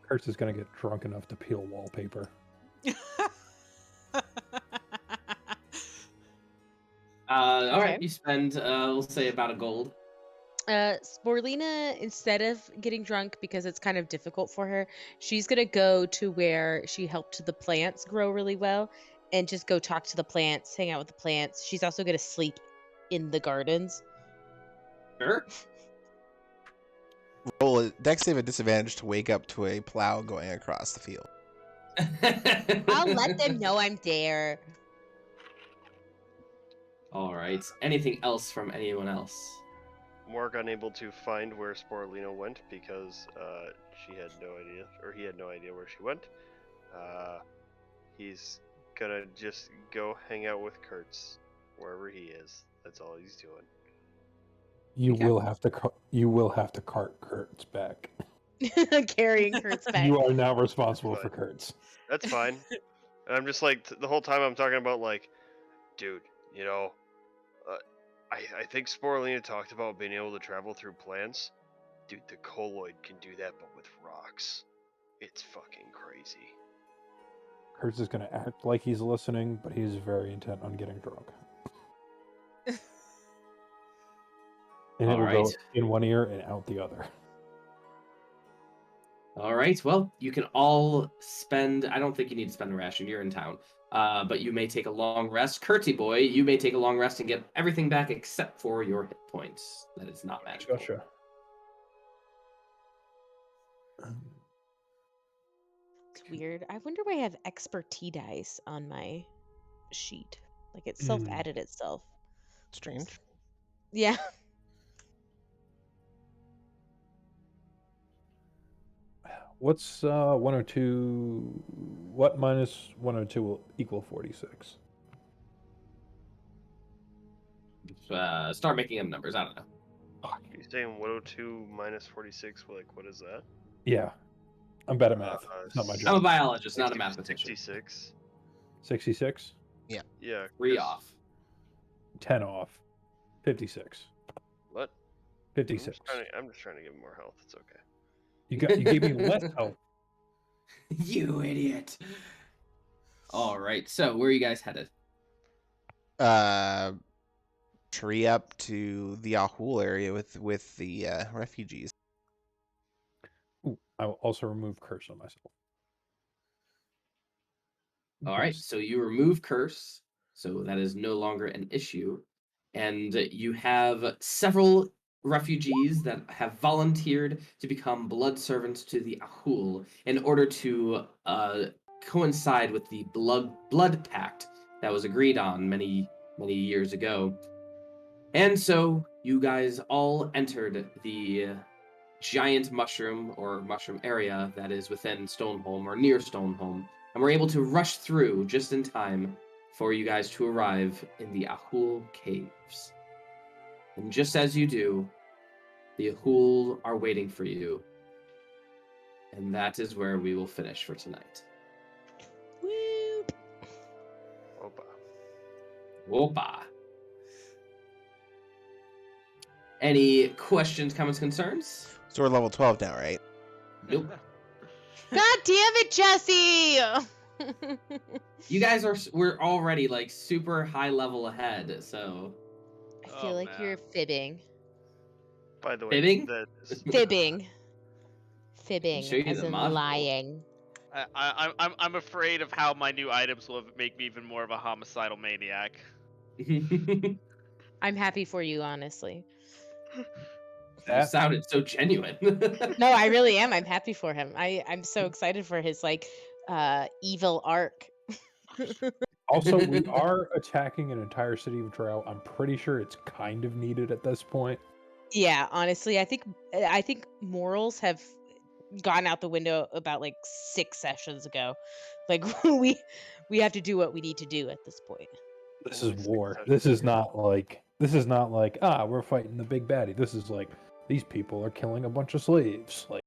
Kertz is gonna get drunk enough to peel wallpaper. All right. Okay. You spend, we'll say about 1 gold. Sporelina, instead of getting drunk because it's kind of difficult for her, she's gonna go to where she helped the plants grow really well and just go talk to the plants, hang out with the plants. She's also gonna sleep in the gardens. Sure. Roll a dex save at disadvantage to wake up to a plow going across the field. I'll let them know I'm there. All right. Anything else from anyone else? Morrik unable to find where Sporelina went because she had no idea, or he had no idea where she went. He's gonna just go hang out with Kertz wherever he is. That's all he's doing. You Okay. will have to cart Kertz back. Carrying Kertz back. You are now responsible for Kertz. That's fine. And I'm just like, the whole time I'm talking about, like, dude, you know, I think Sporelina talked about being able to travel through plants. Dude, the colloid can do that, but with rocks. It's fucking crazy. Kertz is going to act like he's listening, but he's very intent on getting drunk. And it'll go in one ear and out the other. All right. Well, you can all spend. I don't think you need to spend a ration. You're in town. But you may take a long rest. Curtsy boy, you may take a long rest and get everything back except for your hit points. That is not magical. Gotcha. It's weird. I wonder why I have expertise dice on my sheet. Like it self-added itself. Strange. Yeah. What's 102? What minus 102 will equal 46? Start making up numbers. I don't know. You saying 102 minus 46? Like, what is that? Yeah. I'm bad at math. It's not my I'm a job. biologist, not a mathematician. 66. 66? Yeah. 3 'cause- off. 10 off. 56. What? 56. I'm just trying to give him more health. It's okay. You gave me less health. You idiot. All right. So where are you guys headed? Tree up to the Ahul area with the refugees. Ooh, I will also remove curse on myself. All right. So you remove curse. So that is no longer an issue. And you have several refugees that have volunteered to become blood servants to the Ahul in order to coincide with the blood pact that was agreed on many years ago. And so you guys all entered the giant mushroom or mushroom area that is within Stoneholm or near Stoneholm, and were able to rush through just in time for you guys to arrive in the Ahul caves. And just as you do, the Ahul are waiting for you. And that is where we will finish for tonight. Whoop. Opa. Opa. Any questions, comments, concerns? So we're level 12 now, right? Nope. God damn it, Jesse! You guys we're already like super high level ahead, so I feel like you're fibbing. By the way, Fibbing? Fibbing, Show you as the in module. lying. I'm afraid of how my new items will make me even more of a homicidal maniac. I'm happy for you, honestly. You sounded so genuine. No, I really am. I'm happy for him. I'm so excited for his evil arc. Also, we are attacking an entire city of Drow. I'm pretty sure it's kind of needed at this point. Yeah, honestly, I think morals have gone out the window about 6 sessions ago. Like we have to do what we need to do at this point. This is war. This is not like we're fighting the big baddie. This is like these people are killing a bunch of slaves. Like